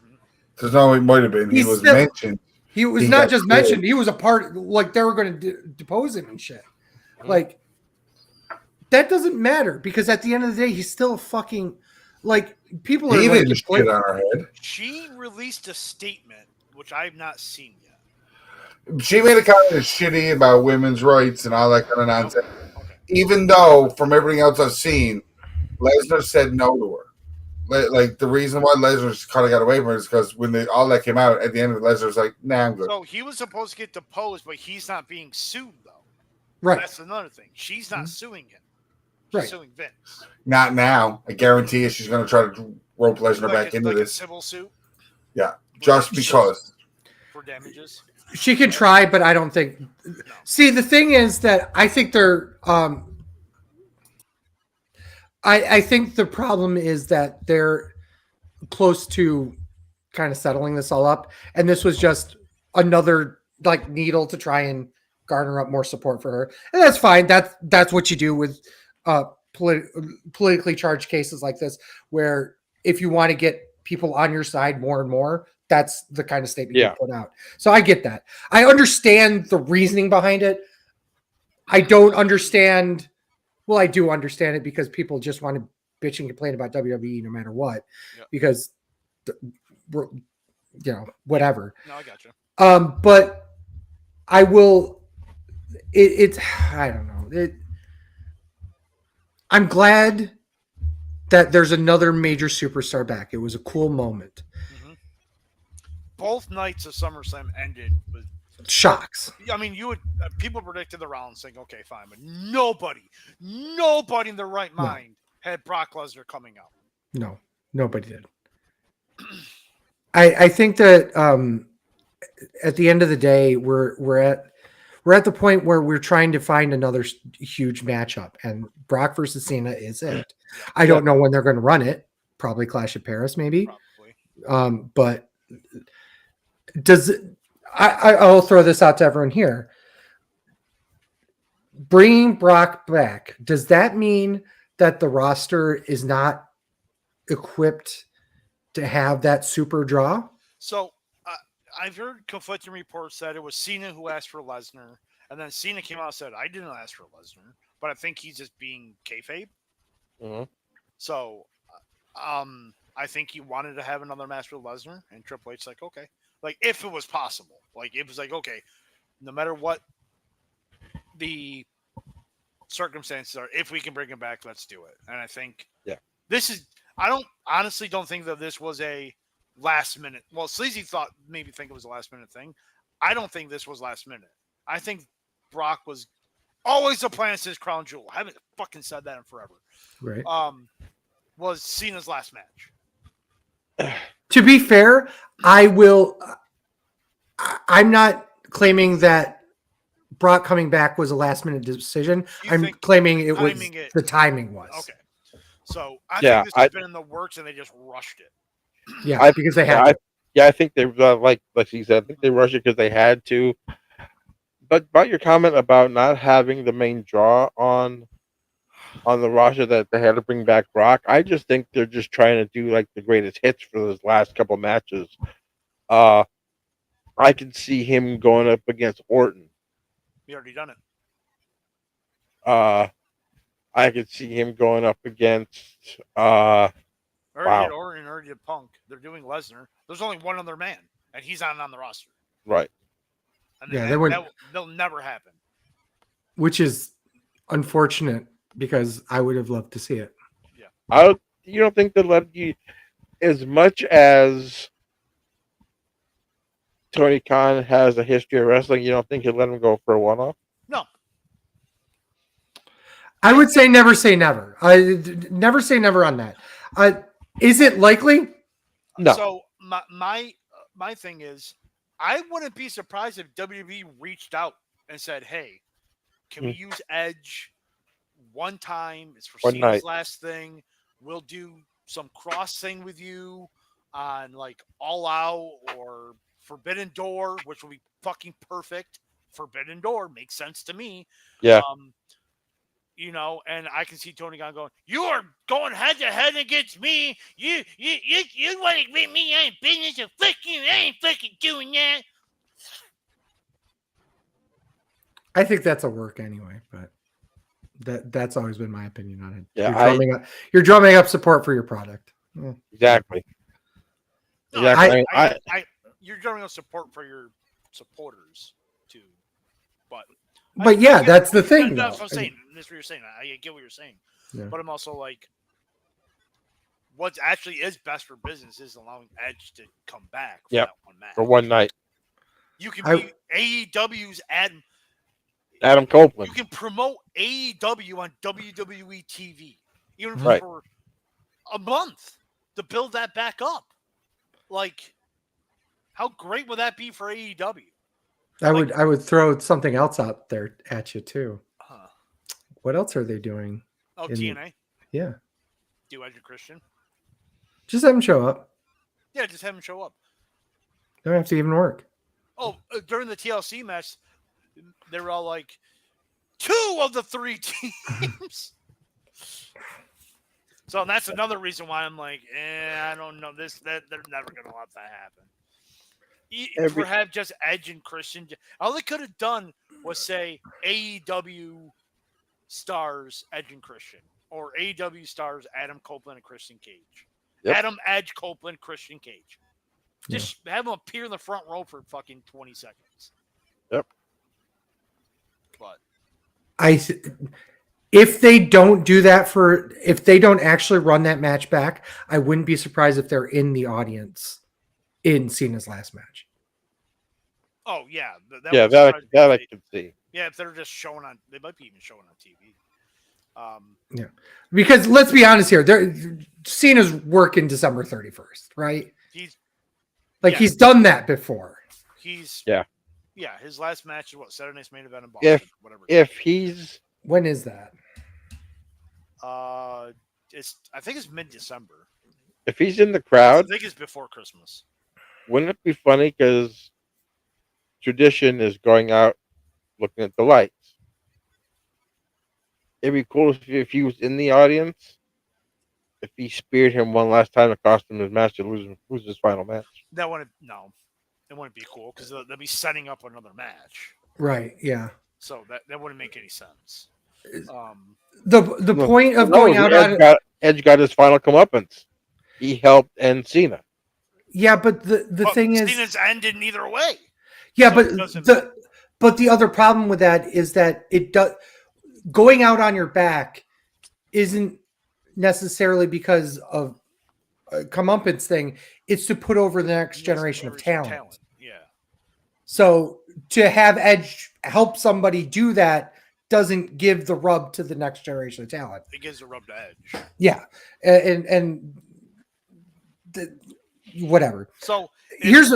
Because no, it might have been. He was mentioned.
He was not just mentioned. He was a part. Like they were going to depose him and shit. Like that doesn't matter because at the end of the day, he's still a fucking like people are.
He
like,
didn't shit on our head.
She released a statement, which I've not seen yet.
She made a comment of shitty about women's rights and all that kind of nonsense.
Okay.
Even though, from everything else I've seen, Lesnar said no to her. Like the reason why Lesnar kind of got away from it is because when all that came out at the end of it, Lesnar's like, "Nah, I'm good."
So he was supposed to get deposed, but he's not being sued though.
Right.
That's another thing. She's not suing him. She's
Right.
suing Vince.
Not now. I guarantee you, she's going to try to rope Lesnar back into this.
A civil suit.
Yeah, just because.
For damages.
She can try, but I don't think.
No.
See, the thing is that I think they're. I think the problem is that they're close to kind of settling this all up, and this was just another like needle to try and garner up more support for her, and that's fine. That's what you do with politically charged cases like this, where if you want to get people on your side more and more, that's the kind of statement you put out. So I get that. I understand the reasoning behind it. I don't understand. Well, I do understand it because people just want to bitch and complain about WWE no matter what, because, whatever.
No, I got you.
But I will. It's I don't know. I'm glad that there's another major superstar back. It was a cool moment.
Mm-hmm. Both nights of SummerSlam ended with
shocks.
I mean, people predicted the Rollins thing. Okay, fine, but nobody in their right mind had Brock Lesnar coming out.
No, nobody did. I think that at the end of the day, we're at the point where we're trying to find another huge matchup, and Brock versus Cena is it. I don't know when they're going to run it. Probably Clash of Paris, maybe.
Probably.
But does I'll throw this out to everyone here. Bringing Brock back, does that mean that the roster is not equipped to have that super draw?
So I've heard conflicting reports that it was Cena who asked for Lesnar, and then Cena came out and said, "I didn't ask for Lesnar," but I think he's just being kayfabe.
Mm-hmm.
So, I think he wanted to have another match with Lesnar, and Triple H's like, okay, like if it was possible, like it was like, okay, no matter what the circumstances are, if we can bring him back, let's do it. And I think, this is. I honestly don't think that this was a last minute. Well, Sleazy maybe think it was a last minute thing. I don't think this was last minute. I think Brock was always the plan since Crown Jewel. I haven't fucking said that in forever.
Right.
Was Cena's last match.
To be fair, I'm not claiming that Brock coming back was a last minute decision. I'm claiming the timing was.
Okay. So I think this has been in the works and they just rushed it.
Yeah, because they had to.
I think they like she said, I think they rushed it because they had to. But about your comment about not having the main draw on the roster, that they had to bring back Brock, I just think they're just trying to do like the greatest hits for those last couple matches. I can see him going up against Orton.
We already done it.
I could see him going up against
Already did Orton, already did Punk. They're doing Lesnar. There's only one other man, and he's not on the roster.
Right.
And that'll never happen.
Which is unfortunate because I would have loved to see it.
Yeah.
You don't think they'll let you, as much as Tony Khan has a history of wrestling, you don't think he'll let him go for a one-off?
No.
I would say never say never. Never say never on that. Is it likely?
No.
So my thing is, I wouldn't be surprised if WWE reached out and said, "Hey, can we use Edge one time? It's for Cena's last thing. We'll do some cross thing with you on like All Out or Forbidden Door, which will be fucking perfect. Forbidden Door makes sense to me."
Yeah.
And I can see Tony Khan going, "You are going head to head against me. You want to get me out of business? So fuck you. I ain't fucking doing that."
I think that's a work anyway, but that's always been my opinion on it.
Yeah,
you're drumming up support for your product. Yeah.
Exactly.
No, exactly. You're drumming up support for your supporters too, but
yeah, that's the thing.
That's what I'm saying. That's what you're saying. I get what you're saying.
Yeah.
But I'm also like, what actually is best for business is allowing Edge to come back for that one match.
For one night.
You can be AEW's
Adam Copeland.
You can promote AEW on WWE TV, even for a month to build that back up. Like, how great would that be for AEW?
I would throw something else out there at you too. What else are they doing?
Oh, TNA.
Yeah.
Do Edge and Christian.
Just have them show up.
Yeah, just have them show up.
They don't have to even work.
Oh, during the TLC match, they were all like, 2 of the 3 teams. So that's another reason why I'm like, I don't know this. That they're never gonna let that happen. Perhaps just Edge and Christian. All they could have done was say AEW stars Edge and Christian, or AEW stars Adam Copeland and Christian Cage. Yep. Adam, Edge, Copeland, Christian Cage. Just have them appear in the front row for fucking 20 seconds.
Yep.
But
if they don't do that if they don't actually run that match back, I wouldn't be surprised if they're in the audience in Cena's last match.
Oh yeah,
that I can see.
Yeah, if they're just showing on, they might be even showing on TV.
Yeah, because let's be honest here, Cena's working December 31st, right?
He's
Like
Yeah.
he's done that before.
yeah. His last match is what, Saturday Night's Main Event in Boston,
If
whatever.
if he's
When is that?
I think it's mid-December.
if he's in the
I
crowd,
think it's before Christmas.
wouldn't it be funny? Because tradition is going out looking at the lights. It'd be cool if he was in the audience. If he speared him one last time to cost him his match to lose his final match.
That wouldn't be cool because they'll be setting up another match.
Right. Yeah.
So that wouldn't make any sense.
The point of going out on
Edge got his final comeuppance. He helped end Cena.
Yeah, but the thing is,
Cena's ended neither way.
yeah,
So
but the other problem with that is that it does going out on your back isn't necessarily because of a comeuppance thing. It's to put over the next generation of talent.
Yeah.
So to have Edge help somebody do that doesn't give the rub to the next generation of talent.
It gives the rub to Edge.
Yeah, whatever.
So
here's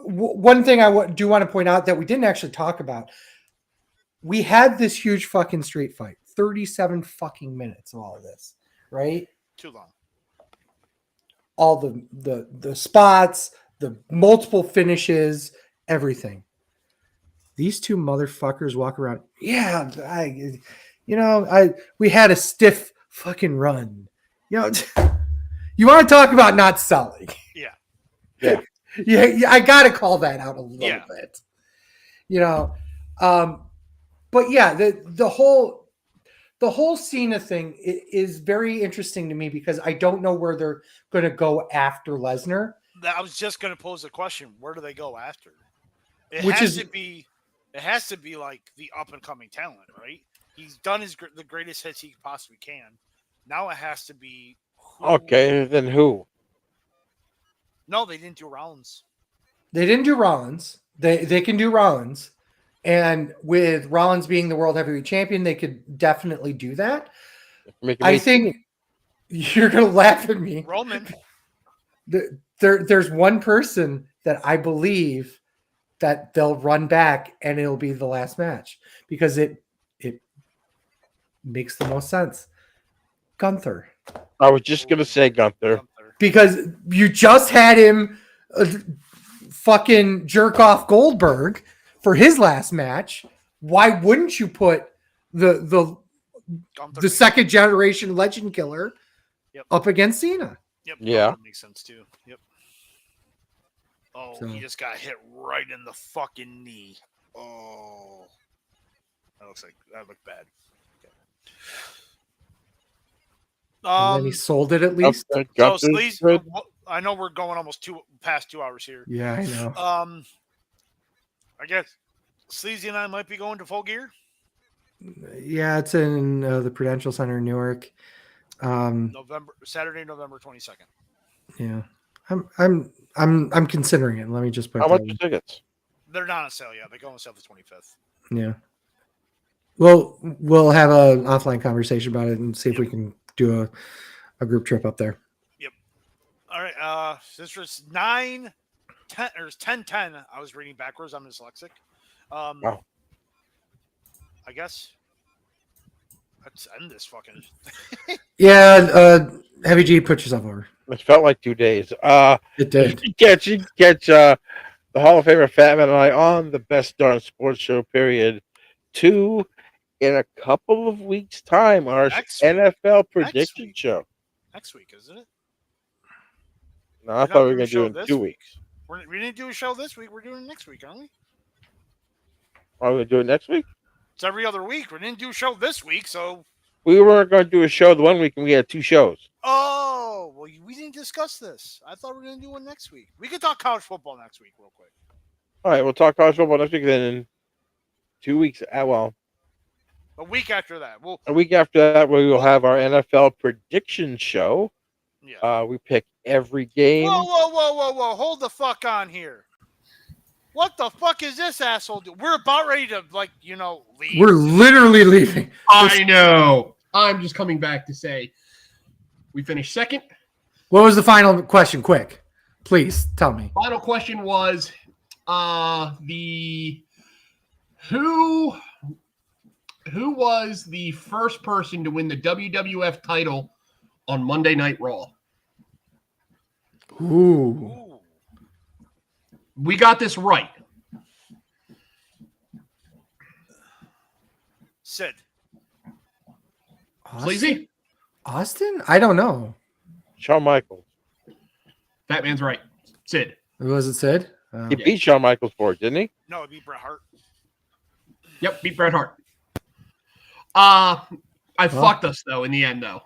one thing I do want to point out that we didn't actually talk about. We had this huge fucking street fight, 37 fucking minutes of all of this, right?
Too long.
All the spots, the multiple finishes, everything. These two motherfuckers walk around. Yeah, we had a stiff fucking run. You want to talk about not selling?
Yeah.
Yeah. I got to call that out a little bit. But yeah, the whole Cena thing is very interesting to me because I don't know where they're going to go after Lesnar.
I was just going to pose the question: where do they go after? It has to be like the up and coming talent, right? He's done the greatest hits he possibly can. Now it has to be.
Okay, then who?
No, they didn't do Rollins.
They didn't do Rollins. They can do Rollins. And with Rollins being the world heavyweight champion, they could definitely do that. I think you're going to laugh at me.
Roman.
There's one person that I believe that they'll run back and it'll be the last match because it makes the most sense. Gunther.
I was just going to say Gunther.
Because you just had him fucking jerk off Goldberg for his last match. Why wouldn't you put the second generation legend killer up against Cena?
Yep.
Yeah.
That makes sense too. Yep. Oh, he just got hit right in the fucking knee. Oh. That looked bad.
And then he sold it at least.
So Sleazy, I know we're going almost past 2 hours here.
Yeah, I know.
I guess Sleazy and I might be going to Full Gear.
Yeah, it's in the Prudential Center in Newark.
Saturday, November 22nd.
Yeah, I'm considering it. Let me just put.
How much are tickets?
They're not on sale yet. They go on sale the 25th.
Yeah. We'll have an offline conversation about it and see if we can do a group trip up there.
Yep. All right. This was 9-10 or 10-10. I was reading backwards. I'm dyslexic.
Wow.
I guess let's end this fucking.
Yeah. Heavy G, put yourself over.
It felt like 2 days.
It did.
Catch the Hall of Famer Fatman and I on the Best Darn Sports Show period 2 in a couple of weeks' time. Our NFL prediction show.
Next week, isn't it?
No, I thought we were going to do it in 2 weeks.
We didn't do a show this week. We're doing it next week, aren't we?
Are we going to do it next week?
It's every other week. We didn't do a show this week, so.
We weren't going to do a show the 1 week, and we had 2 shows.
Oh, well, we didn't discuss this. I thought we were going to do one next week. We could talk college football next week real quick.
All right, we'll talk college football next week. Then in 2 weeks,
a week after that.
A week after that, we will have our NFL prediction show.
Yeah.
We pick every game.
Whoa. Hold the fuck on here. What the fuck is this asshole doing? We're about ready to, leave.
We're literally leaving.
I know. I'm just coming back to say we finished second.
What was the final question? Quick. Please tell me.
Final question was who was the first person to win the WWF title on Monday Night Raw?
Ooh.
We got this right.
Sid.
Sleazy?
Austin? I don't know.
Shawn Michaels.
Fatman's right. Sid.
Was it Sid?
He beat Shawn Michaels for it, didn't he?
No, it beat Bret Hart.
Yep, beat Bret Hart. I fucked us, though, in the end, though.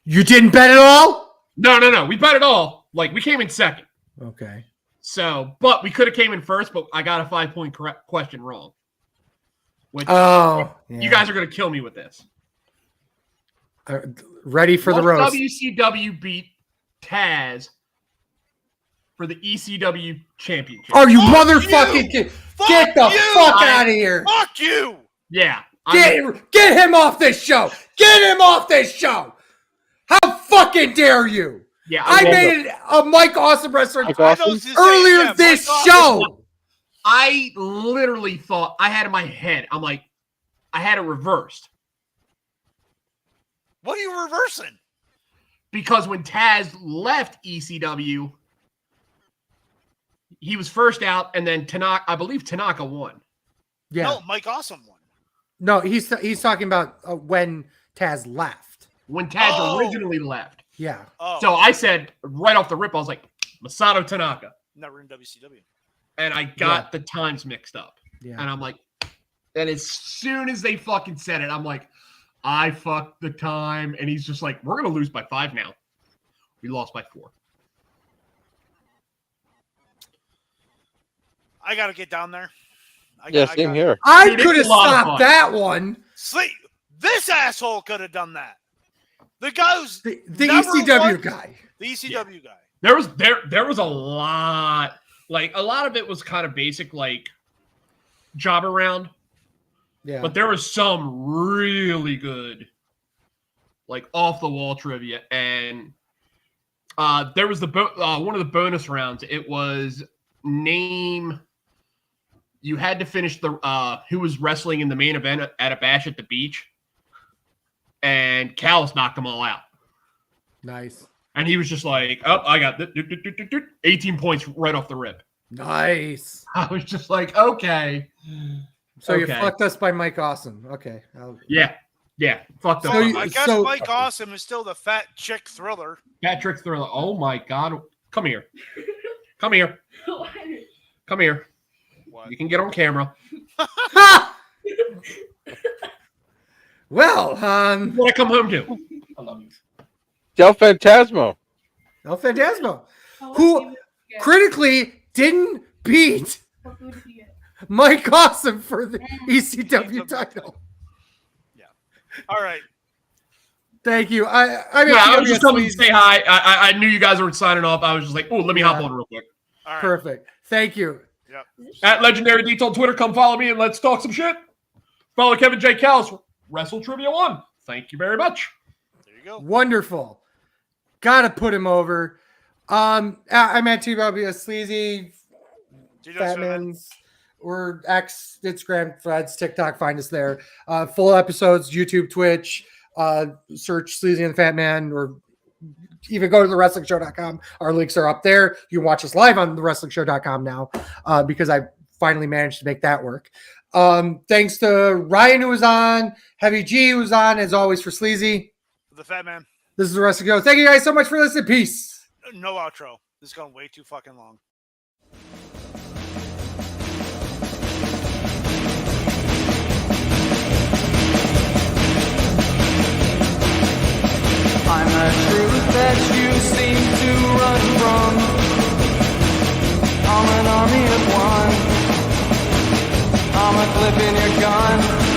You didn't bet at all?
No. We bet it all. Like, we came in second.
Okay.
So, but we could have came in first, but I got a 5-point question wrong. Which you guys are going to kill me with this.
Ready for the roast.
WCW beat Taz for the ECW championship.
Are you motherfucking kidding? Get the fuck out of here.
Fuck you.
Yeah.
Get him off this show. Get him off this show. How fucking dare you?
Yeah,
I made it a Mike Awesome wrestler
Earlier
this show.
I literally thought I had in my head, I'm like, I had it reversed.
What are you reversing?
Because when Taz left ECW, he was first out, and then I believe Tanaka won.
Yeah.
No, Mike Awesome won.
No, he's talking about when Taz left.
When Taz originally left.
Yeah.
Oh.
So I said right off the rip, I was like, Masato Tanaka.
Never in WCW.
And I got the times mixed up.
Yeah.
And I'm like, and as soon as they fucking said it, I'm like, I fucked the time. And he's just like, we're going to lose by 5 now. We lost by 4.
I got to get down there.
Same here.
I could have stopped that one.
This asshole could have done that. The guy who's
the ECW guy.
The ECW guy.
There was a lot. Like, a lot of it was kind of basic, like, job around.
Yeah.
But there was some really good, like, off-the-wall trivia. And there was one of the bonus rounds. It was name... You had to finish the who was wrestling in the main event at a bash at the beach. And Callis knocked them all out.
Nice.
And he was just like, oh, I got 18 points right off the rip.
Nice.
I was just like, okay.
So you fucked us by Mike Awesome. Okay.
Yeah. Fucked us.
I guess Mike Awesome is still the fat chick thriller.
Fat chick thriller. Oh my God. Come here. Come here. Come here. What? You can get on camera.
Well,
what I come home to. I love you.
Del Fantasmo.
El Fantasmo, who critically didn't beat Mike Awesome for the ECW title.
Yeah. All right.
Thank you.
I was just coming to say hi. I knew you guys were signing off. I was just like, oh, let me hop on real quick.
All right.
Perfect. Thank you.
Yep.
At Legendary Deets on Twitter, come follow me and let's talk some shit. Follow Kevin J. Callis, Wrestle Trivia 1. Thank you very much.
There you go.
Wonderful. Gotta put him over. I'm at TW Sleazy, Fatman's, or X, Instagram, Threads, TikTok. Find us there. Full episodes, YouTube, Twitch. Search Sleazy and the Fat Man, or even go to thewrestlingshow.com. Our links are up there. You can watch us live on thewrestlingshow.com now because I finally managed to make that work. Thanks to Ryan, who was on, Heavy G, who was on, as always, for Sleazy.
The Fat Man.
This is the rest of go. Thank you guys so much for listening. Peace.
No outro. This is going way too fucking long.
I'm a truth that you seem to run from. I'm an army of one. I'm a clip in your gun.